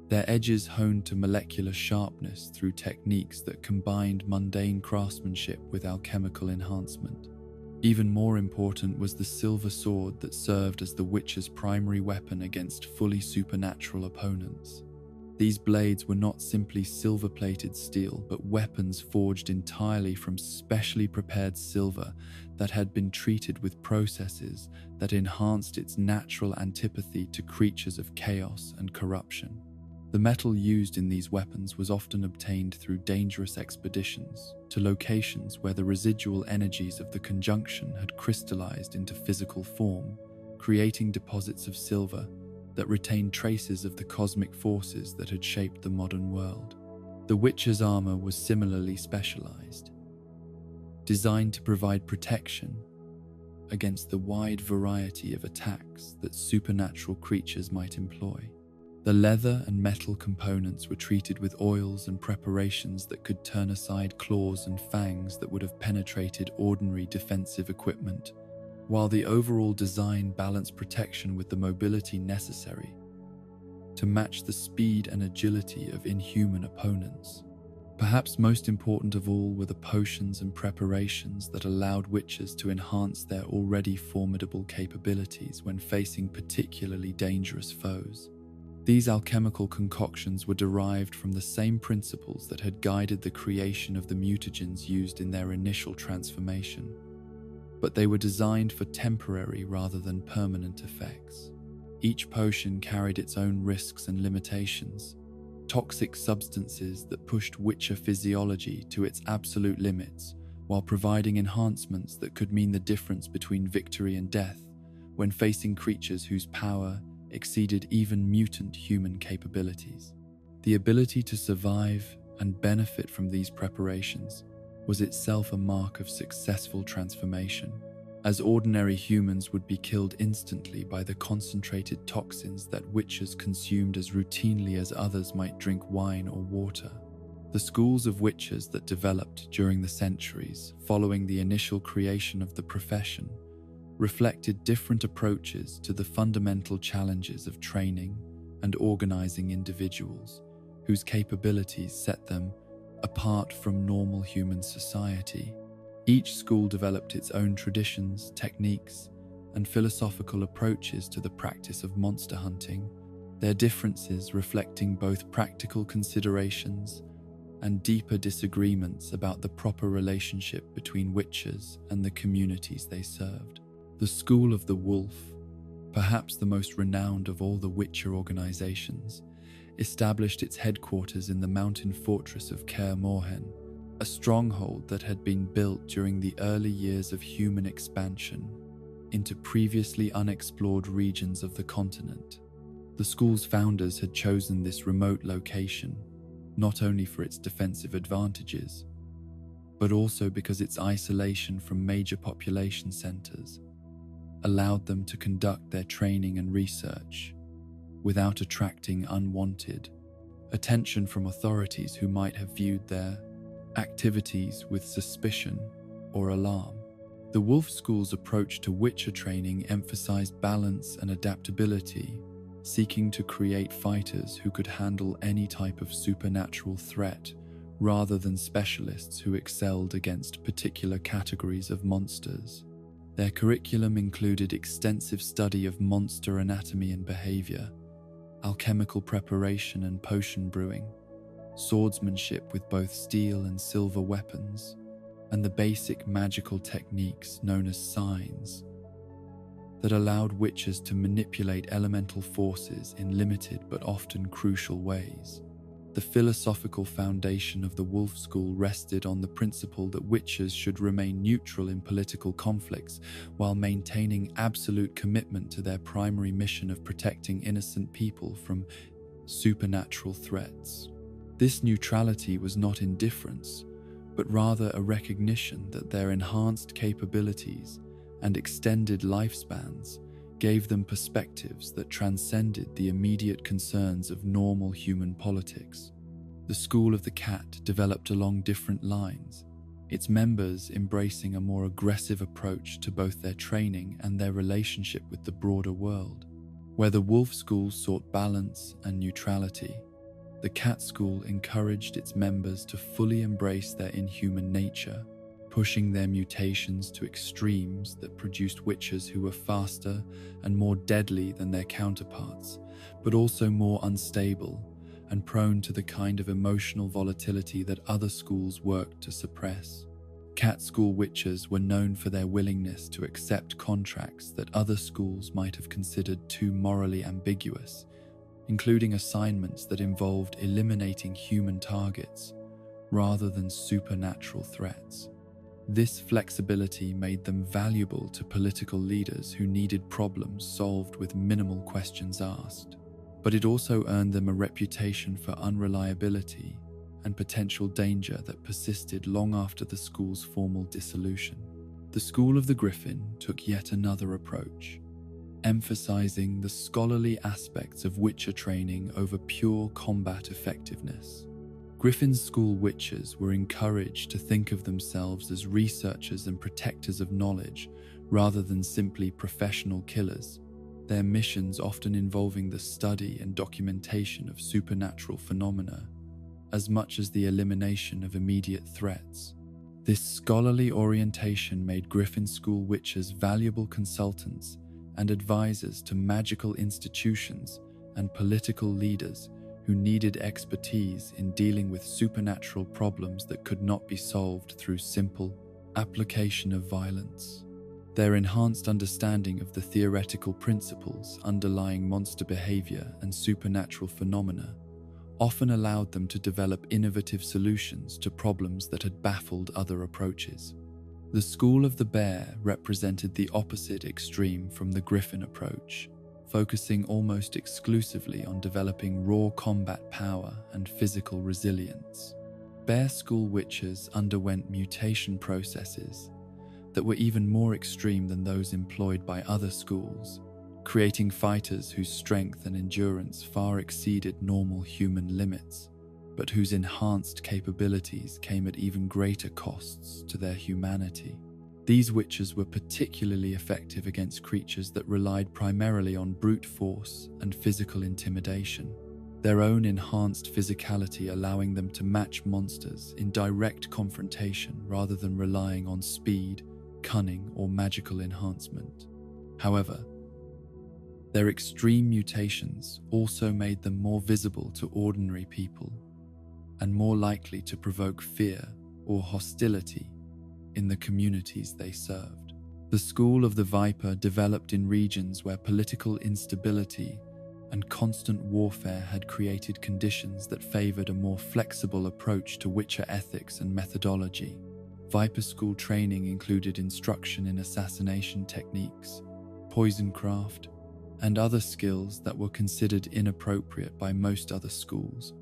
their edges honed to molecular sharpness through techniques that combined mundane craftsmanship with alchemical enhancement. Even more important was the silver sword that served as the Witcher's primary weapon against fully supernatural opponents. These blades were not simply silver-plated steel, but weapons forged entirely from specially prepared silver that had been treated with processes that enhanced its natural antipathy to creatures of chaos and corruption. The metal used in these weapons was often obtained through dangerous expeditions to locations where the residual energies of the conjunction had crystallized into physical form, creating deposits of silver that retained traces of the cosmic forces that had shaped the modern world. The Witcher's armor was similarly specialized, designed to provide protection against the wide variety of attacks that supernatural creatures might employ. The leather and metal components were treated with oils and preparations that could turn aside claws and fangs that would have penetrated ordinary defensive equipment, while the overall design balanced protection with the mobility necessary to match the speed and agility of inhuman opponents. Perhaps most important of all were the potions and preparations that allowed Witchers to enhance their already formidable capabilities when facing particularly dangerous foes. These alchemical concoctions were derived from the same principles that had guided the creation of the mutagens used in their initial transformation, but they were designed for temporary rather than permanent effects. Each potion carried its own risks and limitations, toxic substances that pushed Witcher physiology to its absolute limits, while providing enhancements that could mean the difference between victory and death when facing creatures whose power exceeded even mutant human capabilities. The ability to survive and benefit from these preparations was itself a mark of successful transformation, as ordinary humans would be killed instantly by the concentrated toxins that witches consumed as routinely as others might drink wine or water. The schools of witches that developed during the centuries following the initial creation of the profession reflected different approaches to the fundamental challenges of training and organizing individuals whose capabilities set them apart from normal human society. Each school developed its own traditions, techniques, and philosophical approaches to the practice of monster hunting, their differences reflecting both practical considerations and deeper disagreements about the proper relationship between witches and the communities they served. The School of the Wolf, perhaps the most renowned of all the Witcher organizations, established its headquarters in the mountain fortress of Kaer Morhen, a stronghold that had been built during the early years of human expansion into previously unexplored regions of the continent. The school's founders had chosen this remote location not only for its defensive advantages, but also because its isolation from major population centers allowed them to conduct their training and research without attracting unwanted attention from authorities who might have viewed their activities with suspicion or alarm. The Wolf School's approach to Witcher training emphasized balance and adaptability, seeking to create fighters who could handle any type of supernatural threat rather than specialists who excelled against particular categories of monsters. Their curriculum included extensive study of monster anatomy and behavior, alchemical preparation and potion brewing, swordsmanship with both steel and silver weapons, and the basic magical techniques known as signs that allowed witches to manipulate elemental forces in limited but often crucial ways. The philosophical foundation of the Wolf School rested on the principle that witches should remain neutral in political conflicts while maintaining absolute commitment to their primary mission of protecting innocent people from supernatural threats. This neutrality was not indifference, but rather a recognition that their enhanced capabilities and extended lifespans gave them perspectives that transcended the immediate concerns of normal human politics. The School of the Cat developed along different lines, its members embracing a more aggressive approach to both their training and their relationship with the broader world. Where the Wolf School sought balance and neutrality, the Cat School encouraged its members to fully embrace their inhuman nature, pushing their mutations to extremes that produced witches who were faster and more deadly than their counterparts, but also more unstable and prone to the kind of emotional volatility that other schools worked to suppress. Cat School witches were known for their willingness to accept contracts that other schools might have considered too morally ambiguous, including assignments that involved eliminating human targets rather than supernatural threats. This flexibility made them valuable to political leaders who needed problems solved with minimal questions asked, but it also earned them a reputation for unreliability and potential danger that persisted long after the school's formal dissolution. The School of the Griffin took yet another approach, emphasizing the scholarly aspects of Witcher training over pure combat effectiveness. Griffin's School witches were encouraged to think of themselves as researchers and protectors of knowledge rather than simply professional killers, their missions often involving the study and documentation of supernatural phenomena as much as the elimination of immediate threats. This scholarly orientation made Griffin School witches valuable consultants and advisors to magical institutions and political leaders who needed expertise in dealing with supernatural problems that could not be solved through simple application of violence. Their enhanced understanding of the theoretical principles underlying monster behavior and supernatural phenomena often allowed them to develop innovative solutions to problems that had baffled other approaches. The School of the Bear represented the opposite extreme from the Griffin approach, focusing almost exclusively on developing raw combat power and physical resilience. Bear School witches underwent mutation processes that were even more extreme than those employed by other schools, creating fighters whose strength and endurance far exceeded normal human limits, but whose enhanced capabilities came at even greater costs to their humanity. These witches were particularly effective against creatures that relied primarily on brute force and physical intimidation, their own enhanced physicality allowing them to match monsters in direct confrontation rather than relying on speed, cunning, or magical enhancement. However, their extreme mutations also made them more visible to ordinary people and more likely to provoke fear or hostility in the communities they served. The School of the Viper developed in regions where political instability and constant warfare had created conditions that favored a more flexible approach to Witcher ethics and methodology. Viper School training included instruction in assassination techniques, poisoncraft, and other skills that were considered inappropriate by most other schools,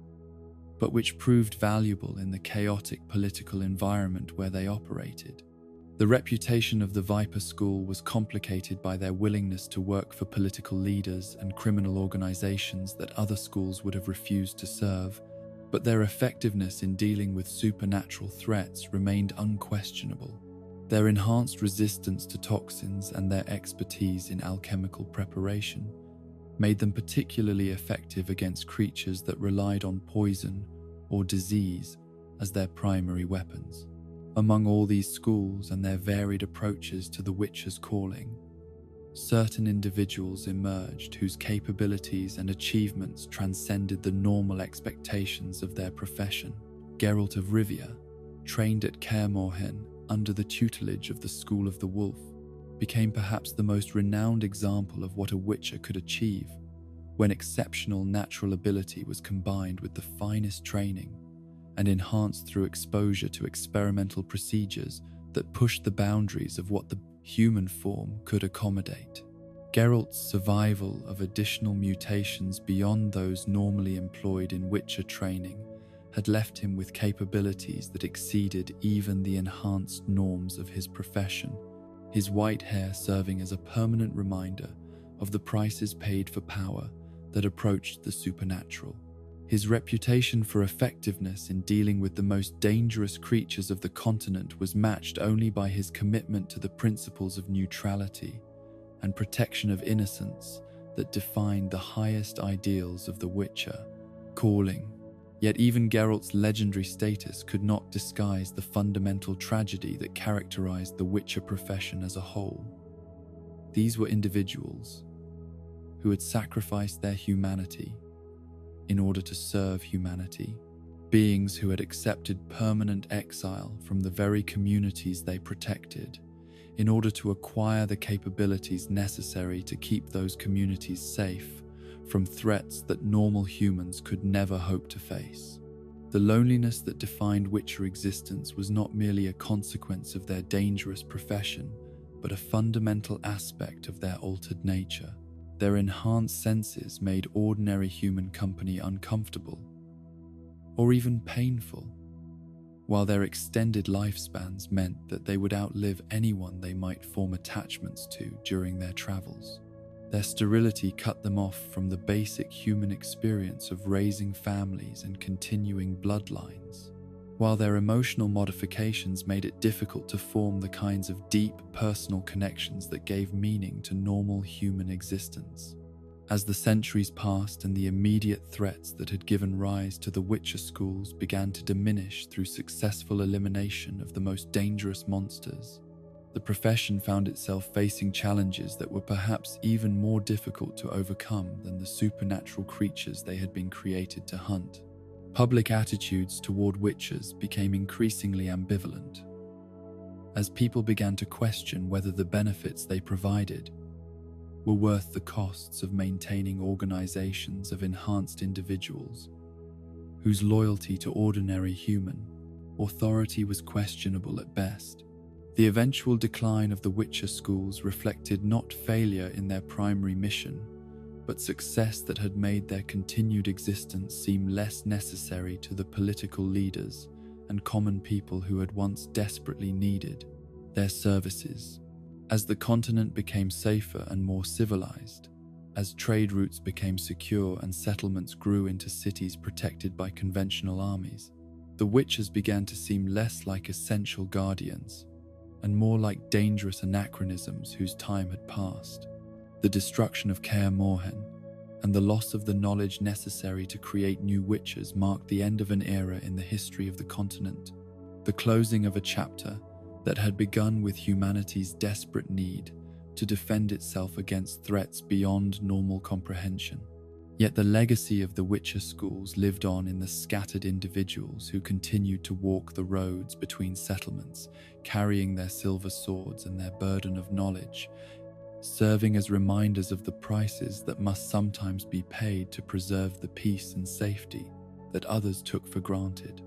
but which proved valuable in the chaotic political environment where they operated. The reputation of the Viper School was complicated by their willingness to work for political leaders and criminal organizations that other schools would have refused to serve, but their effectiveness in dealing with supernatural threats remained unquestionable. Their enhanced resistance to toxins and their expertise in alchemical preparation made them particularly effective against creatures that relied on poison or disease as their primary weapons. Among all these schools and their varied approaches to the Witcher's calling, certain individuals emerged whose capabilities and achievements transcended the normal expectations of their profession. Geralt of Rivia, trained at Kaer Morhen under the tutelage of the School of the Wolf, became perhaps the most renowned example of what a Witcher could achieve when exceptional natural ability was combined with the finest training and enhanced through exposure to experimental procedures that pushed the boundaries of what the human form could accommodate. Geralt's survival of additional mutations beyond those normally employed in Witcher training had left him with capabilities that exceeded even the enhanced norms of his profession, his white hair serving as a permanent reminder of the prices paid for power that approached the supernatural. His reputation for effectiveness in dealing with the most dangerous creatures of the continent was matched only by his commitment to the principles of neutrality and protection of innocence that defined the highest ideals of the Witcher calling. Yet even Geralt's legendary status could not disguise the fundamental tragedy that characterized the Witcher profession as a whole. These were individuals who had sacrificed their humanity in order to serve humanity, beings who had accepted permanent exile from the very communities they protected in order to acquire the capabilities necessary to keep those communities safe from threats that normal humans could never hope to face. The loneliness that defined Witcher existence was not merely a consequence of their dangerous profession, but a fundamental aspect of their altered nature. Their enhanced senses made ordinary human company uncomfortable, or even painful, while their extended lifespans meant that they would outlive anyone they might form attachments to during their travels. Their sterility cut them off from the basic human experience of raising families and continuing bloodlines, while their emotional modifications made it difficult to form the kinds of deep personal connections that gave meaning to normal human existence. As the centuries passed and the immediate threats that had given rise to the Witcher schools began to diminish through successful elimination of the most dangerous monsters, the profession found itself facing challenges that were perhaps even more difficult to overcome than the supernatural creatures they had been created to hunt. Public attitudes toward witches became increasingly ambivalent, as people began to question whether the benefits they provided were worth the costs of maintaining organizations of enhanced individuals whose loyalty to ordinary human authority was questionable at best. The eventual decline of the Witcher schools reflected not failure in their primary mission, but success that had made their continued existence seem less necessary to the political leaders and common people who had once desperately needed their services. As the continent became safer and more civilized, as trade routes became secure and settlements grew into cities protected by conventional armies, the Witchers began to seem less like essential guardians and more like dangerous anachronisms whose time had passed. The destruction of Kaer Morhen and the loss of the knowledge necessary to create new Witchers marked the end of an era in the history of the continent, the closing of a chapter that had begun with humanity's desperate need to defend itself against threats beyond normal comprehension. Yet the legacy of the Witcher schools lived on in the scattered individuals who continued to walk the roads between settlements, carrying their silver swords and their burden of knowledge, serving as reminders of the prices that must sometimes be paid to preserve the peace and safety that others took for granted.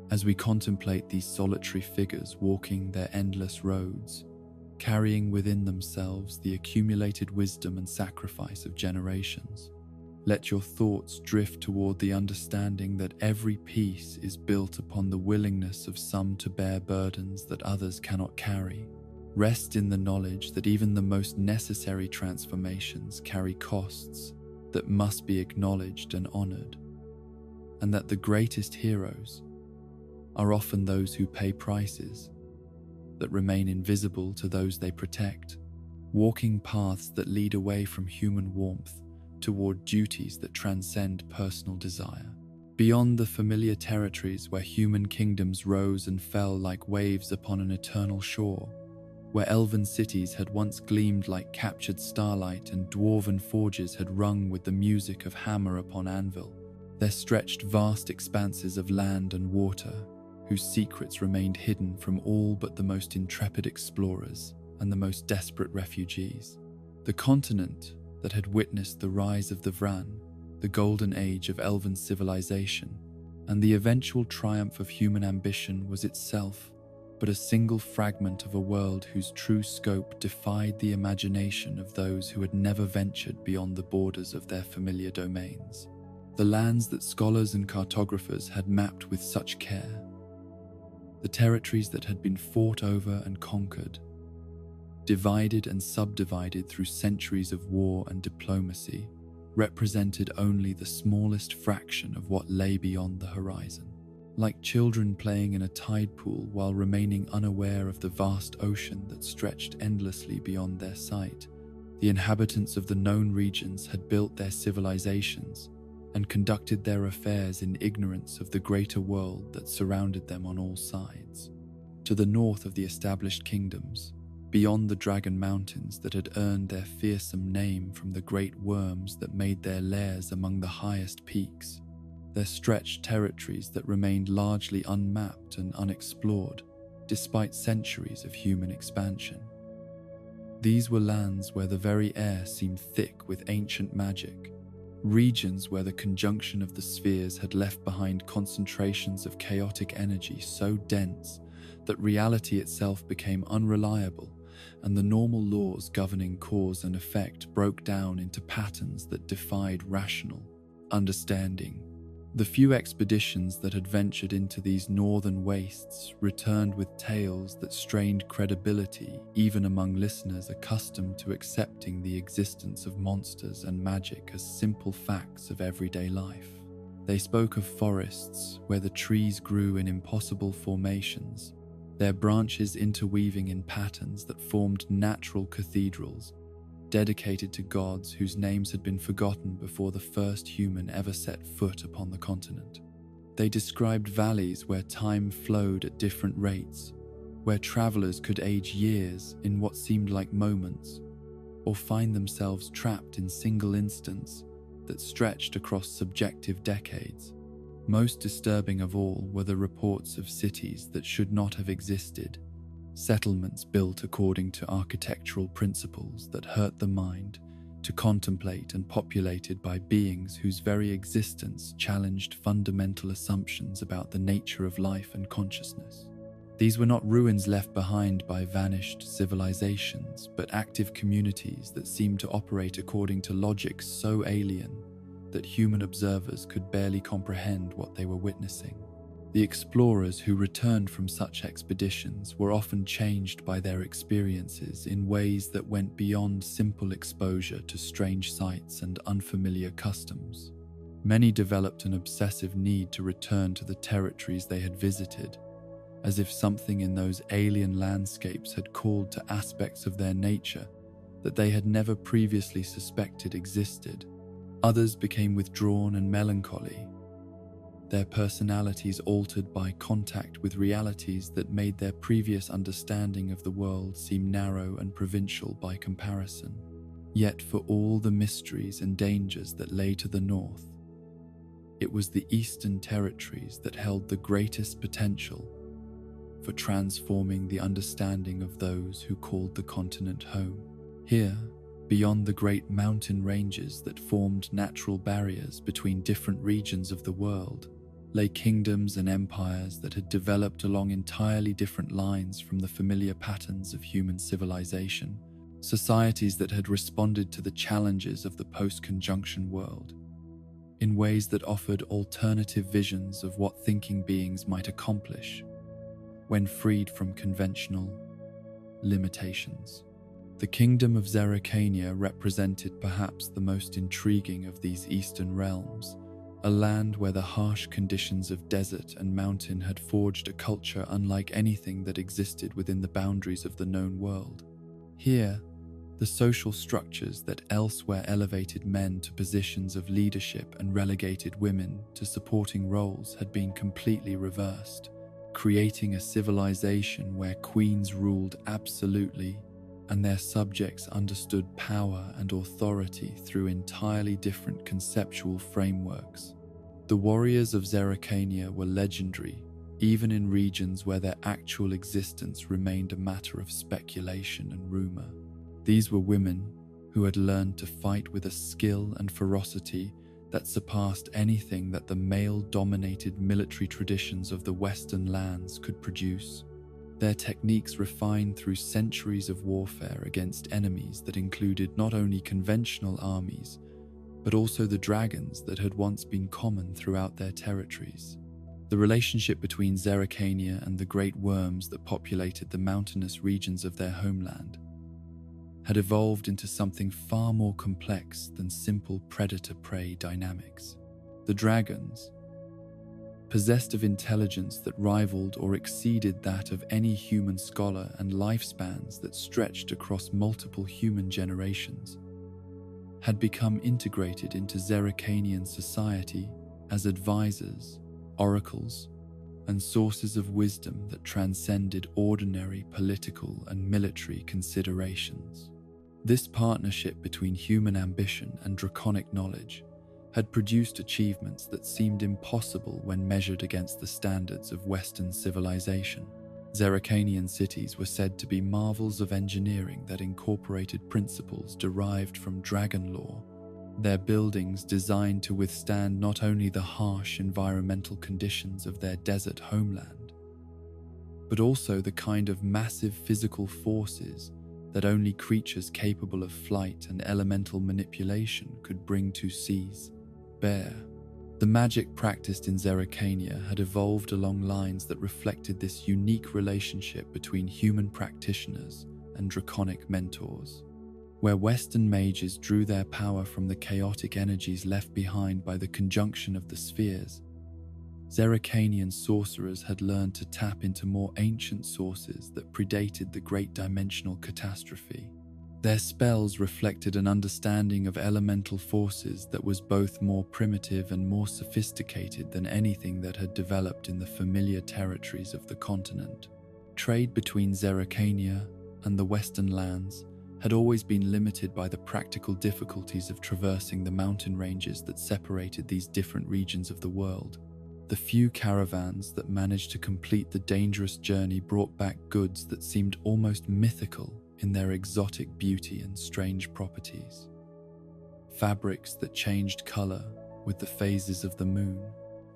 As we contemplate these solitary figures walking their endless roads, carrying within themselves the accumulated wisdom and sacrifice of generations, let your thoughts drift toward the understanding that every piece is built upon the willingness of some to bear burdens that others cannot carry. Rest in the knowledge that even the most necessary transformations carry costs that must be acknowledged and honored, and that the greatest heroes are often those who pay prices that remain invisible to those they protect, walking paths that lead away from human warmth toward duties that transcend personal desire. Beyond the familiar territories where human kingdoms rose and fell like waves upon an eternal shore, where elven cities had once gleamed like captured starlight and dwarven forges had rung with the music of hammer upon anvil, there stretched vast expanses of land and water, whose secrets remained hidden from all but the most intrepid explorers and the most desperate refugees. The continent that had witnessed the rise of the Vran, the golden age of elven civilization, and the eventual triumph of human ambition was itself but a single fragment of a world whose true scope defied the imagination of those who had never ventured beyond the borders of their familiar domains. The lands that scholars and cartographers had mapped with such care, the territories that had been fought over and conquered, divided and subdivided through centuries of war and diplomacy, represented only the smallest fraction of what lay beyond the horizon. Like children playing in a tide pool while remaining unaware of the vast ocean that stretched endlessly beyond their sight, the inhabitants of the known regions had built their civilizations and conducted their affairs in ignorance of the greater world that surrounded them on all sides. To the north of the established kingdoms, beyond the Dragon Mountains that had earned their fearsome name from the great worms that made their lairs among the highest peaks, there stretched territories that remained largely unmapped and unexplored, despite centuries of human expansion. These were lands where the very air seemed thick with ancient magic, regions where the conjunction of the spheres had left behind concentrations of chaotic energy so dense that reality itself became unreliable, and the normal laws governing cause and effect broke down into patterns that defied rational understanding. The few expeditions that had ventured into these northern wastes returned with tales that strained credibility even among listeners accustomed to accepting the existence of monsters and magic as simple facts of everyday life. They spoke of forests where the trees grew in impossible formations, their branches interweaving in patterns that formed natural cathedrals, dedicated to gods whose names had been forgotten before the first human ever set foot upon the continent. They described valleys where time flowed at different rates, where travelers could age years in what seemed like moments, or find themselves trapped in single instants that stretched across subjective decades. Most disturbing of all were the reports of cities that should not have existed, settlements built according to architectural principles that hurt the mind, to contemplate and populated by beings whose very existence challenged fundamental assumptions about the nature of life and consciousness. These were not ruins left behind by vanished civilizations, but active communities that seemed to operate according to logics so alien that human observers could barely comprehend what they were witnessing. The explorers who returned from such expeditions were often changed by their experiences in ways that went beyond simple exposure to strange sights and unfamiliar customs. Many developed an obsessive need to return to the territories they had visited, as if something in those alien landscapes had called to aspects of their nature that they had never previously suspected existed. Others became withdrawn and melancholy, their personalities altered by contact with realities that made their previous understanding of the world seem narrow and provincial by comparison. Yet for all the mysteries and dangers that lay to the north, it was the eastern territories that held the greatest potential for transforming the understanding of those who called the continent home. Here, beyond the great mountain ranges that formed natural barriers between different regions of the world, lay kingdoms and empires that had developed along entirely different lines from the familiar patterns of human civilization, societies that had responded to the challenges of the post-conjunction world in ways that offered alternative visions of what thinking beings might accomplish when freed from conventional limitations. The kingdom of Zerrikania represented perhaps the most intriguing of these eastern realms, a land where the harsh conditions of desert and mountain had forged a culture unlike anything that existed within the boundaries of the known world. Here, the social structures that elsewhere elevated men to positions of leadership and relegated women to supporting roles had been completely reversed, creating a civilization where queens ruled absolutely and their subjects understood power and authority through entirely different conceptual frameworks. The warriors of Zerrikania were legendary, even in regions where their actual existence remained a matter of speculation and rumor. These were women who had learned to fight with a skill and ferocity that surpassed anything that the male-dominated military traditions of the Western lands could produce. Their techniques refined through centuries of warfare against enemies that included not only conventional armies, but also the dragons that had once been common throughout their territories. The relationship between Zerrikania and the great worms that populated the mountainous regions of their homeland had evolved into something far more complex than simple predator-prey dynamics. The dragons, possessed of intelligence that rivaled or exceeded that of any human scholar and lifespans that stretched across multiple human generations, had become integrated into Zerrikanian society as advisors, oracles, and sources of wisdom that transcended ordinary political and military considerations. This partnership between human ambition and draconic knowledge had produced achievements that seemed impossible when measured against the standards of Western civilization. Zerrikanian cities were said to be marvels of engineering that incorporated principles derived from dragon lore, their buildings designed to withstand not only the harsh environmental conditions of their desert homeland, but also the kind of massive physical forces that only creatures capable of flight and elemental manipulation could bring to seize. Bear. The magic practiced in Zerrikania had evolved along lines that reflected this unique relationship between human practitioners and draconic mentors. Where Western mages drew their power from the chaotic energies left behind by the conjunction of the spheres, Zerrikanian sorcerers had learned to tap into more ancient sources that predated the Great Dimensional Catastrophe. Their spells reflected an understanding of elemental forces that was both more primitive and more sophisticated than anything that had developed in the familiar territories of the continent. Trade between Zerrikania and the Western lands had always been limited by the practical difficulties of traversing the mountain ranges that separated these different regions of the world. The few caravans that managed to complete the dangerous journey brought back goods that seemed almost mythical in their exotic beauty and strange properties. fabrics that changed color with the phases of the moon,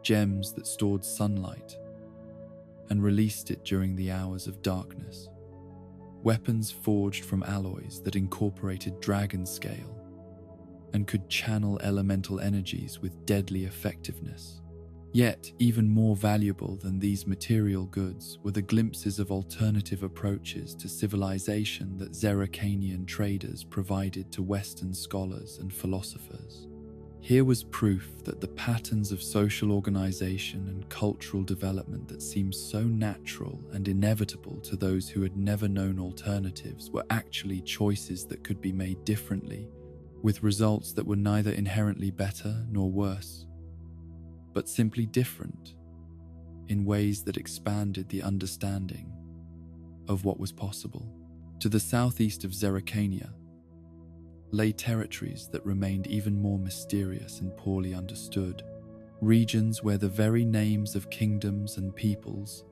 gems that stored sunlight and released it during the hours of darkness, weapons forged from alloys that incorporated dragon scale and could channel elemental energies with deadly effectiveness. Yet, even more valuable than these material goods were the glimpses of alternative approaches to civilization that Zeracanian traders provided to Western scholars and philosophers. Here was proof that the patterns of social organization and cultural development that seemed so natural and inevitable to those who had never known alternatives were actually choices that could be made differently, with results that were neither inherently better nor worse, but simply different in ways that expanded the understanding of what was possible. To the southeast of Zeracania lay territories that remained even more mysterious and poorly understood, regions where the very names of kingdoms and peoples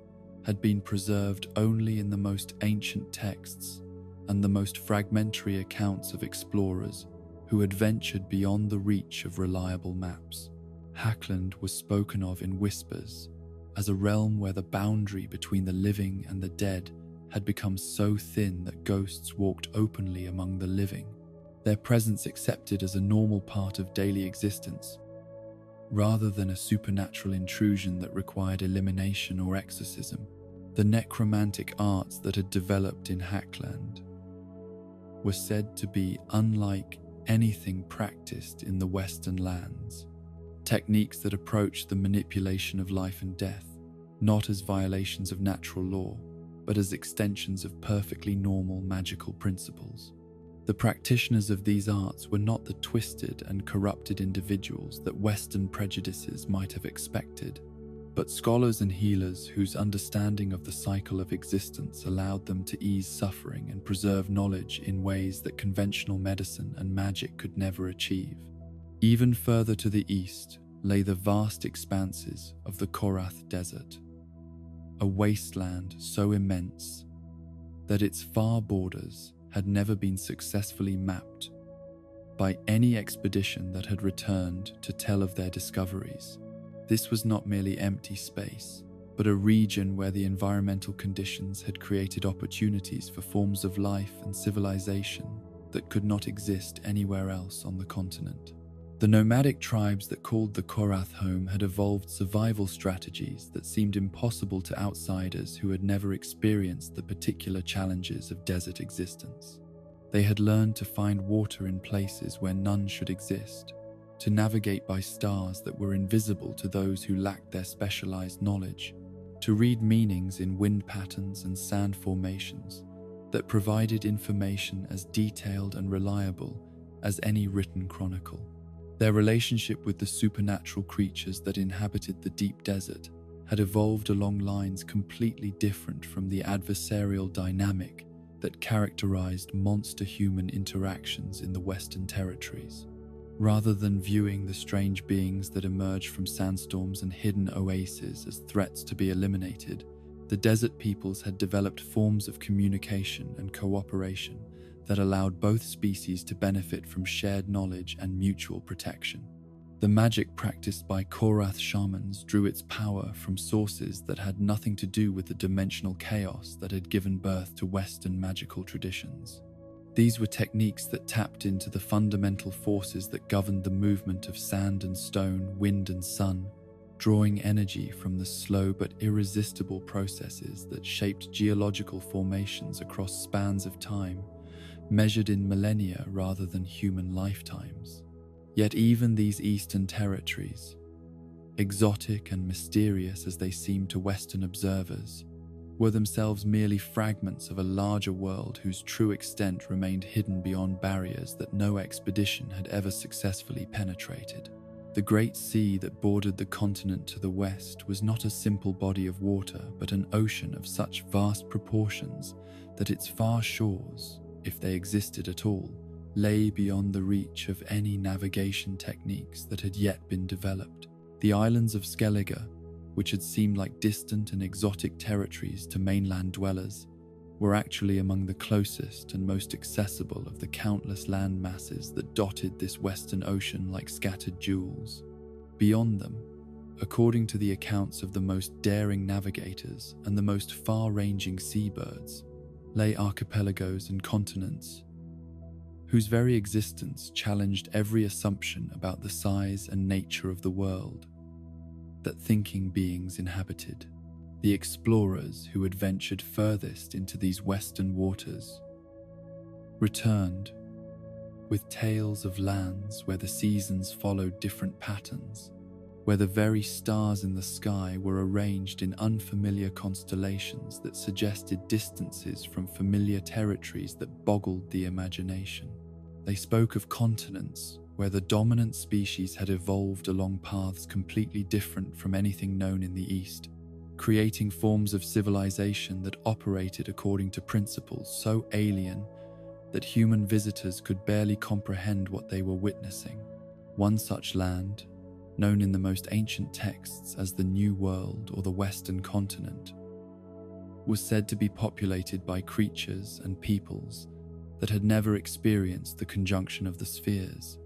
had been preserved only in the most ancient texts and the most fragmentary accounts of explorers who had ventured beyond the reach of reliable maps. Hackland was spoken of in whispers as a realm where the boundary between the living and the dead had become so thin that ghosts walked openly among the living, their presence accepted as a normal part of daily existence, rather than a supernatural intrusion that required elimination or exorcism. The necromantic arts that had developed in Hackland were said to be unlike anything practiced in the Western lands. Techniques that approach the manipulation of life and death, not as violations of natural law, but as extensions of perfectly normal magical principles. The practitioners of these arts were not the twisted and corrupted individuals that Western prejudices might have expected, but scholars and healers whose understanding of the cycle of existence allowed them to ease suffering and preserve knowledge in ways that conventional medicine and magic could never achieve. Even further to the east lay the vast expanses of the Korath Desert, a wasteland so immense that its far borders had never been successfully mapped by any expedition that had returned to tell of their discoveries. This was not merely empty space, but a region where the environmental conditions had created opportunities for forms of life and civilization that could not exist anywhere else on the continent. The nomadic tribes that called the Korath home had evolved survival strategies that seemed impossible to outsiders who had never experienced the particular challenges of desert existence. They had learned to find water in places where none should exist, to navigate by stars that were invisible to those who lacked their specialized knowledge, to read meanings in wind patterns and sand formations that provided information as detailed and reliable as any written chronicle. Their relationship with the supernatural creatures that inhabited the deep desert had evolved along lines completely different from the adversarial dynamic that characterized monster-human interactions in the Western territories. Rather than viewing the strange beings that emerged from sandstorms and hidden oases as threats to be eliminated, the desert peoples had developed forms of communication and cooperation that allowed both species to benefit from shared knowledge and mutual protection. The magic practiced by Korath shamans drew its power from sources that had nothing to do with the dimensional chaos that had given birth to Western magical traditions. These were techniques that tapped into the fundamental forces that governed the movement of sand and stone, wind and sun, drawing energy from the slow but irresistible processes that shaped geological formations across spans of time, measured in millennia rather than human lifetimes. Yet even these eastern territories, exotic and mysterious as they seemed to Western observers, were themselves merely fragments of a larger world whose true extent remained hidden beyond barriers that no expedition had ever successfully penetrated. The great sea that bordered the continent to the west was not a simple body of water, but an ocean of such vast proportions that its far shores, if they existed at all, lay beyond the reach of any navigation techniques that had yet been developed. The islands of Skellige, which had seemed like distant and exotic territories to mainland dwellers, were actually among the closest and most accessible of the countless land masses that dotted this western ocean like scattered jewels. Beyond them, according to the accounts of the most daring navigators and the most far-ranging seabirds, lay archipelagos and continents whose very existence challenged every assumption about the size and nature of the world that thinking beings inhabited. The explorers who had ventured furthest into these western waters returned with tales of lands where the seasons followed different patterns, where the very stars in the sky were arranged in unfamiliar constellations that suggested distances from familiar territories that boggled the imagination. They spoke of continents where the dominant species had evolved along paths completely different from anything known in the East, creating forms of civilization that operated according to principles so alien that human visitors could barely comprehend what they were witnessing. One such land, known in the most ancient texts as the New World or the Western Continent, was said to be populated by creatures and peoples that had never experienced the conjunction of the spheres,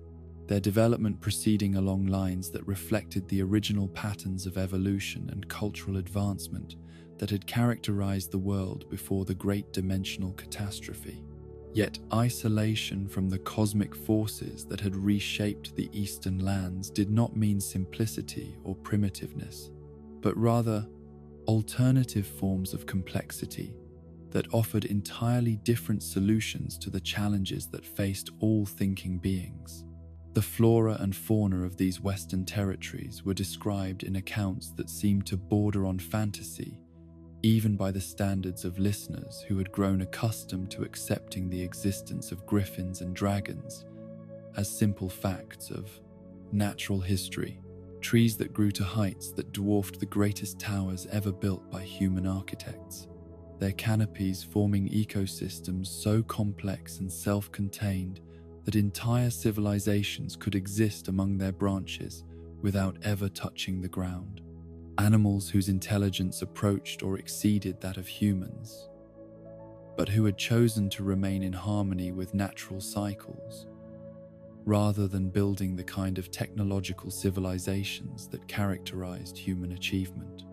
their development proceeding along lines that reflected the original patterns of evolution and cultural advancement that had characterized the world before the great dimensional catastrophe. Yet isolation from the cosmic forces that had reshaped the eastern lands did not mean simplicity or primitiveness, but rather alternative forms of complexity that offered entirely different solutions to the challenges that faced all thinking beings. The flora and fauna of these Western territories were described in accounts that seemed to border on fantasy, even by the standards of listeners who had grown accustomed to accepting the existence of griffins and dragons as simple facts of natural history, trees that grew to heights that dwarfed the greatest towers ever built by human architects, their canopies forming ecosystems so complex and self-contained that entire civilizations could exist among their branches without ever touching the ground. Animals whose intelligence approached or exceeded that of humans, but who had chosen to remain in harmony with natural cycles, rather than building the kind of technological civilizations that characterized human achievement.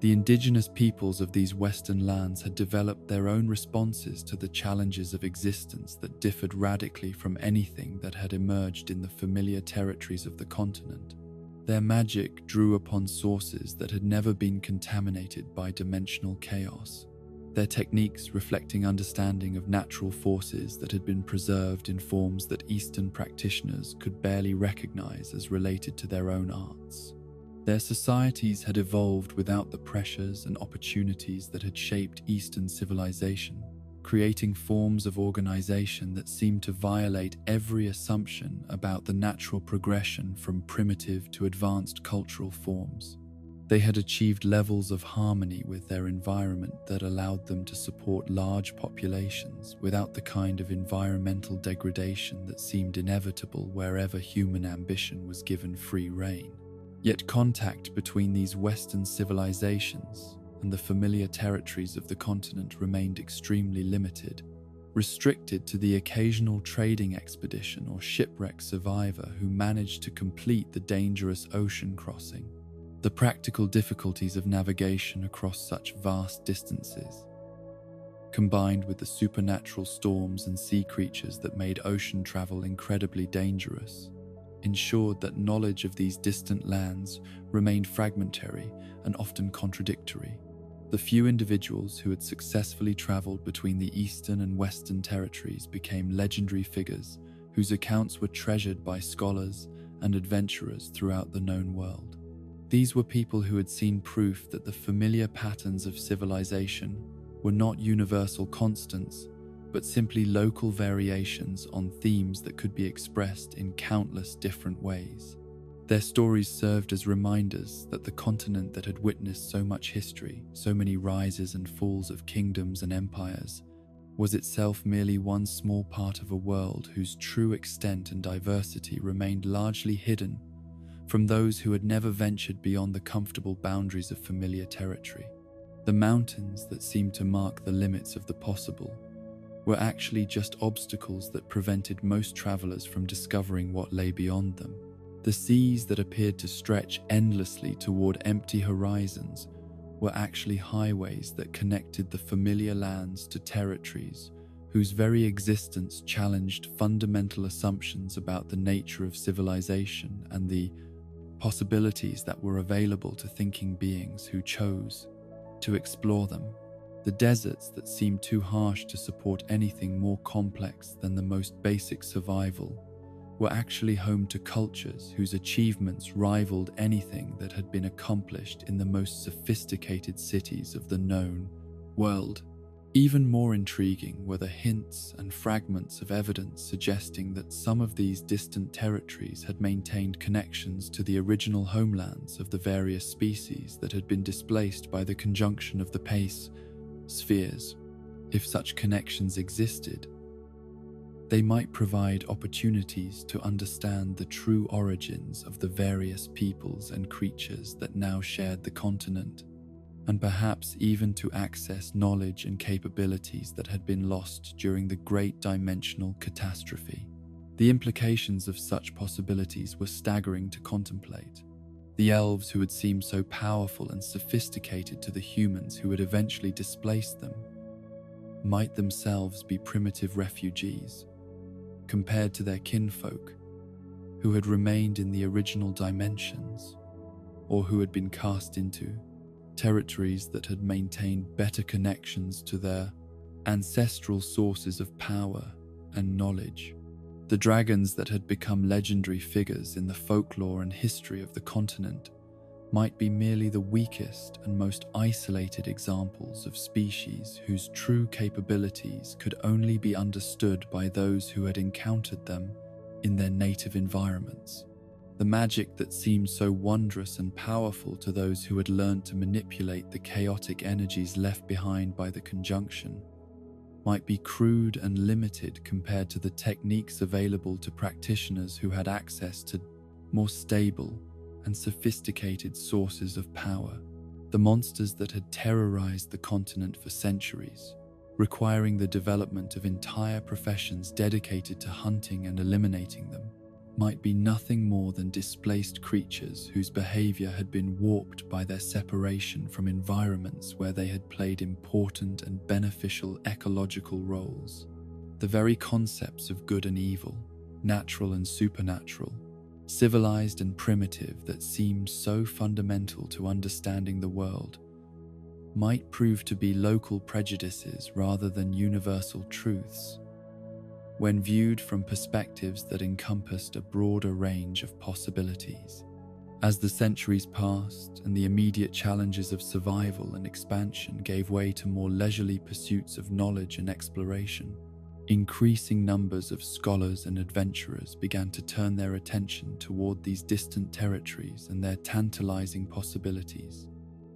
The indigenous peoples of these Western lands had developed their own responses to the challenges of existence that differed radically from anything that had emerged in the familiar territories of the continent. Their magic drew upon sources that had never been contaminated by dimensional chaos, their techniques reflecting understanding of natural forces that had been preserved in forms that Eastern practitioners could barely recognize as related to their own arts. Their societies had evolved without the pressures and opportunities that had shaped Eastern civilization, creating forms of organization that seemed to violate every assumption about the natural progression from primitive to advanced cultural forms. They had achieved levels of harmony with their environment that allowed them to support large populations without the kind of environmental degradation that seemed inevitable wherever human ambition was given free rein. Yet contact between these Western civilizations and the familiar territories of the continent remained extremely limited, restricted to the occasional trading expedition or shipwreck survivor who managed to complete the dangerous ocean crossing. The practical difficulties of navigation across such vast distances, combined with the supernatural storms and sea creatures that made ocean travel incredibly dangerous, ensured that knowledge of these distant lands remained fragmentary and often contradictory. The few individuals who had successfully traveled between the eastern and western territories became legendary figures whose accounts were treasured by scholars and adventurers throughout the known world. These were people who had seen proof that the familiar patterns of civilization were not universal constants, but simply local variations on themes that could be expressed in countless different ways. Their stories served as reminders that the continent that had witnessed so much history, so many rises and falls of kingdoms and empires, was itself merely one small part of a world whose true extent and diversity remained largely hidden from those who had never ventured beyond the comfortable boundaries of familiar territory. The mountains that seemed to mark the limits of the possible were actually just obstacles that prevented most travelers from discovering what lay beyond them. The seas that appeared to stretch endlessly toward empty horizons were actually highways that connected the familiar lands to territories whose very existence challenged fundamental assumptions about the nature of civilization and the possibilities that were available to thinking beings who chose to explore them. The deserts that seemed too harsh to support anything more complex than the most basic survival were actually home to cultures whose achievements rivaled anything that had been accomplished in the most sophisticated cities of the known world. Even more intriguing were the hints and fragments of evidence suggesting that some of these distant territories had maintained connections to the original homelands of the various species that had been displaced by the conjunction of the pace spheres. If such connections existed, they might provide opportunities to understand the true origins of the various peoples and creatures that now shared the continent, and perhaps even to access knowledge and capabilities that had been lost during the great dimensional catastrophe. The implications of such possibilities were staggering to contemplate. The elves who had seemed so powerful and sophisticated to the humans who had eventually displaced them might themselves be primitive refugees compared to their kinfolk who had remained in the original dimensions, or who had been cast into territories that had maintained better connections to their ancestral sources of power and knowledge. The dragons that had become legendary figures in the folklore and history of the continent might be merely the weakest and most isolated examples of species whose true capabilities could only be understood by those who had encountered them in their native environments. The magic that seemed so wondrous and powerful to those who had learned to manipulate the chaotic energies left behind by the conjunction might be crude and limited compared to the techniques available to practitioners who had access to more stable and sophisticated sources of power. The monsters that had terrorized the continent for centuries, requiring the development of entire professions dedicated to hunting and eliminating them, might be nothing more than displaced creatures whose behavior had been warped by their separation from environments where they had played important and beneficial ecological roles. The very concepts of good and evil, natural and supernatural, civilized and primitive that seemed so fundamental to understanding the world, might prove to be local prejudices rather than universal truths, when viewed from perspectives that encompassed a broader range of possibilities. As the centuries passed and the immediate challenges of survival and expansion gave way to more leisurely pursuits of knowledge and exploration, increasing numbers of scholars and adventurers began to turn their attention toward these distant territories and their tantalizing possibilities.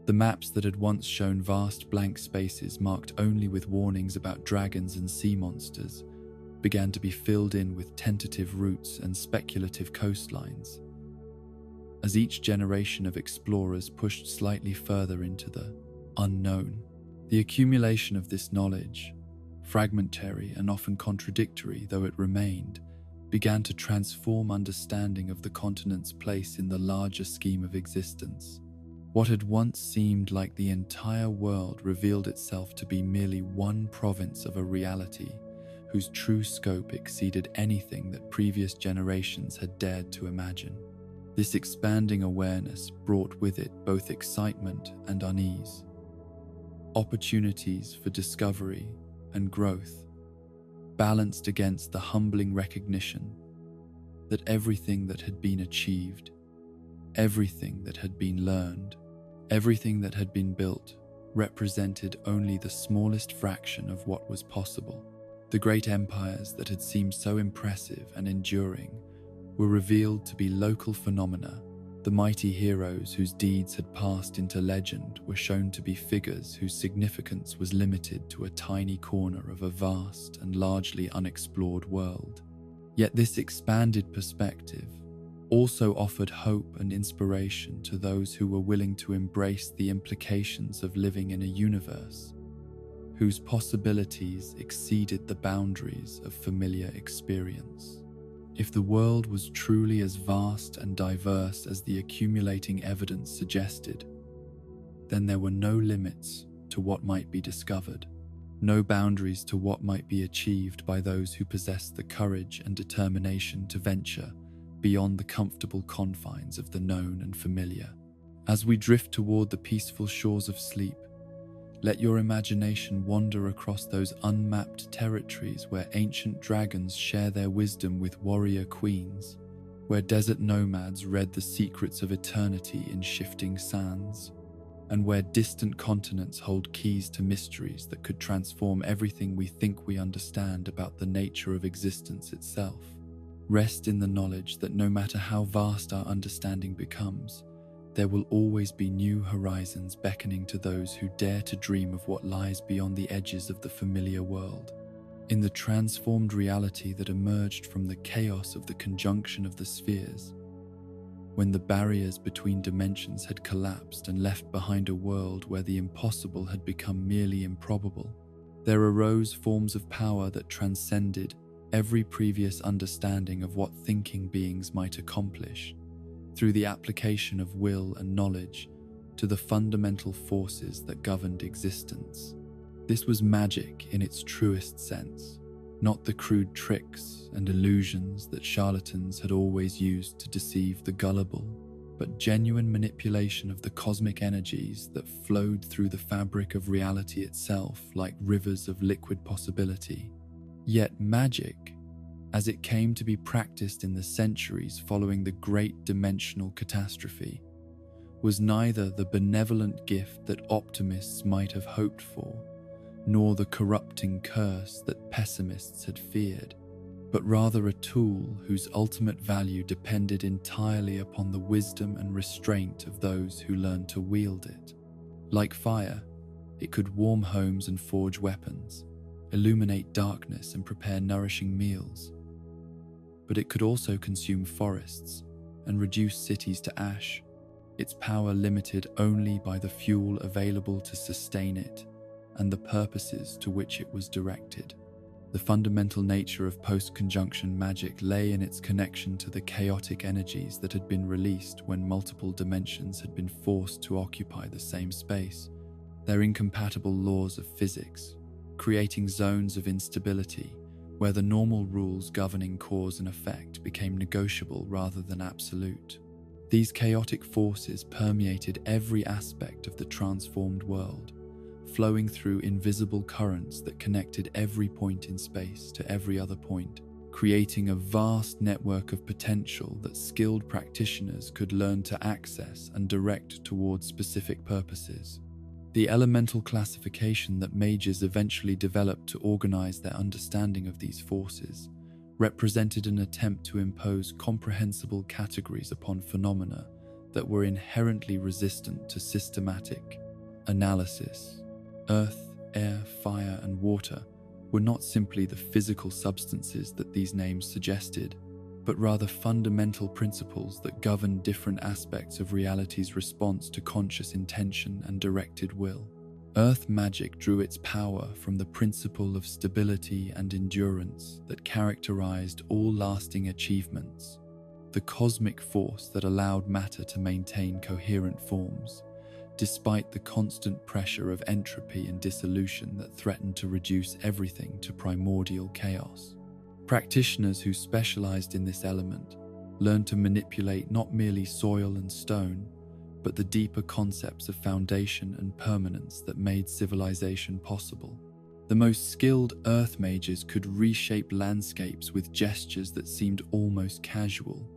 The maps that had once shown vast blank spaces marked only with warnings about dragons and sea monsters began to be filled in with tentative routes and speculative coastlines. As each generation of explorers pushed slightly further into the unknown, the accumulation of this knowledge, fragmentary and often contradictory though it remained, began to transform understanding of the continent's place in the larger scheme of existence. What had once seemed like the entire world revealed itself to be merely one province of a reality whose true scope exceeded anything that previous generations had dared to imagine. This expanding awareness brought with it both excitement and unease, opportunities for discovery and growth, balanced against the humbling recognition that everything that had been achieved, everything that had been learned, everything that had been built represented only the smallest fraction of what was possible. The great empires that had seemed so impressive and enduring were revealed to be local phenomena. The mighty heroes whose deeds had passed into legend were shown to be figures whose significance was limited to a tiny corner of a vast and largely unexplored world. Yet this expanded perspective also offered hope and inspiration to those who were willing to embrace the implications of living in a universe whose possibilities exceeded the boundaries of familiar experience. If the world was truly as vast and diverse as the accumulating evidence suggested, then there were no limits to what might be discovered, no boundaries to what might be achieved by those who possessed the courage and determination to venture beyond the comfortable confines of the known and familiar. As we drift toward the peaceful shores of sleep, let your imagination wander across those unmapped territories where ancient dragons share their wisdom with warrior queens, where desert nomads read the secrets of eternity in shifting sands, and where distant continents hold keys to mysteries that could transform everything we think we understand about the nature of existence itself. Rest in the knowledge that no matter how vast our understanding becomes, there will always be new horizons beckoning to those who dare to dream of what lies beyond the edges of the familiar world. In the transformed reality that emerged from the chaos of the conjunction of the spheres, when the barriers between dimensions had collapsed and left behind a world where the impossible had become merely improbable, there arose forms of power that transcended every previous understanding of what thinking beings might accomplish, through the application of will and knowledge to the fundamental forces that governed existence. This was magic in its truest sense, not the crude tricks and illusions that charlatans had always used to deceive the gullible, but genuine manipulation of the cosmic energies that flowed through the fabric of reality itself like rivers of liquid possibility. Yet magic, as it came to be practiced in the centuries following the great dimensional catastrophe, was neither the benevolent gift that optimists might have hoped for, nor the corrupting curse that pessimists had feared, but rather a tool whose ultimate value depended entirely upon the wisdom and restraint of those who learned to wield it. Like fire, it could warm homes and forge weapons, illuminate darkness and prepare nourishing meals. But it could also consume forests and reduce cities to ash, its power limited only by the fuel available to sustain it and the purposes to which it was directed. The fundamental nature of post-conjunction magic lay in its connection to the chaotic energies that had been released when multiple dimensions had been forced to occupy the same space, their incompatible laws of physics, creating zones of instability where the normal rules governing cause and effect became negotiable rather than absolute. These chaotic forces permeated every aspect of the transformed world, flowing through invisible currents that connected every point in space to every other point, creating a vast network of potential that skilled practitioners could learn to access and direct towards specific purposes. The elemental classification that mages eventually developed to organize their understanding of these forces represented an attempt to impose comprehensible categories upon phenomena that were inherently resistant to systematic analysis. Earth, air, fire, and water were not simply the physical substances that these names suggested, but rather fundamental principles that govern different aspects of reality's response to conscious intention and directed will. Earth magic drew its power from the principle of stability and endurance that characterized all lasting achievements, the cosmic force that allowed matter to maintain coherent forms, despite the constant pressure of entropy and dissolution that threatened to reduce everything to primordial chaos. Practitioners who specialized in this element learned to manipulate not merely soil and stone, but the deeper concepts of foundation and permanence that made civilization possible. The most skilled earth mages could reshape landscapes with gestures that seemed almost casual,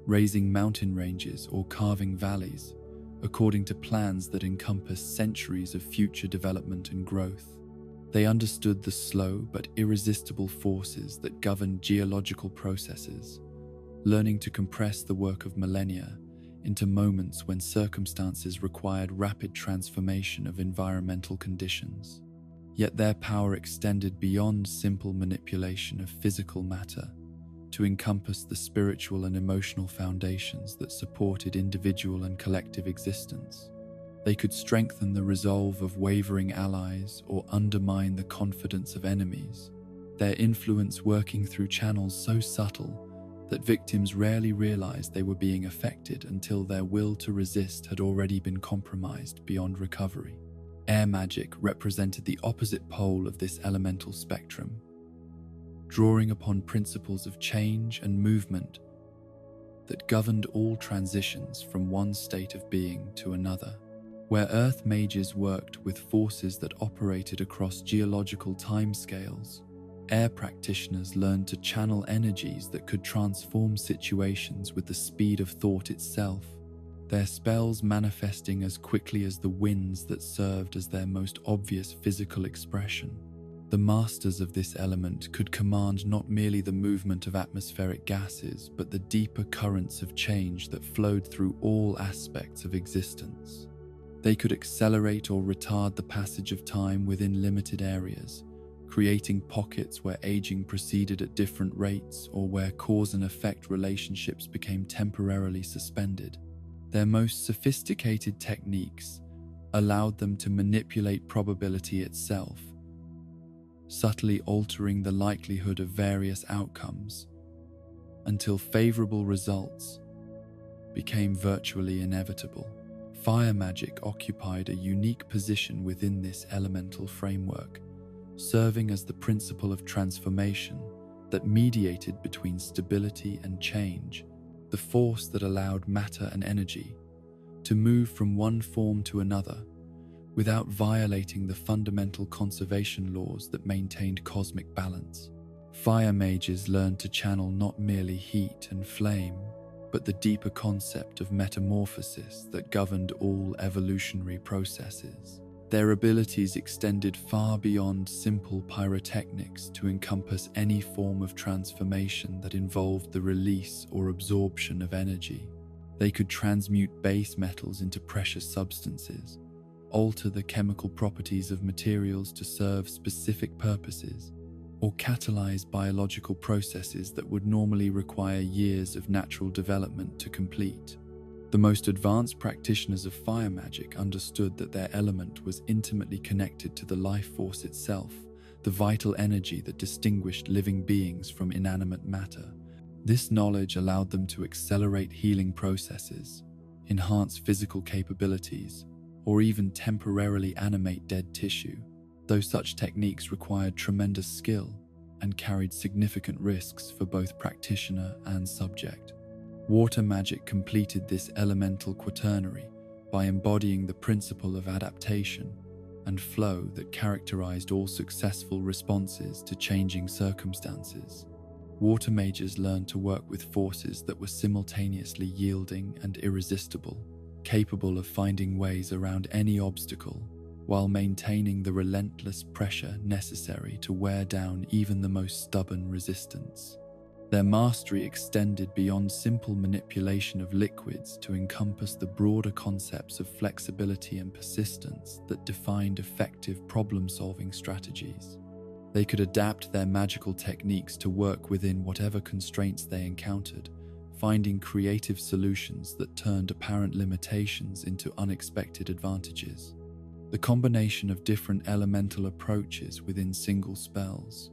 raising mountain ranges or carving valleys, according to plans that encompassed centuries of future development and growth. They understood the slow but irresistible forces that governed geological processes, learning to compress the work of millennia into moments when circumstances required rapid transformation of environmental conditions. Yet their power extended beyond simple manipulation of physical matter to to encompass the spiritual and emotional foundations that supported individual and collective existence. They could strengthen the resolve of wavering allies or undermine the confidence of enemies, their influence working through channels so subtle that victims rarely realized they were being affected until their will to resist had already been compromised beyond recovery. Air magic represented the opposite pole of this elemental spectrum, drawing upon principles of change and movement that governed all transitions from one state of being to another. Where earth mages worked with forces that operated across geological timescales, air practitioners learned to channel energies that could transform situations with the speed of thought itself, their spells manifesting as quickly as the winds that served as their most obvious physical expression. The masters of this element could command not merely the movement of atmospheric gases, but the deeper currents of change that flowed through all aspects of existence. They could accelerate or retard the passage of time within limited areas, creating pockets where aging proceeded at different rates or where cause and effect relationships became temporarily suspended. Their most sophisticated techniques allowed them to manipulate probability itself, subtly altering the likelihood of various outcomes until favorable results became virtually inevitable. Fire magic occupied a unique position within this elemental framework, serving as the principle of transformation that mediated between stability and change, the force that allowed matter and energy to move from one form to another without violating the fundamental conservation laws that maintained cosmic balance. Fire mages learned to channel not merely heat and flame, but the deeper concept of metamorphosis that governed all evolutionary processes. Their abilities extended far beyond simple pyrotechnics to encompass any form of transformation that involved the release or absorption of energy. They could transmute base metals into precious substances, alter the chemical properties of materials to serve specific purposes, or catalyze biological processes that would normally require years of natural development to complete. The most advanced practitioners of fire magic understood that their element was intimately connected to the life force itself, the vital energy that distinguished living beings from inanimate matter. This knowledge allowed them to accelerate healing processes, enhance physical capabilities, or even temporarily animate dead tissue, though such techniques required tremendous skill and carried significant risks for both practitioner and subject. Water magic completed this elemental quaternary by embodying the principle of adaptation and flow that characterized all successful responses to changing circumstances. Water mages learned to work with forces that were simultaneously yielding and irresistible, capable of finding ways around any obstacle, while maintaining the relentless pressure necessary to wear down even the most stubborn resistance. Their mastery extended beyond simple manipulation of liquids to encompass the broader concepts of flexibility and persistence that defined effective problem-solving strategies. They could adapt their magical techniques to work within whatever constraints they encountered, finding creative solutions that turned apparent limitations into unexpected advantages. The combination of different elemental approaches within single spells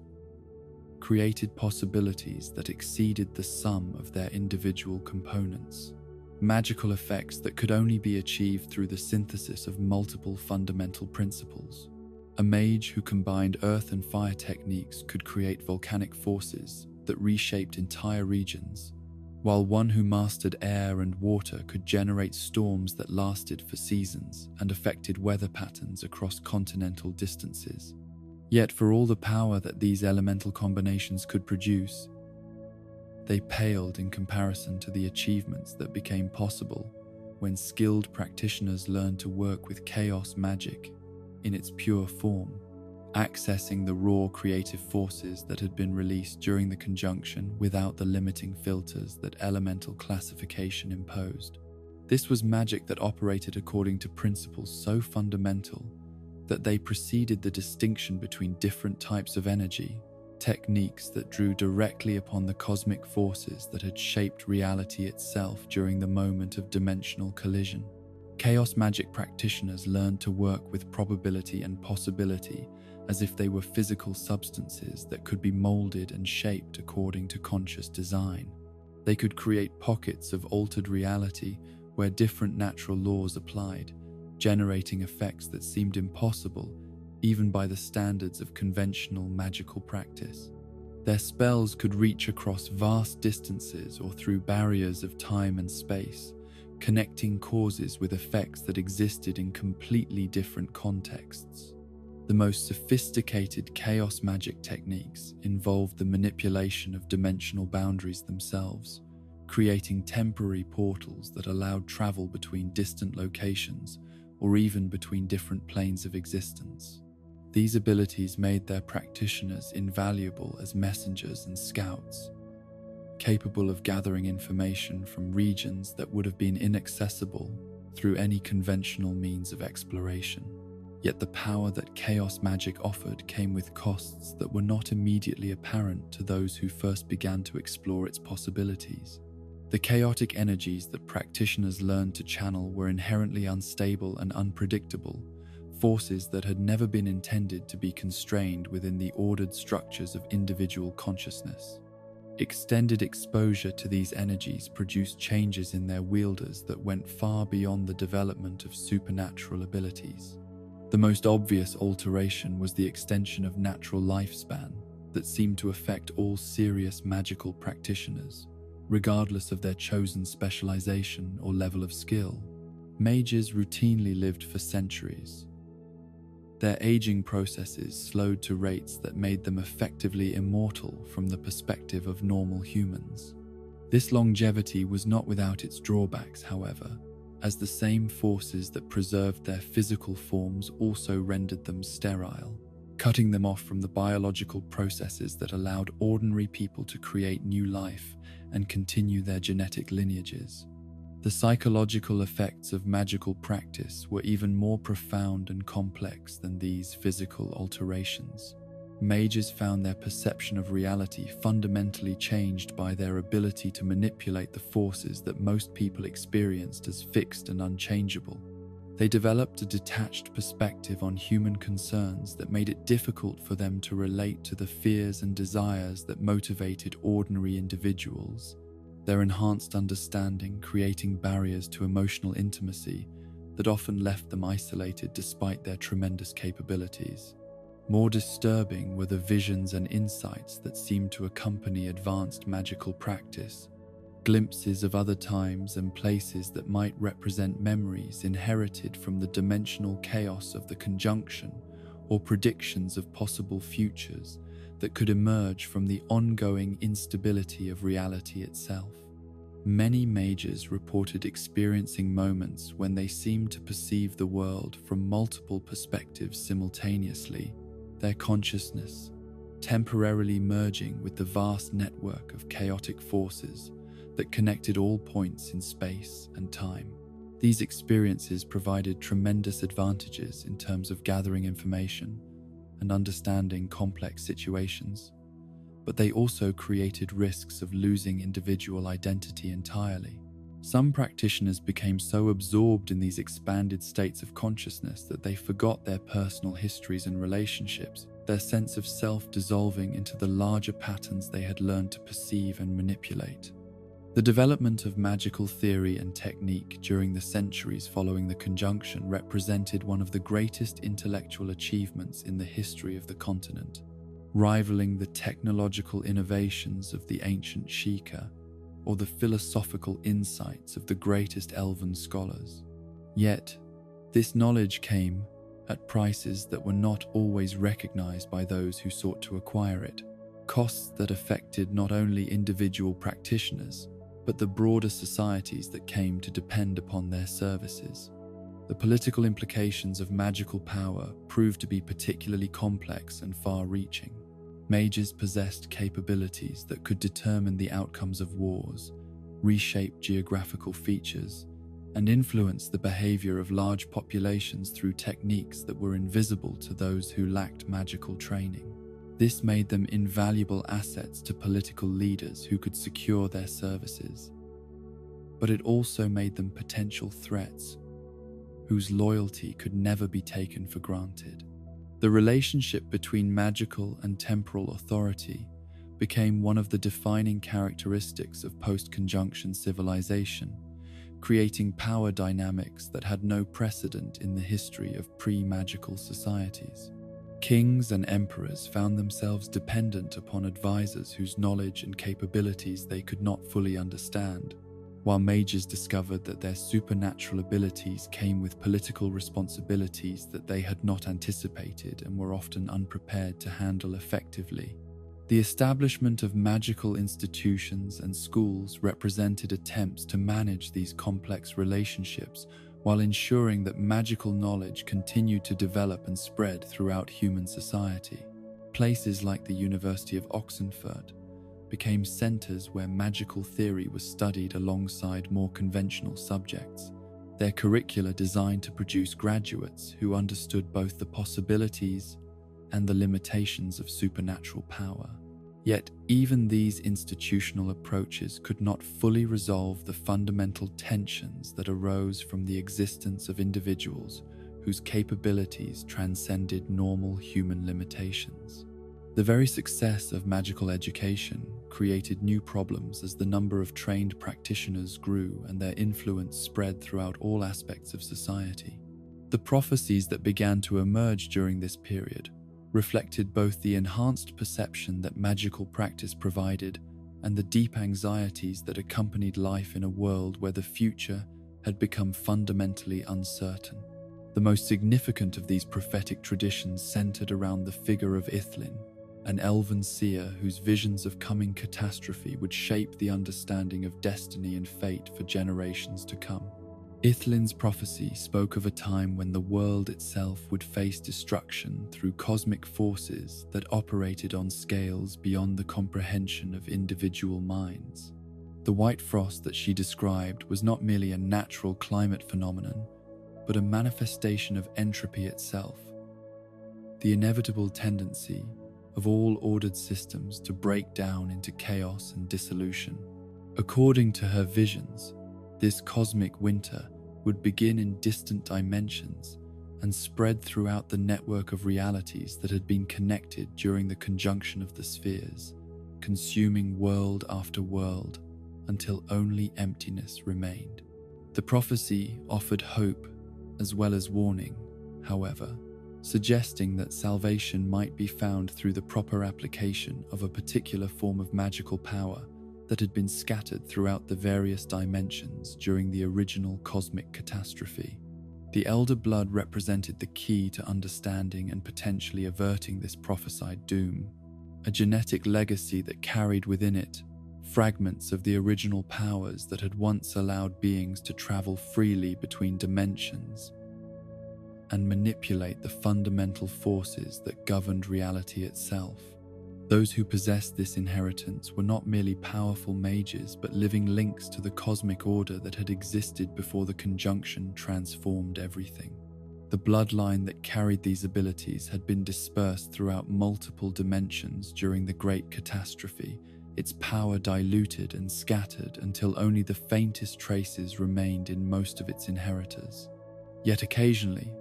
created possibilities that exceeded the sum of their individual components, magical effects that could only be achieved through the synthesis of multiple fundamental principles. A mage who combined earth and fire techniques could create volcanic forces that reshaped entire regions, while one who mastered air and water could generate storms that lasted for seasons and affected weather patterns across continental distances. Yet for all the power that these elemental combinations could produce, they paled in comparison to the achievements that became possible when skilled practitioners learned to work with chaos magic in its pure form, accessing the raw creative forces that had been released during the conjunction without the limiting filters that elemental classification imposed. This was magic that operated according to principles so fundamental that they preceded the distinction between different types of energy techniques that drew directly upon the cosmic forces that had shaped reality itself during the moment of dimensional collision. Chaos magic practitioners learned to work with probability and possibility as if they were physical substances that could be molded and shaped according to conscious design. They could create pockets of altered reality where different natural laws applied, generating effects that seemed impossible even by the standards of conventional magical practice. Their spells could reach across vast distances or through barriers of time and space, connecting causes with effects that existed in completely different contexts. The most sophisticated chaos magic techniques involved the manipulation of dimensional boundaries themselves, creating temporary portals that allowed travel between distant locations or even between different planes of existence. These abilities made their practitioners invaluable as messengers and scouts, capable of gathering information from regions that would have been inaccessible through any conventional means of exploration. Yet the power that chaos magic offered came with costs that were not immediately apparent to those who first began to explore its possibilities. The chaotic energies that practitioners learned to channel were inherently unstable and unpredictable, forces that had never been intended to be constrained within the ordered structures of individual consciousness. Extended exposure to these energies produced changes in their wielders that went far beyond the development of supernatural abilities. The most obvious alteration was the extension of natural lifespan that seemed to affect all serious magical practitioners, regardless of their chosen specialization or level of skill. Mages routinely lived for centuries. Their aging processes slowed to rates that made them effectively immortal from the perspective of normal humans. This longevity was not without its drawbacks, however, as the same forces that preserved their physical forms also rendered them sterile, cutting them off from the biological processes that allowed ordinary people to create new life and continue their genetic lineages. The psychological effects of magical practice were even more profound and complex than these physical alterations. Mages found their perception of reality fundamentally changed by their ability to manipulate the forces that most people experienced as fixed and unchangeable. They developed a detached perspective on human concerns that made it difficult for them to relate to the fears and desires that motivated ordinary individuals, their enhanced understanding creating barriers to emotional intimacy that often left them isolated despite their tremendous capabilities. More disturbing were the visions and insights that seemed to accompany advanced magical practice, glimpses of other times and places that might represent memories inherited from the dimensional chaos of the conjunction or predictions of possible futures that could emerge from the ongoing instability of reality itself. Many mages reported experiencing moments when they seemed to perceive the world from multiple perspectives simultaneously, their consciousness temporarily merging with the vast network of chaotic forces that connected all points in space and time. These experiences provided tremendous advantages in terms of gathering information and understanding complex situations, but they also created risks of losing individual identity entirely. Some practitioners became so absorbed in these expanded states of consciousness that they forgot their personal histories and relationships, their sense of self dissolving into the larger patterns they had learned to perceive and manipulate. The development of magical theory and technique during the centuries following the conjunction represented one of the greatest intellectual achievements in the history of the continent, rivaling the technological innovations of the ancient Sheikah or the philosophical insights of the greatest elven scholars. Yet, this knowledge came at prices that were not always recognized by those who sought to acquire it, costs that affected not only individual practitioners, but the broader societies that came to depend upon their services. The political implications of magical power proved to be particularly complex and far-reaching. Mages possessed capabilities that could determine the outcomes of wars, reshape geographical features, and influence the behavior of large populations through techniques that were invisible to those who lacked magical training. This made them invaluable assets to political leaders who could secure their services. But it also made them potential threats, whose loyalty could never be taken for granted. The relationship between magical and temporal authority became one of the defining characteristics of post-conjunction civilization, creating power dynamics that had no precedent in the history of pre-magical societies. Kings and emperors found themselves dependent upon advisors whose knowledge and capabilities they could not fully understand, while mages discovered that their supernatural abilities came with political responsibilities that they had not anticipated and were often unprepared to handle effectively. The establishment of magical institutions and schools represented attempts to manage these complex relationships while ensuring that magical knowledge continued to develop and spread throughout human society. Places like the University of Oxenford became centers where magical theory was studied alongside more conventional subjects, their curricula designed to produce graduates who understood both the possibilities and the limitations of supernatural power. Yet, even these institutional approaches could not fully resolve the fundamental tensions that arose from the existence of individuals whose capabilities transcended normal human limitations. The very success of magical education created new problems as the number of trained practitioners grew and their influence spread throughout all aspects of society. The prophecies that began to emerge during this period reflected both the enhanced perception that magical practice provided and the deep anxieties that accompanied life in a world where the future had become fundamentally uncertain. The most significant of these prophetic traditions centered around the figure of Ithlin, an elven seer whose visions of coming catastrophe would shape the understanding of destiny and fate for generations to come. Ithlin's prophecy spoke of a time when the world itself would face destruction through cosmic forces that operated on scales beyond the comprehension of individual minds. The white frost that she described was not merely a natural climate phenomenon, but a manifestation of entropy itself, the inevitable tendency of all ordered systems to break down into chaos and dissolution. According to her visions, this cosmic winter would begin in distant dimensions and spread throughout the network of realities that had been connected during the conjunction of the spheres, consuming world after world until only emptiness remained. The prophecy offered hope as well as warning, however, suggesting that salvation might be found through the proper application of a particular form of magical power that had been scattered throughout the various dimensions during the original cosmic catastrophe. The Elder Blood represented the key to understanding and potentially averting this prophesied doom, a genetic legacy that carried within it fragments of the original powers that had once allowed beings to travel freely between dimensions and manipulate the fundamental forces that governed reality itself. Those who possessed this inheritance were not merely powerful mages, but living links to the cosmic order that had existed before the conjunction transformed everything. The bloodline that carried these abilities had been dispersed throughout multiple dimensions during the Great Catastrophe, its power diluted and scattered until only the faintest traces remained in most of its inheritors. Yet occasionally,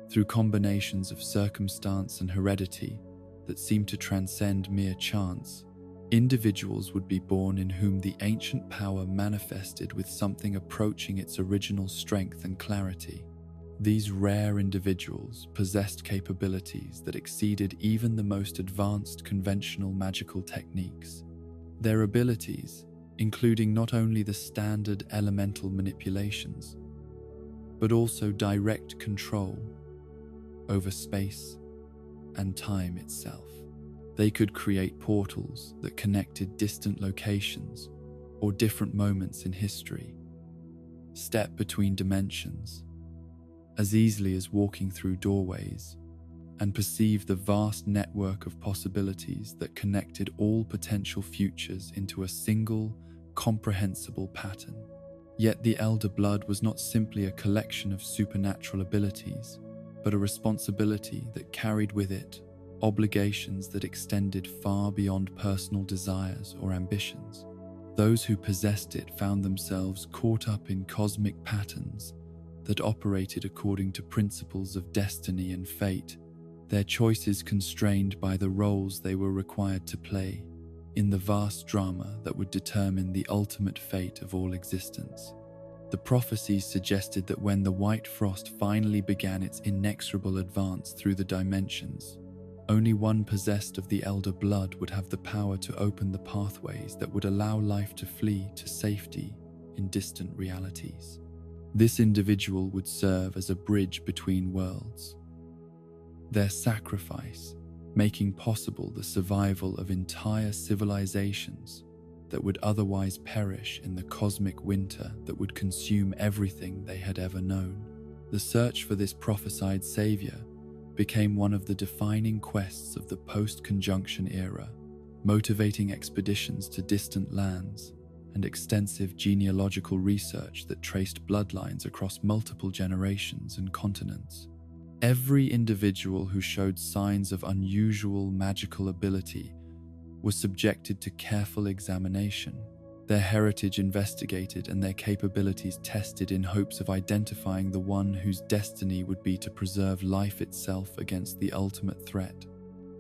through combinations of circumstance and heredity that seemed to transcend mere chance, individuals would be born in whom the ancient power manifested with something approaching its original strength and clarity. These rare individuals possessed capabilities that exceeded even the most advanced conventional magical techniques. Their abilities, including not only the standard elemental manipulations, but also direct control over space and time itself. They could create portals that connected distant locations or different moments in history, step between dimensions, as easily as walking through doorways, and perceive the vast network of possibilities that connected all potential futures into a single, comprehensible pattern. Yet the Elder Blood was not simply a collection of supernatural abilities, but a responsibility that carried with it obligations that extended far beyond personal desires or ambitions. Those who possessed it found themselves caught up in cosmic patterns that operated according to principles of destiny and fate, their choices constrained by the roles they were required to play in the vast drama that would determine the ultimate fate of all existence. The prophecies suggested that when the White Frost finally began its inexorable advance through the dimensions, only one possessed of the Elder Blood would have the power to open the pathways that would allow life to flee to safety in distant realities. This individual would serve as a bridge between worlds, their sacrifice making possible the survival of entire civilizations that would otherwise perish in the cosmic winter that would consume everything they had ever known. The search for this prophesied savior became one of the defining quests of the post-conjunction era, motivating expeditions to distant lands and extensive genealogical research that traced bloodlines across multiple generations and continents. Every individual who showed signs of unusual magical ability was subjected to careful examination, their heritage investigated and their capabilities tested in hopes of identifying the one whose destiny would be to preserve life itself against the ultimate threat.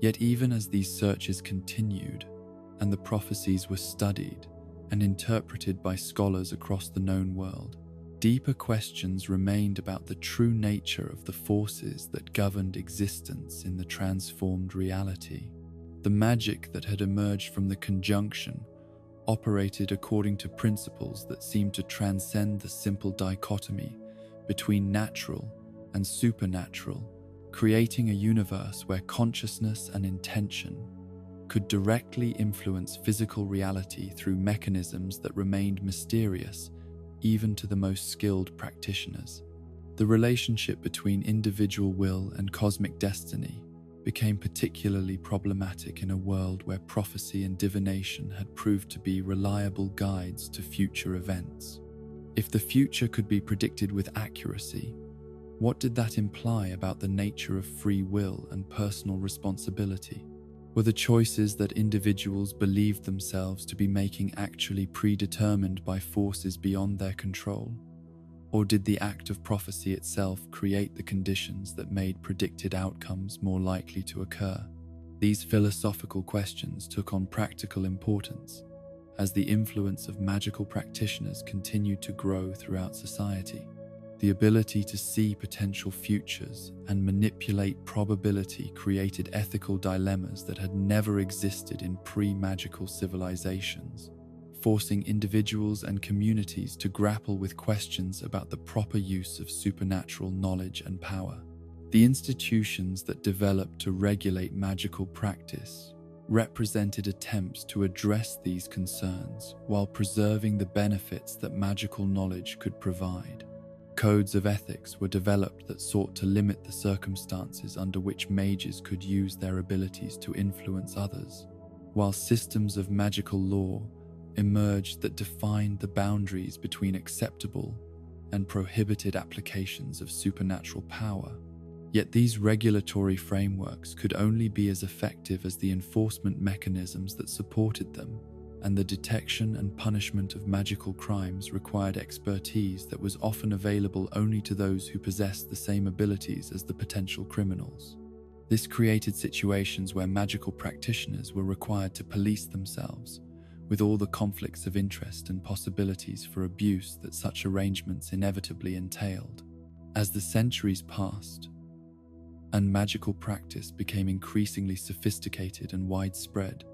Yet even as these searches continued, and the prophecies were studied and interpreted by scholars across the known world, deeper questions remained about the true nature of the forces that governed existence in the transformed reality. The magic that had emerged from the conjunction operated according to principles that seemed to transcend the simple dichotomy between natural and supernatural, creating a universe where consciousness and intention could directly influence physical reality through mechanisms that remained mysterious even to the most skilled practitioners. The relationship between individual will and cosmic destiny became particularly problematic in a world where prophecy and divination had proved to be reliable guides to future events. If the future could be predicted with accuracy, what did that imply about the nature of free will and personal responsibility? Were the choices that individuals believed themselves to be making actually predetermined by forces beyond their control? Or did the act of prophecy itself create the conditions that made predicted outcomes more likely to occur? These philosophical questions took on practical importance as the influence of magical practitioners continued to grow throughout society. The ability to see potential futures and manipulate probability created ethical dilemmas that had never existed in pre-magical civilizations, forcing individuals and communities to grapple with questions about the proper use of supernatural knowledge and power. The institutions that developed to regulate magical practice represented attempts to address these concerns while preserving the benefits that magical knowledge could provide. Codes of ethics were developed that sought to limit the circumstances under which mages could use their abilities to influence others, while systems of magical law emerged that defined the boundaries between acceptable and prohibited applications of supernatural power. Yet these regulatory frameworks could only be as effective as the enforcement mechanisms that supported them, and the detection and punishment of magical crimes required expertise that was often available only to those who possessed the same abilities as the potential criminals. This created situations where magical practitioners were required to police themselves, with all the conflicts of interest and possibilities for abuse that such arrangements inevitably entailed. As the centuries passed, and magical practice became increasingly sophisticated and widespread,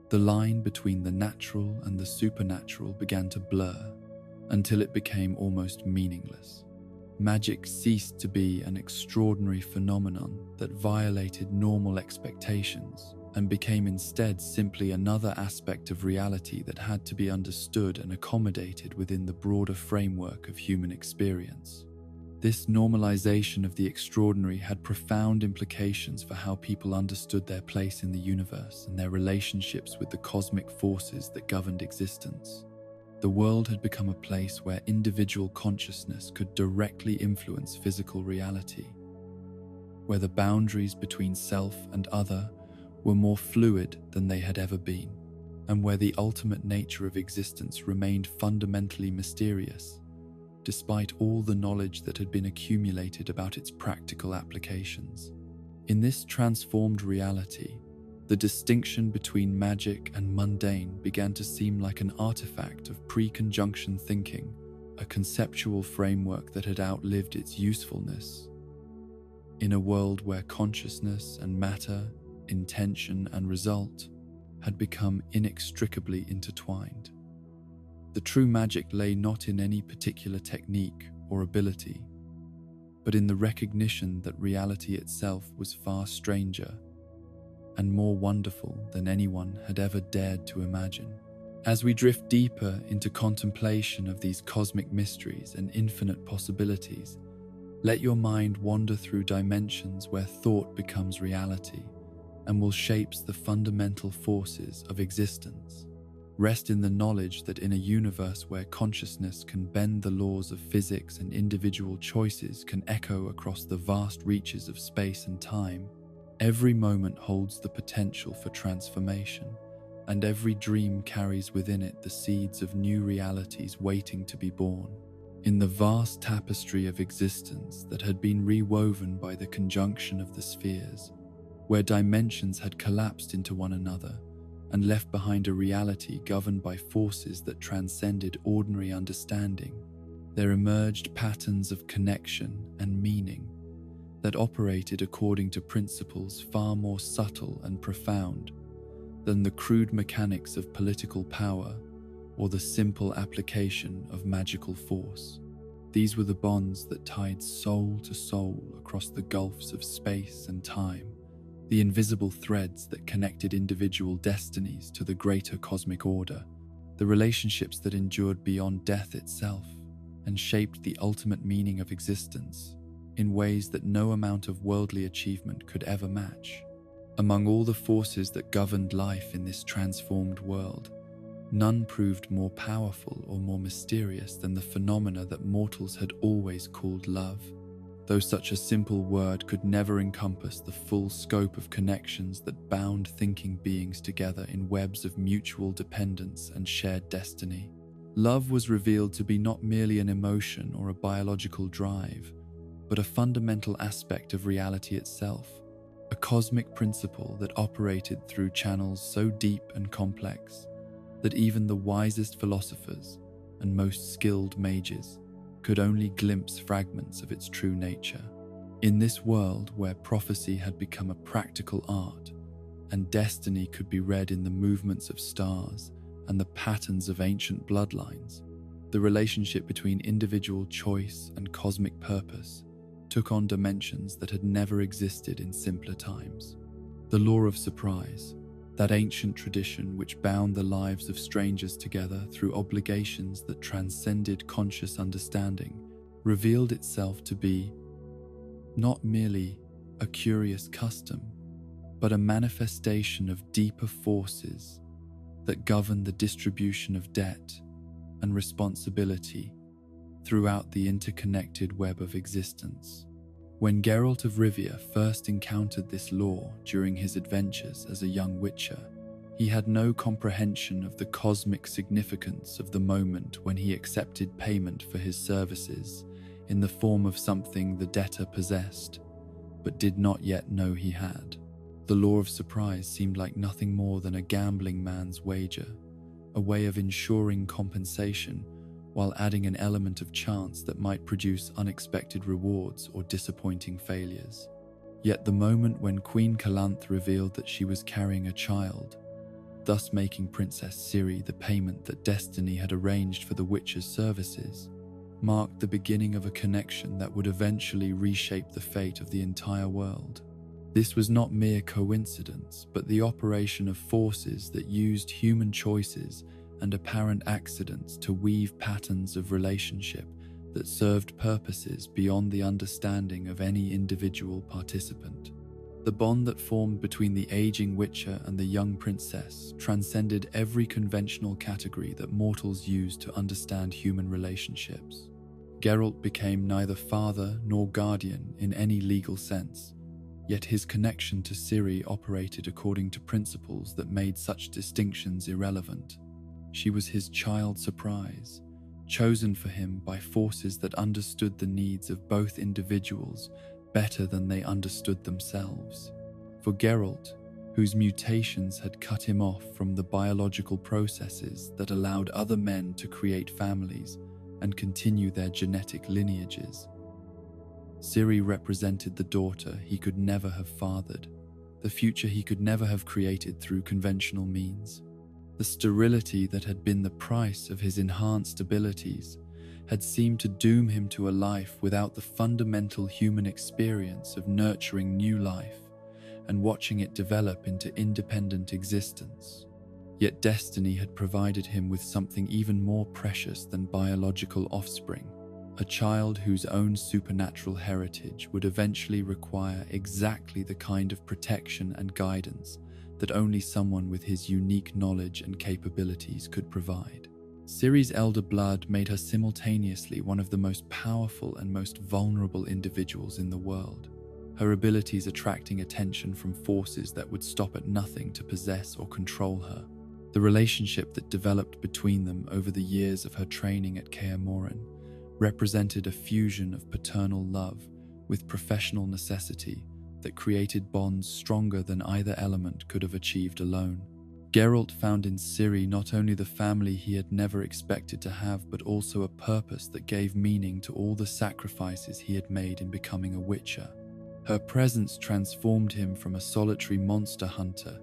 the line between the natural and the supernatural began to blur until it became almost meaningless. Magic ceased to be an extraordinary phenomenon that violated normal expectations and became instead simply another aspect of reality that had to be understood and accommodated within the broader framework of human experience. This normalization of the extraordinary had profound implications for how people understood their place in the universe and their relationships with the cosmic forces that governed existence. The world had become a place where individual consciousness could directly influence physical reality, where the boundaries between self and other were more fluid than they had ever been, and where the ultimate nature of existence remained fundamentally mysterious, despite all the knowledge that had been accumulated about its practical applications. In this transformed reality, the distinction between magic and mundane began to seem like an artifact of pre-conjunction thinking, a conceptual framework that had outlived its usefulness. In a world where consciousness and matter, intention and result had become inextricably intertwined, the true magic lay not in any particular technique or ability, but in the recognition that reality itself was far stranger and more wonderful than anyone had ever dared to imagine. As we drift deeper into contemplation of these cosmic mysteries and infinite possibilities, let your mind wander through dimensions where thought becomes reality and will shape the fundamental forces of existence. Rest in the knowledge that in a universe where consciousness can bend the laws of physics and individual choices can echo across the vast reaches of space and time, every moment holds the potential for transformation, and every dream carries within it the seeds of new realities waiting to be born. In the vast tapestry of existence that had been rewoven by the conjunction of the spheres, where dimensions had collapsed into one another and left behind a reality governed by forces that transcended ordinary understanding, there emerged patterns of connection and meaning that operated according to principles far more subtle and profound than the crude mechanics of political power or the simple application of magical force. These were the bonds that tied soul to soul across the gulfs of space and time, the invisible threads that connected individual destinies to the greater cosmic order, the relationships that endured beyond death itself and shaped the ultimate meaning of existence in ways that no amount of worldly achievement could ever match. Among all the forces that governed life in this transformed world, none proved more powerful or more mysterious than the phenomena that mortals had always called love, though such a simple word could never encompass the full scope of connections that bound thinking beings together in webs of mutual dependence and shared destiny. Love was revealed to be not merely an emotion or a biological drive, but a fundamental aspect of reality itself, a cosmic principle that operated through channels so deep and complex that even the wisest philosophers and most skilled mages could only glimpse fragments of its true nature. In this world where prophecy had become a practical art and destiny could be read in the movements of stars and the patterns of ancient bloodlines, the relationship between individual choice and cosmic purpose took on dimensions that had never existed in simpler times. The law of surprise, that ancient tradition which bound the lives of strangers together through obligations that transcended conscious understanding, revealed itself to be not merely a curious custom, but a manifestation of deeper forces that govern the distribution of debt and responsibility throughout the interconnected web of existence. When Geralt of Rivia first encountered this law during his adventures as a young witcher, he had no comprehension of the cosmic significance of the moment when he accepted payment for his services in the form of something the debtor possessed, but did not yet know he had. The law of surprise seemed like nothing more than a gambling man's wager, a way of ensuring compensation while adding an element of chance that might produce unexpected rewards or disappointing failures. Yet the moment when Queen Calanthe revealed that she was carrying a child, thus making Princess Ciri the payment that destiny had arranged for the Witcher's services, marked the beginning of a connection that would eventually reshape the fate of the entire world. This was not mere coincidence, but the operation of forces that used human choices and apparent accidents to weave patterns of relationship that served purposes beyond the understanding of any individual participant. The bond that formed between the aging Witcher and the young princess transcended every conventional category that mortals use to understand human relationships. Geralt became neither father nor guardian in any legal sense, Yet his connection to Ciri operated according to principles that made such distinctions irrelevant. She was his child surprise, chosen for him by forces that understood the needs of both individuals better than they understood themselves. For Geralt, whose mutations had cut him off from the biological processes that allowed other men to create families and continue their genetic lineages, Ciri represented the daughter he could never have fathered, the future he could never have created through conventional means. The sterility that had been the price of his enhanced abilities had seemed to doom him to a life without the fundamental human experience of nurturing new life and watching it develop into independent existence. Yet destiny had provided him with something even more precious than biological offspring, a child whose own supernatural heritage would eventually require exactly the kind of protection and guidance that only someone with his unique knowledge and capabilities could provide. Ciri's elder blood made her simultaneously one of the most powerful and most vulnerable individuals in the world, her abilities attracting attention from forces that would stop at nothing to possess or control her. The relationship that developed between them over the years of her training at Kaer Morhen represented a fusion of paternal love with professional necessity that created bonds stronger than either element could have achieved alone. Geralt found in Ciri not only the family he had never expected to have, but also a purpose that gave meaning to all the sacrifices he had made in becoming a witcher. Her presence transformed him from a solitary monster hunter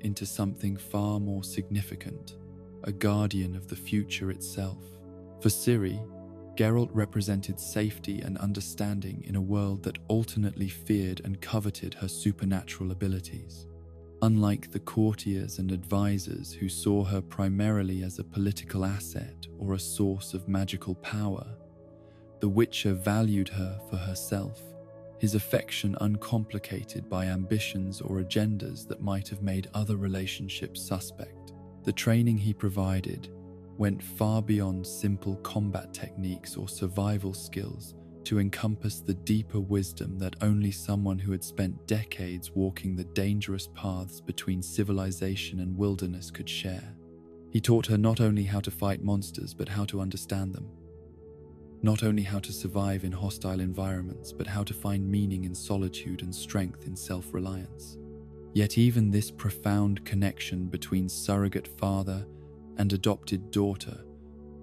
into something far more significant, a guardian of the future itself. For Ciri, Geralt represented safety and understanding in a world that alternately feared and coveted her supernatural abilities. Unlike the courtiers and advisors who saw her primarily as a political asset or a source of magical power, the Witcher valued her for herself, his affection uncomplicated by ambitions or agendas that might have made other relationships suspect. The training he provided went far beyond simple combat techniques or survival skills to encompass the deeper wisdom that only someone who had spent decades walking the dangerous paths between civilization and wilderness could share. He taught her not only how to fight monsters, but how to understand them. Not only how to survive in hostile environments, but how to find meaning in solitude and strength in self-reliance. Yet even this profound connection between surrogate father and adopted daughter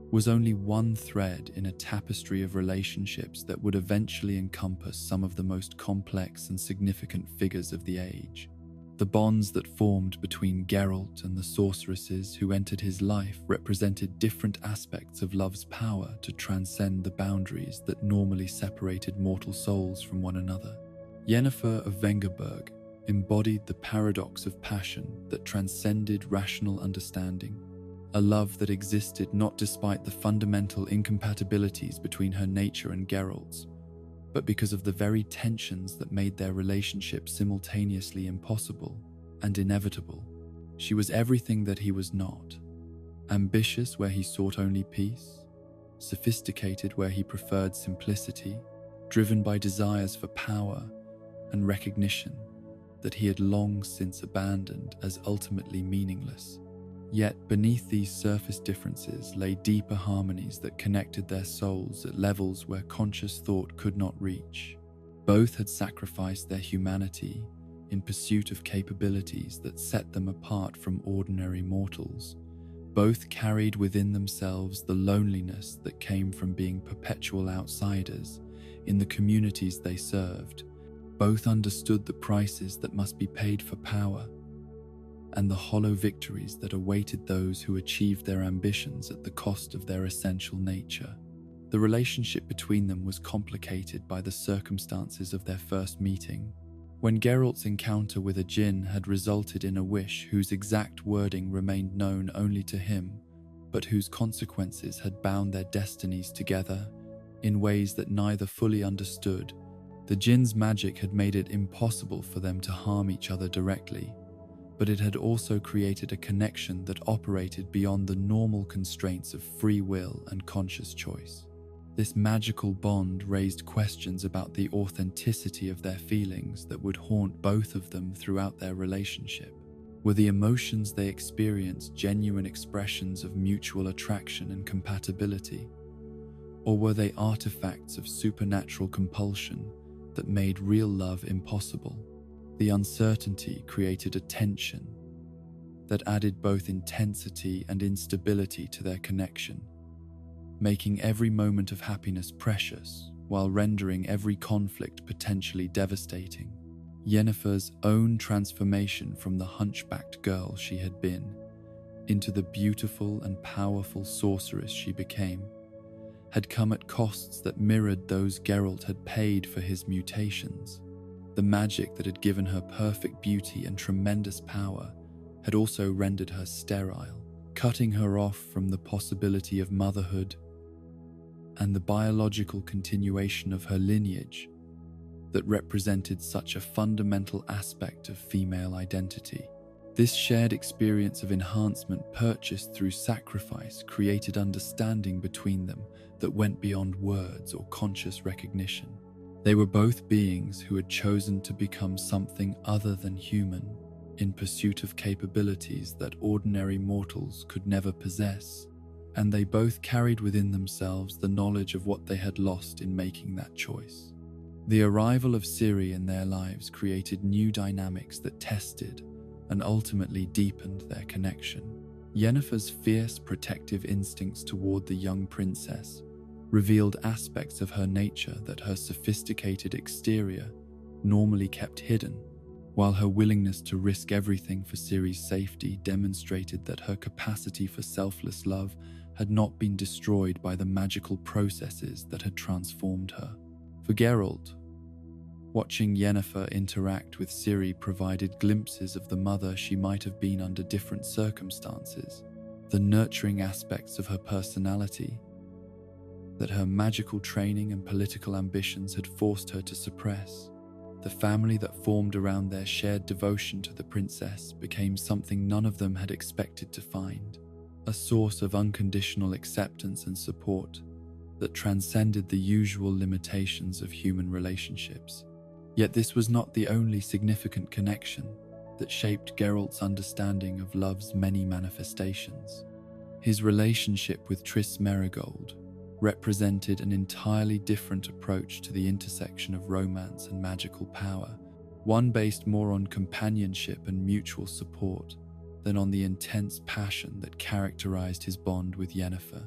was only one thread in a tapestry of relationships that would eventually encompass some of the most complex and significant figures of the age. The bonds that formed between Geralt and the sorceresses who entered his life represented different aspects of love's power to transcend the boundaries that normally separated mortal souls from one another. Yennefer of Vengerberg embodied the paradox of passion that transcended rational understanding, a love that existed not despite the fundamental incompatibilities between her nature and Geralt's, but because of the very tensions that made their relationship simultaneously impossible and inevitable. She was everything that he was not: ambitious where he sought only peace, sophisticated where he preferred simplicity, driven by desires for power and recognition that he had long since abandoned as ultimately meaningless. Yet beneath these surface differences lay deeper harmonies that connected their souls at levels where conscious thought could not reach. Both had sacrificed their humanity in pursuit of capabilities that set them apart from ordinary mortals. Both carried within themselves the loneliness that came from being perpetual outsiders in the communities they served. Both understood the prices that must be paid for power and the hollow victories that awaited those who achieved their ambitions at the cost of their essential nature. The relationship between them was complicated by the circumstances of their first meeting. When Geralt's encounter with a djinn had resulted in a wish whose exact wording remained known only to him, but whose consequences had bound their destinies together in ways that neither fully understood, the djinn's magic had made it impossible for them to harm each other directly, but it had also created a connection that operated beyond the normal constraints of free will and conscious choice. This magical bond raised questions about the authenticity of their feelings that would haunt both of them throughout their relationship. Were the emotions they experienced genuine expressions of mutual attraction and compatibility? Or were they artifacts of supernatural compulsion that made real love impossible? The uncertainty created a tension that added both intensity and instability to their connection, making every moment of happiness precious while rendering every conflict potentially devastating. Yennefer's own transformation from the hunchbacked girl she had been into the beautiful and powerful sorceress she became had come at costs that mirrored those Geralt had paid for his mutations. The magic that had given her perfect beauty and tremendous power had also rendered her sterile, cutting her off from the possibility of motherhood and the biological continuation of her lineage that represented such a fundamental aspect of female identity. This shared experience of enhancement purchased through sacrifice created understanding between them that went beyond words or conscious recognition. They were both beings who had chosen to become something other than human in pursuit of capabilities that ordinary mortals could never possess, and they both carried within themselves the knowledge of what they had lost in making that choice. The arrival of Ciri in their lives created new dynamics that tested and ultimately deepened their connection. Yennefer's fierce protective instincts toward the young princess revealed aspects of her nature that her sophisticated exterior normally kept hidden, while her willingness to risk everything for Ciri's safety demonstrated that her capacity for selfless love had not been destroyed by the magical processes that had transformed her. For Geralt, watching Yennefer interact with Ciri provided glimpses of the mother she might have been under different circumstances, the nurturing aspects of her personality that her magical training and political ambitions had forced her to suppress. The family that formed around their shared devotion to the princess became something none of them had expected to find, a source of unconditional acceptance and support that transcended the usual limitations of human relationships. Yet this was not the only significant connection that shaped Geralt's understanding of love's many manifestations. His relationship with Triss Merigold represented an entirely different approach to the intersection of romance and magical power, one based more on companionship and mutual support than on the intense passion that characterized his bond with Yennefer.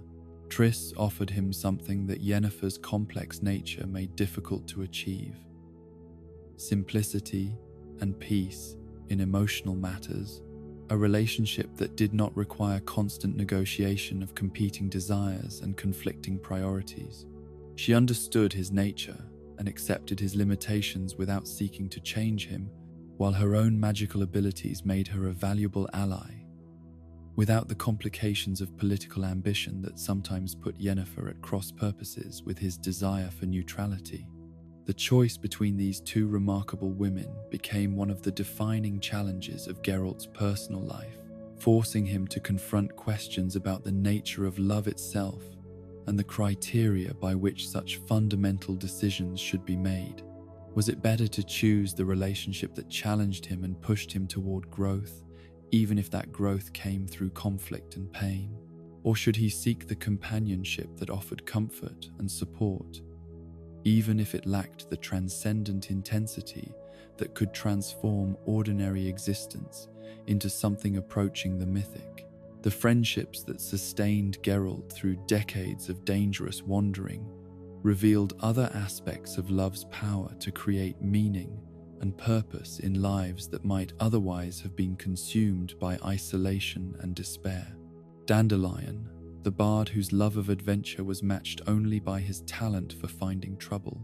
Triss offered him something that Yennefer's complex nature made difficult to achieve: simplicity and peace in emotional matters, a relationship that did not require constant negotiation of competing desires and conflicting priorities. She understood his nature and accepted his limitations without seeking to change him, while her own magical abilities made her a valuable ally, without the complications of political ambition that sometimes put Yennefer at cross purposes with his desire for neutrality. The choice between these two remarkable women became one of the defining challenges of Geralt's personal life, forcing him to confront questions about the nature of love itself and the criteria by which such fundamental decisions should be made. Was it better to choose the relationship that challenged him and pushed him toward growth, even if that growth came through conflict and pain? Or should he seek the companionship that offered comfort and support, even if it lacked the transcendent intensity that could transform ordinary existence into something approaching the mythic? The friendships that sustained Geralt through decades of dangerous wandering revealed other aspects of love's power to create meaning and purpose in lives that might otherwise have been consumed by isolation and despair. Dandelion, the bard whose love of adventure was matched only by his talent for finding trouble,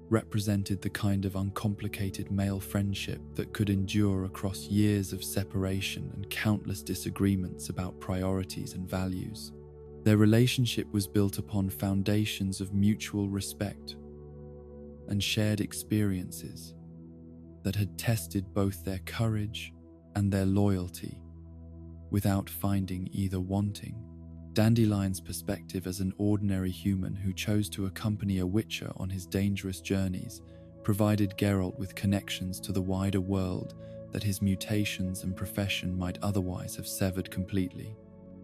represented the kind of uncomplicated male friendship that could endure across years of separation and countless disagreements about priorities and values. Their relationship was built upon foundations of mutual respect and shared experiences that had tested both their courage and their loyalty without finding either wanting. Dandelion's perspective as an ordinary human who chose to accompany a witcher on his dangerous journeys provided Geralt with connections to the wider world that his mutations and profession might otherwise have severed completely.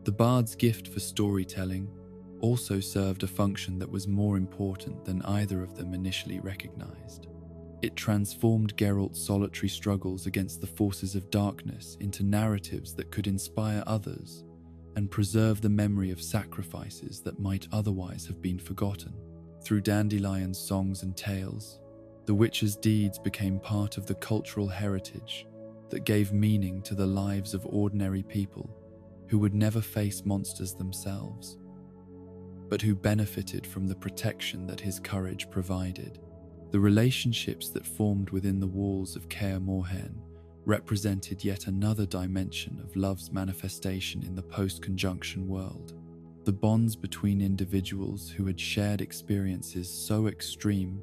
The bard's gift for storytelling also served a function that was more important than either of them initially recognized. It transformed Geralt's solitary struggles against the forces of darkness into narratives that could inspire others and preserve the memory of sacrifices that might otherwise have been forgotten. Through Dandelion's songs and tales, the witcher's deeds became part of the cultural heritage that gave meaning to the lives of ordinary people who would never face monsters themselves, but who benefited from the protection that his courage provided. The relationships that formed within the walls of Kaer Morhen represented yet another dimension of love's manifestation in the post-conjunction world. The bonds between individuals who had shared experiences so extreme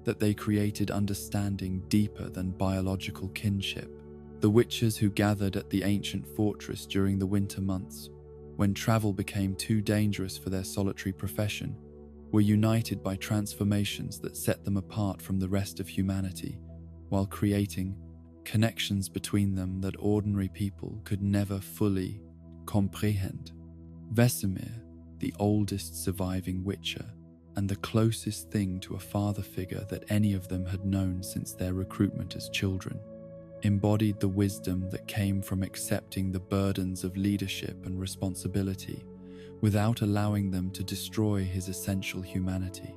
that they created understanding deeper than biological kinship. The witchers who gathered at the ancient fortress during the winter months, when travel became too dangerous for their solitary profession, were united by transformations that set them apart from the rest of humanity, while creating connections between them that ordinary people could never fully comprehend. Vesemir, the oldest surviving witcher, and the closest thing to a father figure that any of them had known since their recruitment as children, embodied the wisdom that came from accepting the burdens of leadership and responsibility without allowing them to destroy his essential humanity.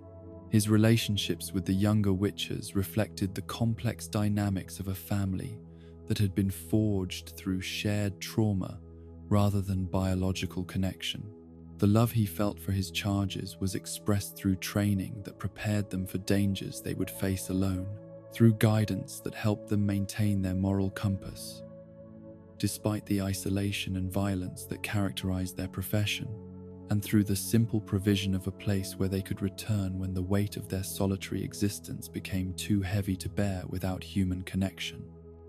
His relationships with the younger witchers reflected the complex dynamics of a family that had been forged through shared trauma rather than biological connection. The love he felt for his charges was expressed through training that prepared them for dangers they would face alone, through guidance that helped them maintain their moral compass, despite the isolation and violence that characterized their profession, and through the simple provision of a place where they could return when the weight of their solitary existence became too heavy to bear without human connection.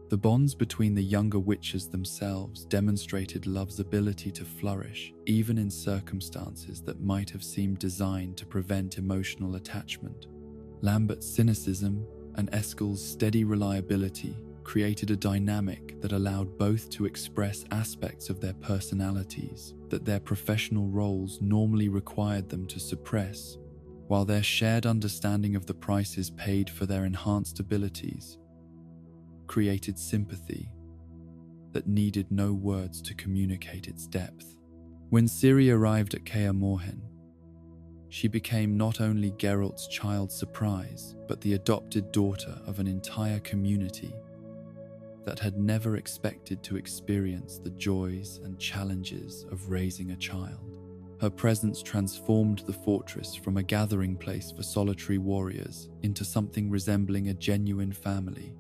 The bonds between the younger witches themselves demonstrated love's ability to flourish, even in circumstances that might have seemed designed to prevent emotional attachment. Lambert's cynicism and Eskel's steady reliability created a dynamic that allowed both to express aspects of their personalities that their professional roles normally required them to suppress, while their shared understanding of the prices paid for their enhanced abilities created sympathy that needed no words to communicate its depth. When Ciri arrived at Kaer Morhen, she became not only Geralt's child surprise, but the adopted daughter of an entire community that had never expected to experience the joys and challenges of raising a child. Her presence transformed the fortress from a gathering place for solitary warriors into something resembling a genuine family,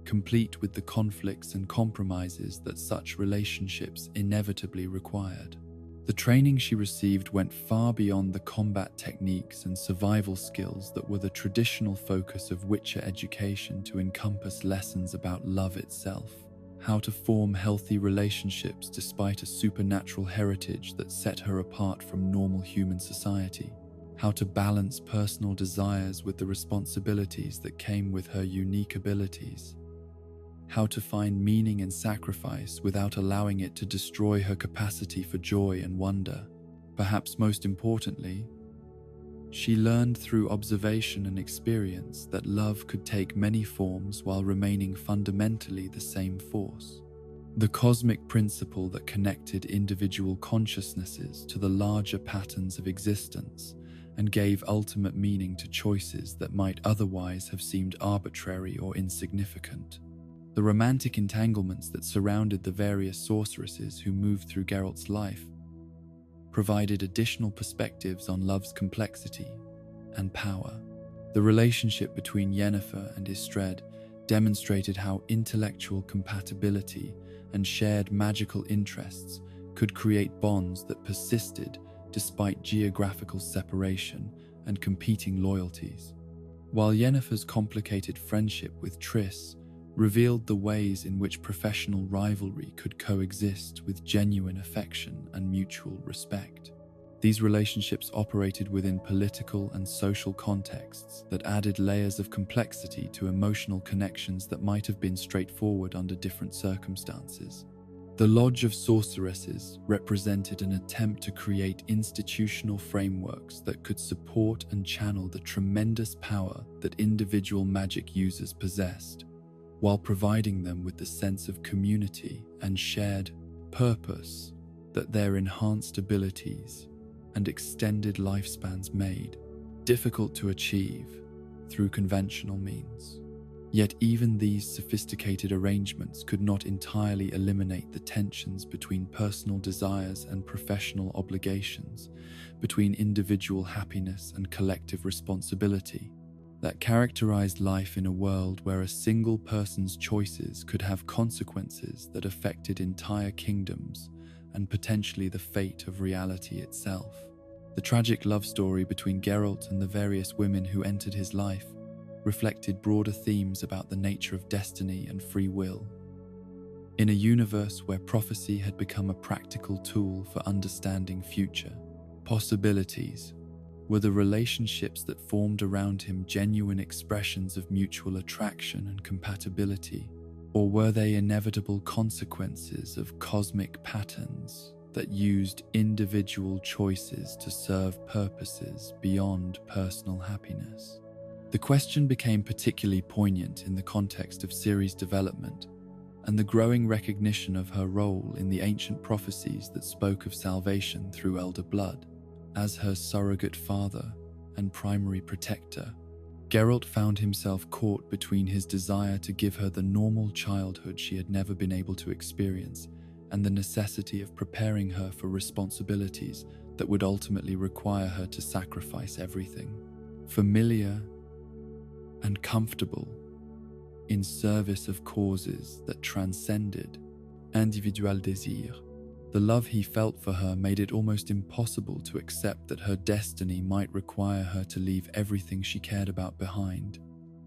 complete with the conflicts and compromises that such relationships inevitably required. The training she received went far beyond the combat techniques and survival skills that were the traditional focus of Witcher education to encompass lessons about love itself, how to form healthy relationships despite a supernatural heritage that set her apart from normal human society, how to balance personal desires with the responsibilities that came with her unique abilities, how to find meaning in sacrifice without allowing it to destroy her capacity for joy and wonder. Perhaps most importantly, she learned through observation and experience that love could take many forms while remaining fundamentally the same force. The cosmic principle that connected individual consciousnesses to the larger patterns of existence and gave ultimate meaning to choices that might otherwise have seemed arbitrary or insignificant. The romantic entanglements that surrounded the various sorceresses who moved through Geralt's life provided additional perspectives on love's complexity and power. The relationship between Yennefer and Istred demonstrated how intellectual compatibility and shared magical interests could create bonds that persisted despite geographical separation and competing loyalties. While Yennefer's complicated friendship with Triss revealed the ways in which professional rivalry could coexist with genuine affection and mutual respect. These relationships operated within political and social contexts that added layers of complexity to emotional connections that might have been straightforward under different circumstances. The Lodge of Sorceresses represented an attempt to create institutional frameworks that could support and channel the tremendous power that individual magic users possessed, while providing them with the sense of community and shared purpose that their enhanced abilities and extended lifespans made difficult to achieve through conventional means. Yet even these sophisticated arrangements could not entirely eliminate the tensions between personal desires and professional obligations, between individual happiness and collective responsibility, that characterized life in a world where a single person's choices could have consequences that affected entire kingdoms and potentially the fate of reality itself. The tragic love story between Geralt and the various women who entered his life reflected broader themes about the nature of destiny and free will. In a universe where prophecy had become a practical tool for understanding future possibilities, were the relationships that formed around him genuine expressions of mutual attraction and compatibility, or were they inevitable consequences of cosmic patterns that used individual choices to serve purposes beyond personal happiness? The question became particularly poignant in the context of Ciri's development and the growing recognition of her role in the ancient prophecies that spoke of salvation through elder blood. As her surrogate father and primary protector, Geralt found himself caught between his desire to give her the normal childhood she had never been able to experience and the necessity of preparing her for responsibilities that would ultimately require her to sacrifice everything familiar and comfortable in service of causes that transcended individual désir. The love he felt for her made it almost impossible to accept that her destiny might require her to leave everything she cared about behind.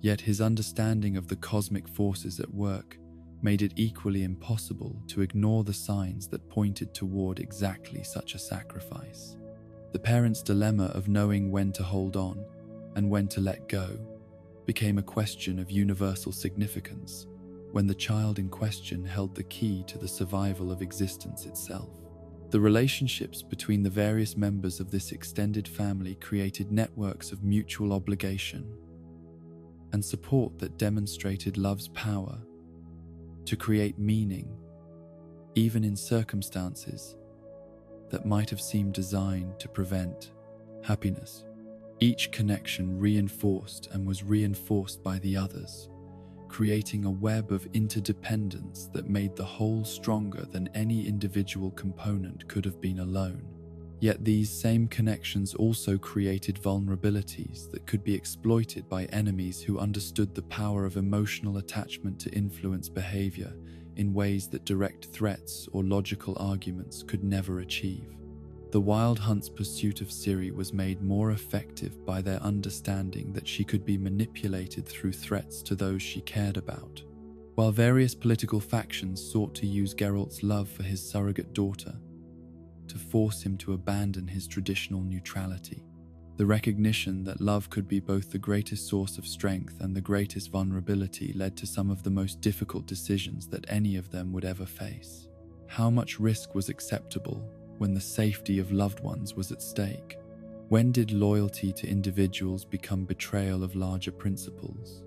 Yet his understanding of the cosmic forces at work made it equally impossible to ignore the signs that pointed toward exactly such a sacrifice. The parent's dilemma of knowing when to hold on and when to let go became a question of universal significance when the child in question held the key to the survival of existence itself. The relationships between the various members of this extended family created networks of mutual obligation and support that demonstrated love's power to create meaning, even in circumstances that might have seemed designed to prevent happiness. Each connection reinforced and was reinforced by the others, creating a web of interdependence that made the whole stronger than any individual component could have been alone. Yet these same connections also created vulnerabilities that could be exploited by enemies who understood the power of emotional attachment to influence behavior in ways that direct threats or logical arguments could never achieve. The Wild Hunt's pursuit of Ciri was made more effective by their understanding that she could be manipulated through threats to those she cared about. While various political factions sought to use Geralt's love for his surrogate daughter to force him to abandon his traditional neutrality, the recognition that love could be both the greatest source of strength and the greatest vulnerability led to some of the most difficult decisions that any of them would ever face. How much risk was acceptable when the safety of loved ones was at stake? When did loyalty to individuals become betrayal of larger principles?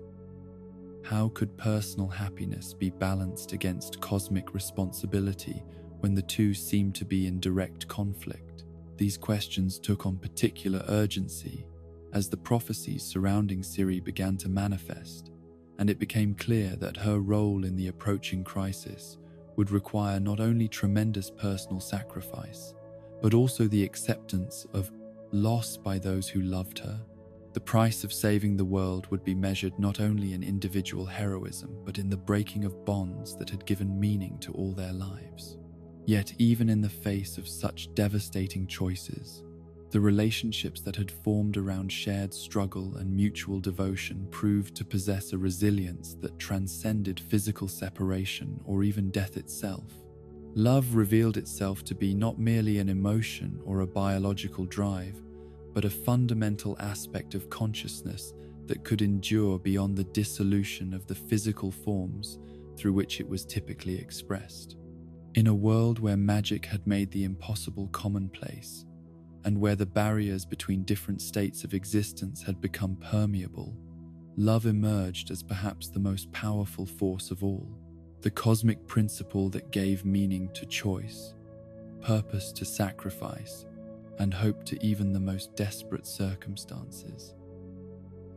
How could personal happiness be balanced against cosmic responsibility when the two seemed to be in direct conflict? These questions took on particular urgency as the prophecies surrounding Ciri began to manifest, and it became clear that her role in the approaching crisis would require not only tremendous personal sacrifice, but also the acceptance of loss by those who loved her. The price of saving the world would be measured not only in individual heroism, but in the breaking of bonds that had given meaning to all their lives. Yet even in the face of such devastating choices, The relationships that had formed around shared struggle and mutual devotion proved to possess a resilience that transcended physical separation or even death itself. Love revealed itself to be not merely an emotion or a biological drive, but a fundamental aspect of consciousness that could endure beyond the dissolution of the physical forms through which it was typically expressed. In a world where magic had made the impossible commonplace, and where the barriers between different states of existence had become permeable, love emerged as perhaps the most powerful force of all, the cosmic principle that gave meaning to choice, purpose to sacrifice, and hope to even the most desperate circumstances.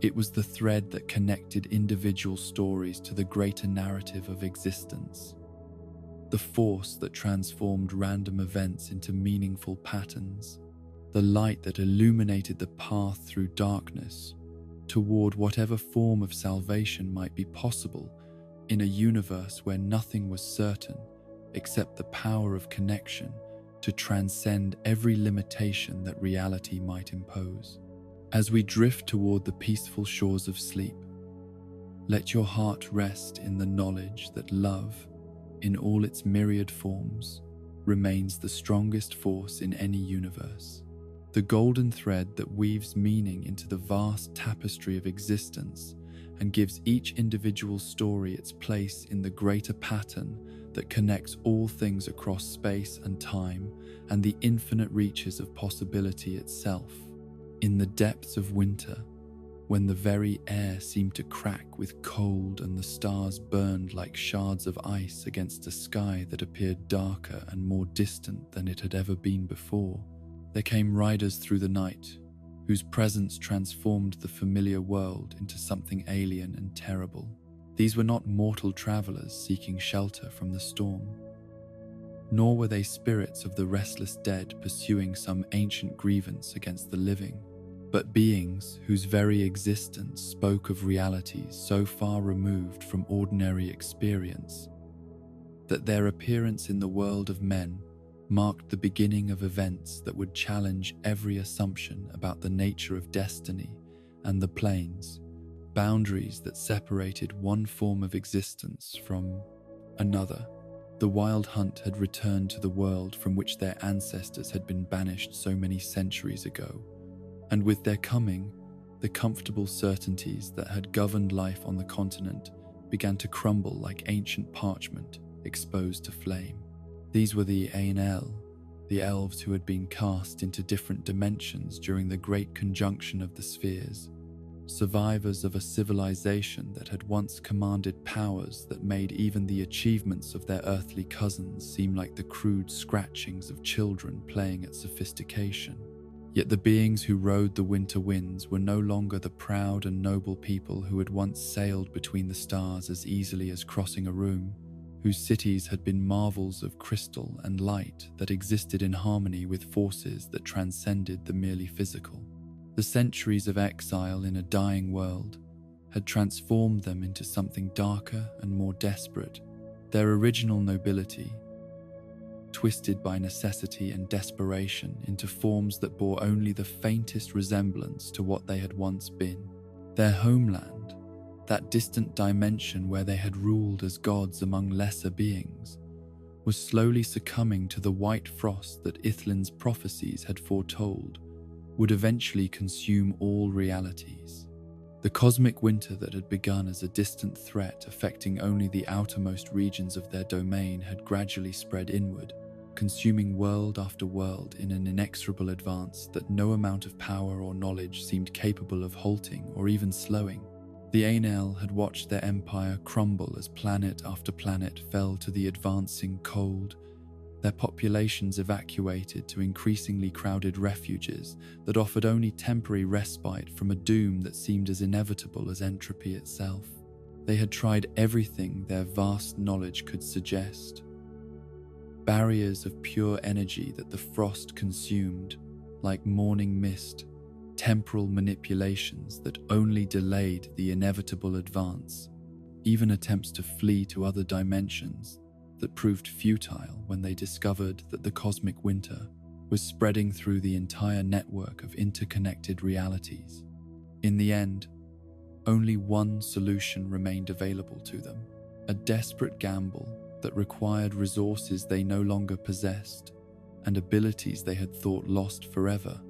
It was the thread that connected individual stories to the greater narrative of existence, the force that transformed random events into meaningful patterns, the light that illuminated the path through darkness toward whatever form of salvation might be possible in a universe where nothing was certain except the power of connection to transcend every limitation that reality might impose. As we drift toward the peaceful shores of sleep, let your heart rest in the knowledge that love, in all its myriad forms, remains the strongest force in any universe. The golden thread that weaves meaning into the vast tapestry of existence and gives each individual story its place in the greater pattern that connects all things across space and time and the infinite reaches of possibility itself. In the depths of winter, when the very air seemed to crack with cold and the stars burned like shards of ice against a sky that appeared darker and more distant than it had ever been before, there came riders through the night, whose presence transformed the familiar world into something alien and terrible. These were not mortal travelers seeking shelter from the storm, nor were they spirits of the restless dead pursuing some ancient grievance against the living, but beings whose very existence spoke of realities so far removed from ordinary experience that their appearance in the world of men marked the beginning of events that would challenge every assumption about the nature of destiny and the planes, boundaries that separated one form of existence from another. The wild hunt had returned to the world from which their ancestors had been banished so many centuries ago, and with their coming, the comfortable certainties that had governed life on the continent began to crumble like ancient parchment exposed to flame. These were the Ainel, the elves who had been cast into different dimensions during the great conjunction of the spheres, survivors of a civilization that had once commanded powers that made even the achievements of their earthly cousins seem like the crude scratchings of children playing at sophistication. Yet the beings who rode the winter winds were no longer the proud and noble people who had once sailed between the stars as easily as crossing a room, whose cities had been marvels of crystal and light that existed in harmony with forces that transcended the merely physical. The centuries of exile in a dying world had transformed them into something darker and more desperate. Their original nobility, twisted by necessity and desperation into forms that bore only the faintest resemblance to what they had once been. Their homeland, that distant dimension where they had ruled as gods among lesser beings, was slowly succumbing to the white frost that Ithlin's prophecies had foretold would eventually consume all realities. The cosmic winter that had begun as a distant threat affecting only the outermost regions of their domain had gradually spread inward, consuming world after world in an inexorable advance that no amount of power or knowledge seemed capable of halting or even slowing. The Ainel had watched their empire crumble as planet after planet fell to the advancing cold, their populations evacuated to increasingly crowded refuges that offered only temporary respite from a doom that seemed as inevitable as entropy itself. They had tried everything their vast knowledge could suggest. Barriers of pure energy that the frost consumed, like morning mist, temporal manipulations that only delayed the inevitable advance, even attempts to flee to other dimensions that proved futile when they discovered that the cosmic winter was spreading through the entire network of interconnected realities. In the end, only one solution remained available to them, a desperate gamble that required resources they no longer possessed and abilities they had thought lost forever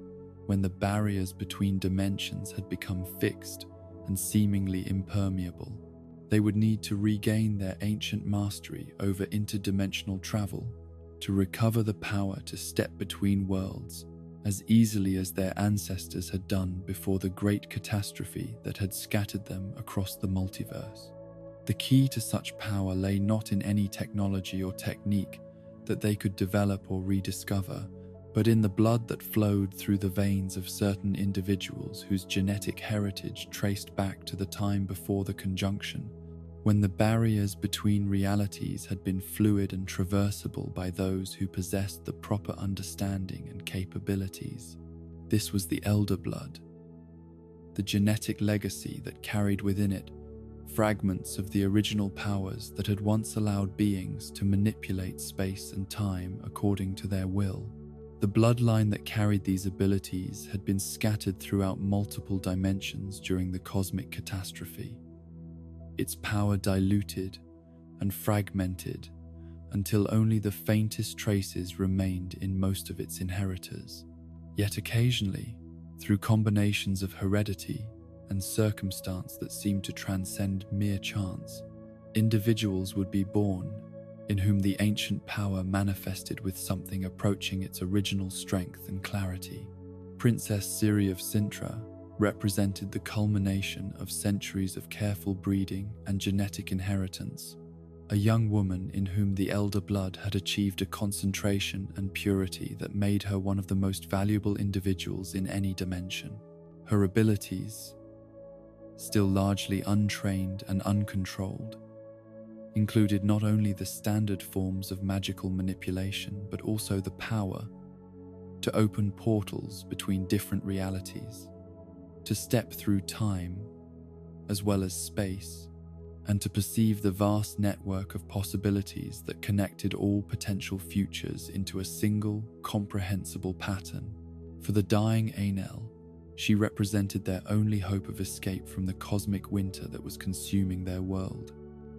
when the barriers between dimensions had become fixed and seemingly impermeable. They would need to regain their ancient mastery over interdimensional travel to recover the power to step between worlds as easily as their ancestors had done before the great catastrophe that had scattered them across the multiverse. The key to such power lay not in any technology or technique that they could develop or rediscover, but in the blood that flowed through the veins of certain individuals whose genetic heritage traced back to the time before the conjunction, when the barriers between realities had been fluid and traversable by those who possessed the proper understanding and capabilities. This was the elder blood, the genetic legacy that carried within it fragments of the original powers that had once allowed beings to manipulate space and time according to their will. The bloodline that carried these abilities had been scattered throughout multiple dimensions during the cosmic catastrophe, its power diluted and fragmented until only the faintest traces remained in most of its inheritors. Yet occasionally, through combinations of heredity and circumstance that seemed to transcend mere chance, individuals would be born in whom the ancient power manifested with something approaching its original strength and clarity. Princess Ciri of Sintra represented the culmination of centuries of careful breeding and genetic inheritance, a young woman in whom the elder blood had achieved a concentration and purity that made her one of the most valuable individuals in any dimension. Her abilities, still largely untrained and uncontrolled, included not only the standard forms of magical manipulation, but also the power to open portals between different realities, to step through time as well as space, and to perceive the vast network of possibilities that connected all potential futures into a single, comprehensible pattern. For the dying Ainel, she represented their only hope of escape from the cosmic winter that was consuming their world.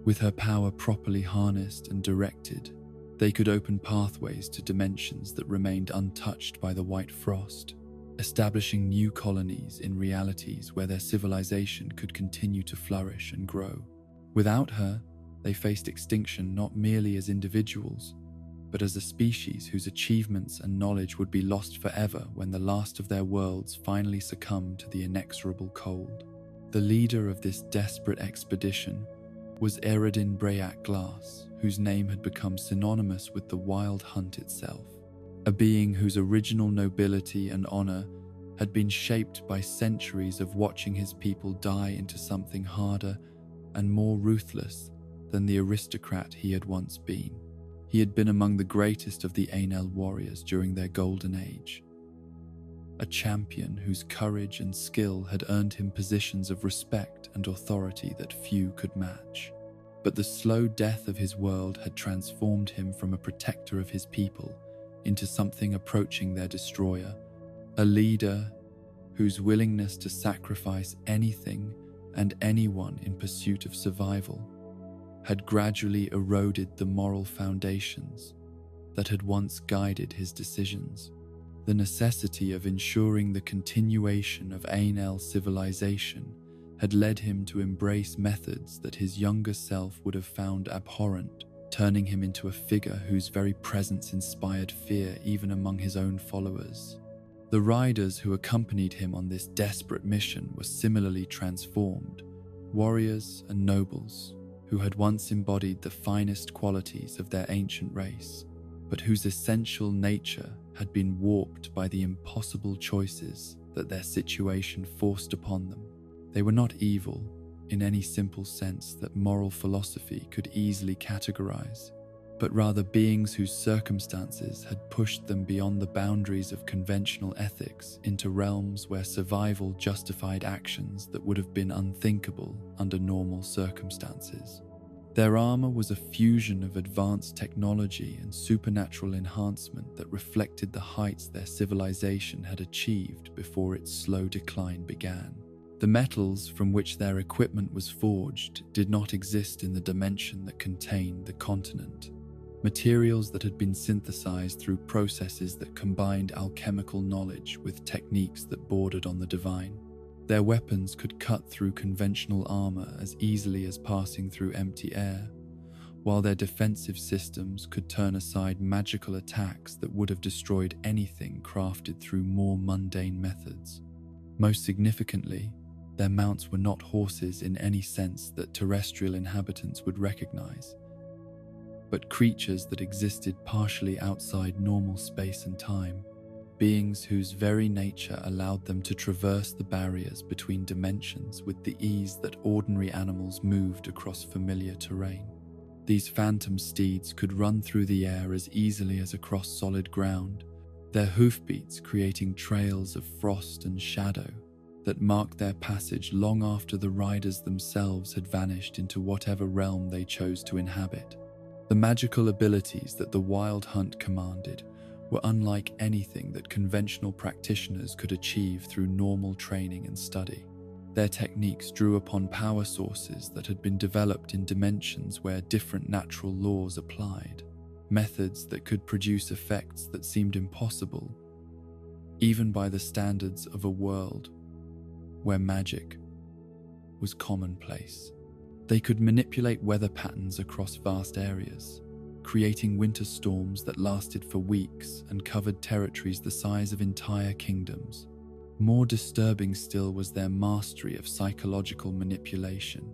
With her power properly harnessed and directed, they could open pathways to dimensions that remained untouched by the white frost, establishing new colonies in realities where their civilization could continue to flourish and grow. Without her, they faced extinction not merely as individuals, but as a species whose achievements and knowledge would be lost forever when the last of their worlds finally succumbed to the inexorable cold. The leader of this desperate expedition was Eredin Break Glass, whose name had become synonymous with the wild hunt itself, a being whose original nobility and honor had been shaped by centuries of watching his people die into something harder and more ruthless than the aristocrat he had once been. He had been among the greatest of the Ainel warriors during their golden age, a champion whose courage and skill had earned him positions of respect and authority that few could match. But the slow death of his world had transformed him from a protector of his people into something approaching their destroyer, a leader whose willingness to sacrifice anything and anyone in pursuit of survival had gradually eroded the moral foundations that had once guided his decisions. The necessity of ensuring the continuation of Ainel civilization had led him to embrace methods that his younger self would have found abhorrent, turning him into a figure whose very presence inspired fear even among his own followers. The riders who accompanied him on this desperate mission were similarly transformed, warriors and nobles who had once embodied the finest qualities of their ancient race, but whose essential nature had been warped by the impossible choices that their situation forced upon them. They were not evil in any simple sense that moral philosophy could easily categorize, but rather beings whose circumstances had pushed them beyond the boundaries of conventional ethics into realms where survival justified actions that would have been unthinkable under normal circumstances. Their armor was a fusion of advanced technology and supernatural enhancement that reflected the heights their civilization had achieved before its slow decline began. The metals from which their equipment was forged did not exist in the dimension that contained the continent. Materials that had been synthesized through processes that combined alchemical knowledge with techniques that bordered on the divine. Their weapons could cut through conventional armor as easily as passing through empty air, while their defensive systems could turn aside magical attacks that would have destroyed anything crafted through more mundane methods. Most significantly, their mounts were not horses in any sense that terrestrial inhabitants would recognize, but creatures that existed partially outside normal space and time, beings whose very nature allowed them to traverse the barriers between dimensions with the ease that ordinary animals moved across familiar terrain. These phantom steeds could run through the air as easily as across solid ground, their hoofbeats creating trails of frost and shadow that marked their passage long after the riders themselves had vanished into whatever realm they chose to inhabit. The magical abilities that the Wild Hunt commanded were unlike anything that conventional practitioners could achieve through normal training and study. Their techniques drew upon power sources that had been developed in dimensions where different natural laws applied, methods that could produce effects that seemed impossible, even by the standards of a world where magic was commonplace. They could manipulate weather patterns across vast areas, creating winter storms that lasted for weeks and covered territories the size of entire kingdoms. More disturbing still was their mastery of psychological manipulation,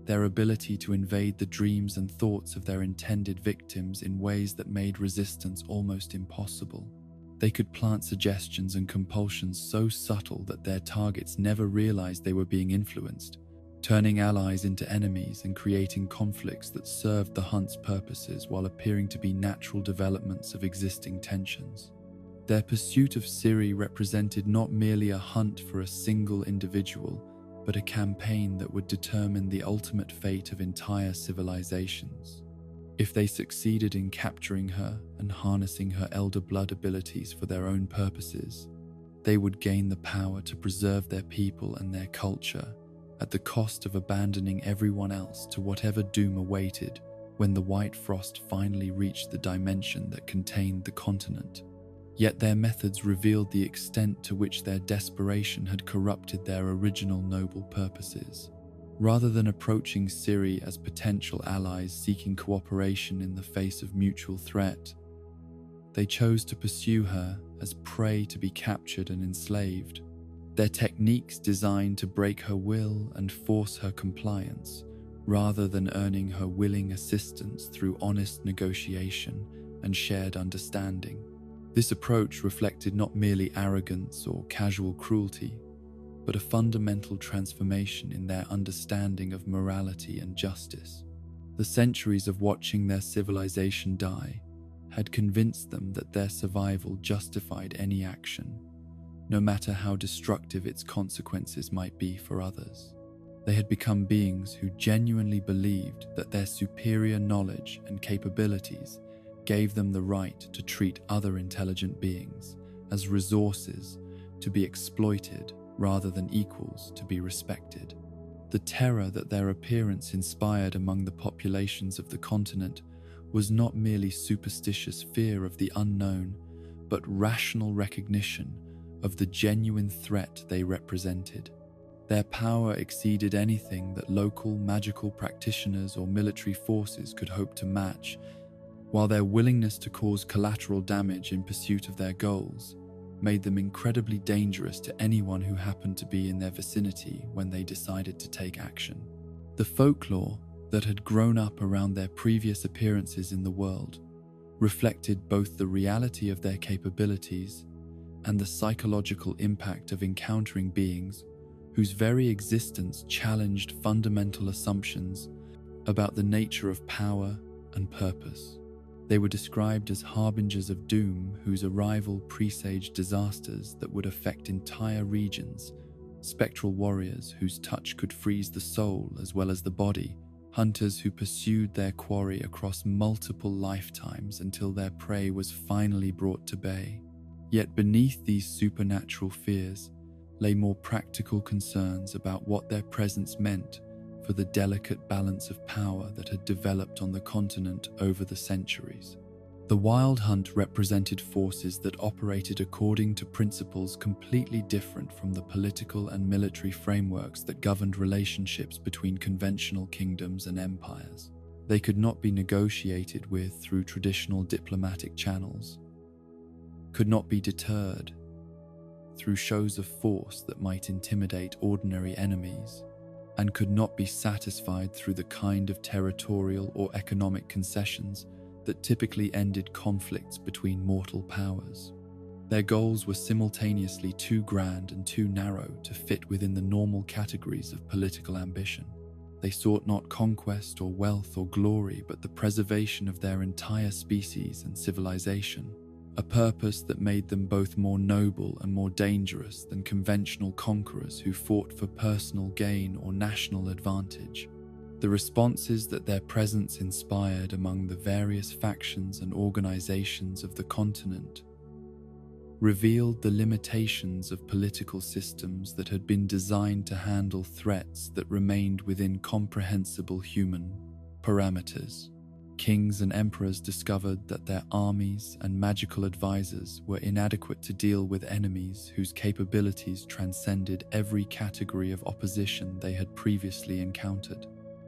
their ability to invade the dreams and thoughts of their intended victims in ways that made resistance almost impossible. They could plant suggestions and compulsions so subtle that their targets never realized they were being influenced, turning allies into enemies and creating conflicts that served the hunt's purposes while appearing to be natural developments of existing tensions. Their pursuit of Ciri represented not merely a hunt for a single individual, but a campaign that would determine the ultimate fate of entire civilizations. If they succeeded in capturing her and harnessing her elder blood abilities for their own purposes, they would gain the power to preserve their people and their culture at the cost of abandoning everyone else to whatever doom awaited when the White Frost finally reached the dimension that contained the continent. Yet their methods revealed the extent to which their desperation had corrupted their original noble purposes. Rather than approaching Ciri as potential allies seeking cooperation in the face of mutual threat, they chose to pursue her as prey to be captured and enslaved. Their techniques designed to break her will and force her compliance, rather than earning her willing assistance through honest negotiation and shared understanding. This approach reflected not merely arrogance or casual cruelty, but a fundamental transformation in their understanding of morality and justice. The centuries of watching their civilization die had convinced them that their survival justified any action, no matter how destructive its consequences might be for others. They had become beings who genuinely believed that their superior knowledge and capabilities gave them the right to treat other intelligent beings as resources to be exploited rather than equals to be respected. The terror that their appearance inspired among the populations of the continent was not merely superstitious fear of the unknown, but rational recognition of the genuine threat they represented. Their power exceeded anything that local magical practitioners or military forces could hope to match, while their willingness to cause collateral damage in pursuit of their goals made them incredibly dangerous to anyone who happened to be in their vicinity when they decided to take action. The folklore that had grown up around their previous appearances in the world reflected both the reality of their capabilities and the psychological impact of encountering beings whose very existence challenged fundamental assumptions about the nature of power and purpose. They were described as harbingers of doom whose arrival presaged disasters that would affect entire regions, spectral warriors whose touch could freeze the soul as well as the body, hunters who pursued their quarry across multiple lifetimes until their prey was finally brought to bay. Yet beneath these supernatural fears lay more practical concerns about what their presence meant for the delicate balance of power that had developed on the continent over the centuries. The Wild Hunt represented forces that operated according to principles completely different from the political and military frameworks that governed relationships between conventional kingdoms and empires. They could not be negotiated with through traditional diplomatic channels, could not be deterred through shows of force that might intimidate ordinary enemies, and could not be satisfied through the kind of territorial or economic concessions that typically ended conflicts between mortal powers. Their goals were simultaneously too grand and too narrow to fit within the normal categories of political ambition. They sought not conquest or wealth or glory, but the preservation of their entire species and civilization, a purpose that made them both more noble and more dangerous than conventional conquerors who fought for personal gain or national advantage. The responses that their presence inspired among the various factions and organizations of the continent revealed the limitations of political systems that had been designed to handle threats that remained within comprehensible human parameters. Kings and emperors discovered that their armies and magical advisors were inadequate to deal with enemies whose capabilities transcended every category of opposition they had previously encountered.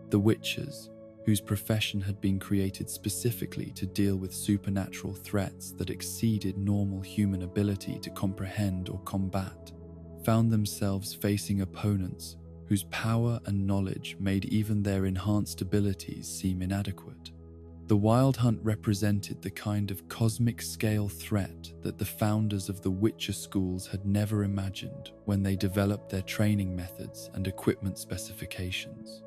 The witchers, whose profession had been created specifically to deal with supernatural threats that exceeded normal human ability to comprehend or combat, found themselves facing opponents whose power and knowledge made even their enhanced abilities seem inadequate. The Wild Hunt represented the kind of cosmic-scale threat that the founders of the Witcher schools had never imagined when they developed their training methods and equipment specifications.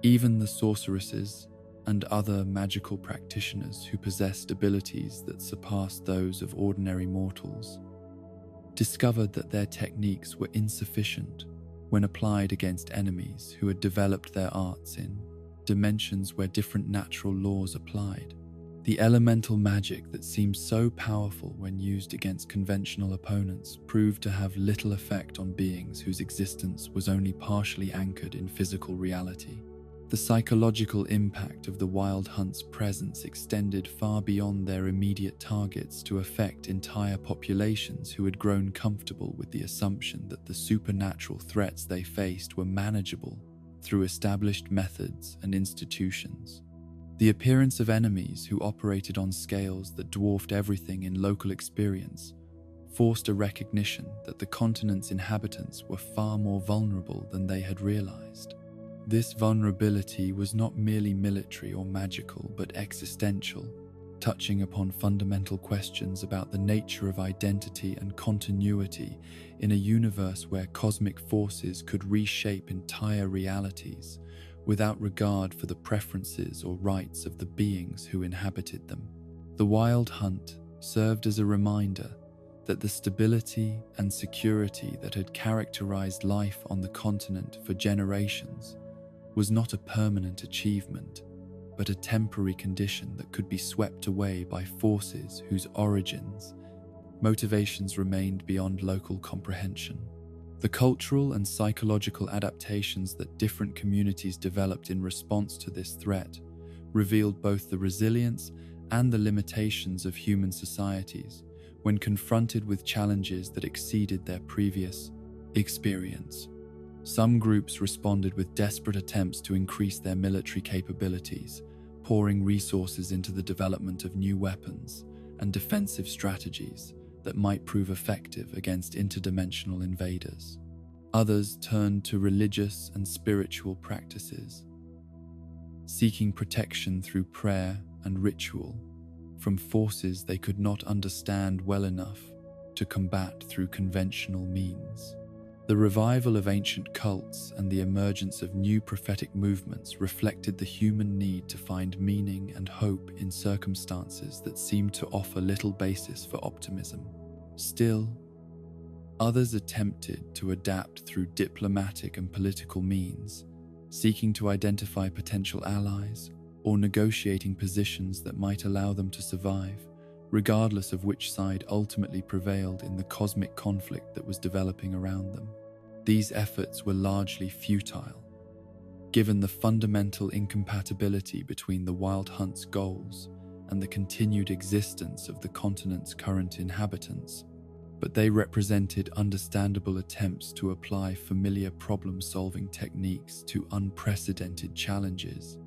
Even the sorceresses and other magical practitioners who possessed abilities that surpassed those of ordinary mortals discovered that their techniques were insufficient when applied against enemies who had developed their arts in dimensions where different natural laws applied. The elemental magic that seemed so powerful when used against conventional opponents proved to have little effect on beings whose existence was only partially anchored in physical reality. The psychological impact of the Wild Hunt's presence extended far beyond their immediate targets to affect entire populations who had grown comfortable with the assumption that the supernatural threats they faced were manageable through established methods and institutions. The appearance of enemies who operated on scales that dwarfed everything in local experience forced a recognition that the continent's inhabitants were far more vulnerable than they had realized. This vulnerability was not merely military or magical, but existential, touching upon fundamental questions about the nature of identity and continuity in a universe where cosmic forces could reshape entire realities without regard for the preferences or rights of the beings who inhabited them. The Wild Hunt served as a reminder that the stability and security that had characterized life on the continent for generations was not a permanent achievement, but a temporary condition that could be swept away by forces whose origins, motivations remained beyond local comprehension. The cultural and psychological adaptations that different communities developed in response to this threat revealed both the resilience and the limitations of human societies when confronted with challenges that exceeded their previous experience. Some groups responded with desperate attempts to increase their military capabilities, pouring resources into the development of new weapons and defensive strategies that might prove effective against interdimensional invaders. Others turned to religious and spiritual practices, seeking protection through prayer and ritual from forces they could not understand well enough to combat through conventional means. The revival of ancient cults and the emergence of new prophetic movements reflected the human need to find meaning and hope in circumstances that seemed to offer little basis for optimism. Still, others attempted to adapt through diplomatic and political means, seeking to identify potential allies or negotiating positions that might allow them to survive, regardless of which side ultimately prevailed in the cosmic conflict that was developing around them. These efforts were largely futile, given the fundamental incompatibility between the Wild Hunt's goals and the continued existence of the continent's current inhabitants, but they represented understandable attempts to apply familiar problem-solving techniques to unprecedented challenges.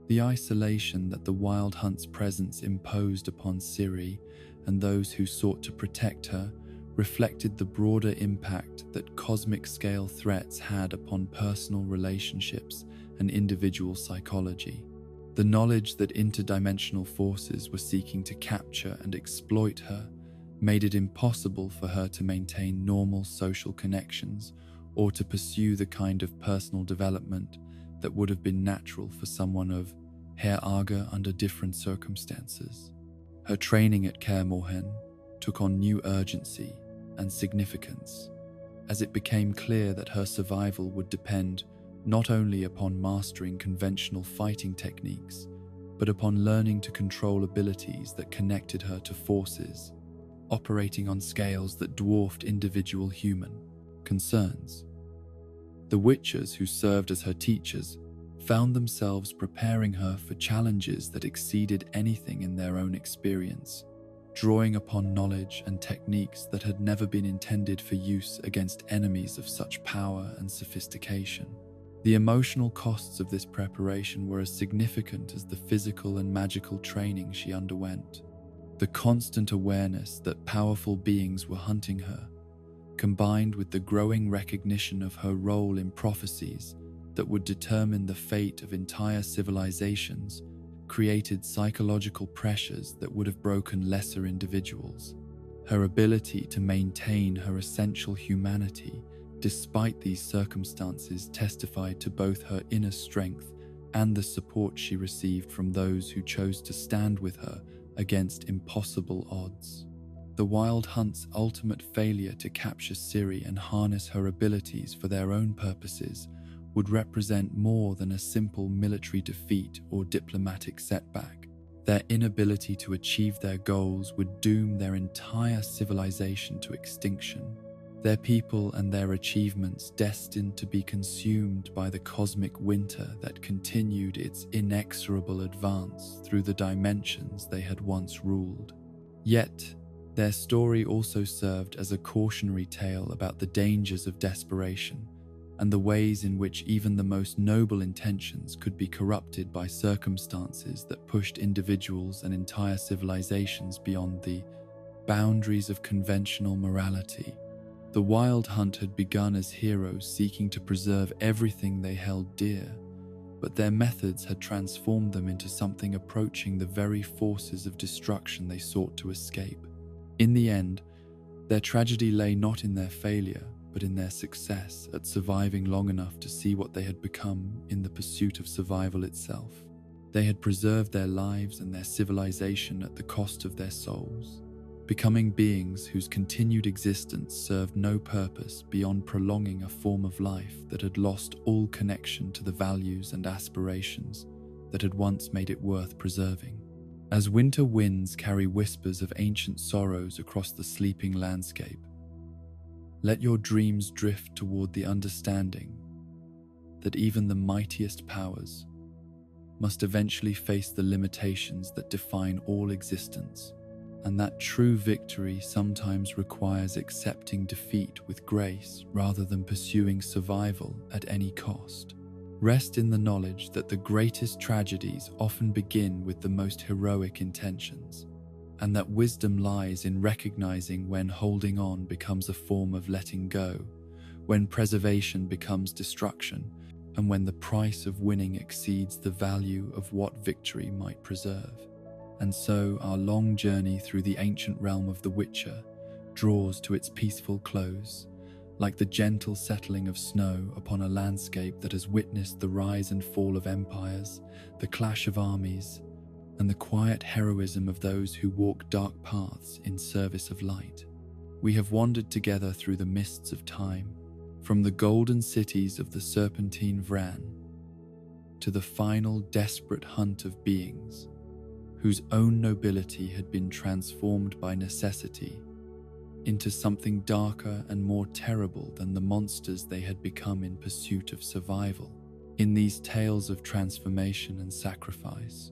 The isolation that the Wild Hunt's presence imposed upon Ciri and those who sought to protect her reflected the broader impact that cosmic-scale threats had upon personal relationships and individual psychology. The knowledge that interdimensional forces were seeking to capture and exploit her made it impossible for her to maintain normal social connections or to pursue the kind of personal development that would have been natural for someone of Herr Arger under different circumstances. Her training at Kaer Morhen took on new urgency and significance, as it became clear that her survival would depend not only upon mastering conventional fighting techniques, but upon learning to control abilities that connected her to forces operating on scales that dwarfed individual human concerns. The Witchers who served as her teachers found themselves preparing her for challenges that exceeded anything in their own experience, drawing upon knowledge and techniques that had never been intended for use against enemies of such power and sophistication. The emotional costs of this preparation were as significant as the physical and magical training she underwent. The constant awareness that powerful beings were hunting her, combined with the growing recognition of her role in prophecies that would determine the fate of entire civilizations, created psychological pressures that would have broken lesser individuals. Her ability to maintain her essential humanity despite these circumstances testified to both her inner strength and the support she received from those who chose to stand with her against impossible odds. The Wild Hunt's ultimate failure to capture Ciri and harness her abilities for their own purposes would represent more than a simple military defeat or diplomatic setback. Their inability to achieve their goals would doom their entire civilization to extinction, their people and their achievements destined to be consumed by the cosmic winter that continued its inexorable advance through the dimensions they had once ruled. Yet, their story also served as a cautionary tale about the dangers of desperation and the ways in which even the most noble intentions could be corrupted by circumstances that pushed individuals and entire civilizations beyond the boundaries of conventional morality. The Wild Hunt had begun as heroes seeking to preserve everything they held dear, but their methods had transformed them into something approaching the very forces of destruction they sought to escape. In the end, their tragedy lay not in their failure, but in their success at surviving long enough to see what they had become in the pursuit of survival itself. They had preserved their lives and their civilization at the cost of their souls, becoming beings whose continued existence served no purpose beyond prolonging a form of life that had lost all connection to the values and aspirations that had once made it worth preserving. As winter winds carry whispers of ancient sorrows across the sleeping landscape, let your dreams drift toward the understanding that even the mightiest powers must eventually face the limitations that define all existence, and that true victory sometimes requires accepting defeat with grace rather than pursuing survival at any cost. Rest in the knowledge that the greatest tragedies often begin with the most heroic intentions, and that wisdom lies in recognizing when holding on becomes a form of letting go, when preservation becomes destruction, and when the price of winning exceeds the value of what victory might preserve. And so our long journey through the ancient realm of the Witcher draws to its peaceful close, like the gentle settling of snow upon a landscape that has witnessed the rise and fall of empires, the clash of armies, and the quiet heroism of those who walk dark paths in service of light. We have wandered together through the mists of time, from the golden cities of the Serpentine Vran to the final desperate hunt of beings whose own nobility had been transformed by necessity into something darker and more terrible than the monsters they had become in pursuit of survival. In these tales of transformation and sacrifice,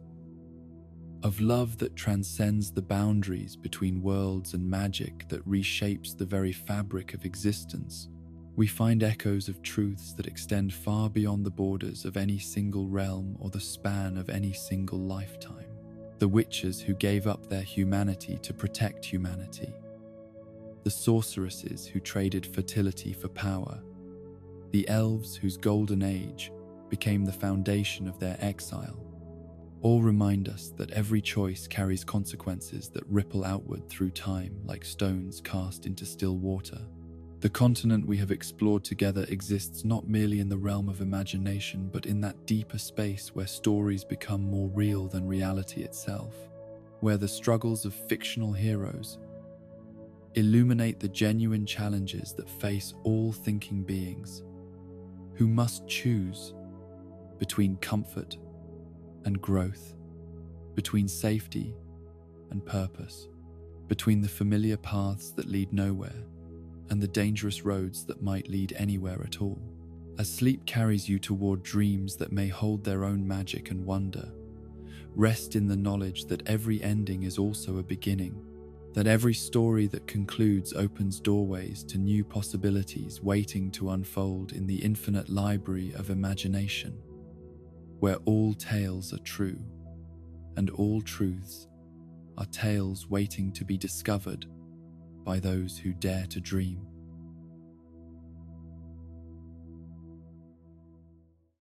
of love that transcends the boundaries between worlds and magic that reshapes the very fabric of existence, we find echoes of truths that extend far beyond the borders of any single realm or the span of any single lifetime. The witches who gave up their humanity to protect humanity, the sorceresses who traded fertility for power, the elves whose golden age became the foundation of their exile, all remind us that every choice carries consequences that ripple outward through time like stones cast into still water. The continent we have explored together exists not merely in the realm of imagination, but in that deeper space where stories become more real than reality itself, where the struggles of fictional heroes illuminate the genuine challenges that face all thinking beings who must choose between comfort and growth, between safety and purpose, between the familiar paths that lead nowhere and the dangerous roads that might lead anywhere at all. As sleep carries you toward dreams that may hold their own magic and wonder, rest in the knowledge that every ending is also a beginning, that every story that concludes opens doorways to new possibilities waiting to unfold in the infinite library of imagination, where all tales are true, and all truths are tales waiting to be discovered by those who dare to dream.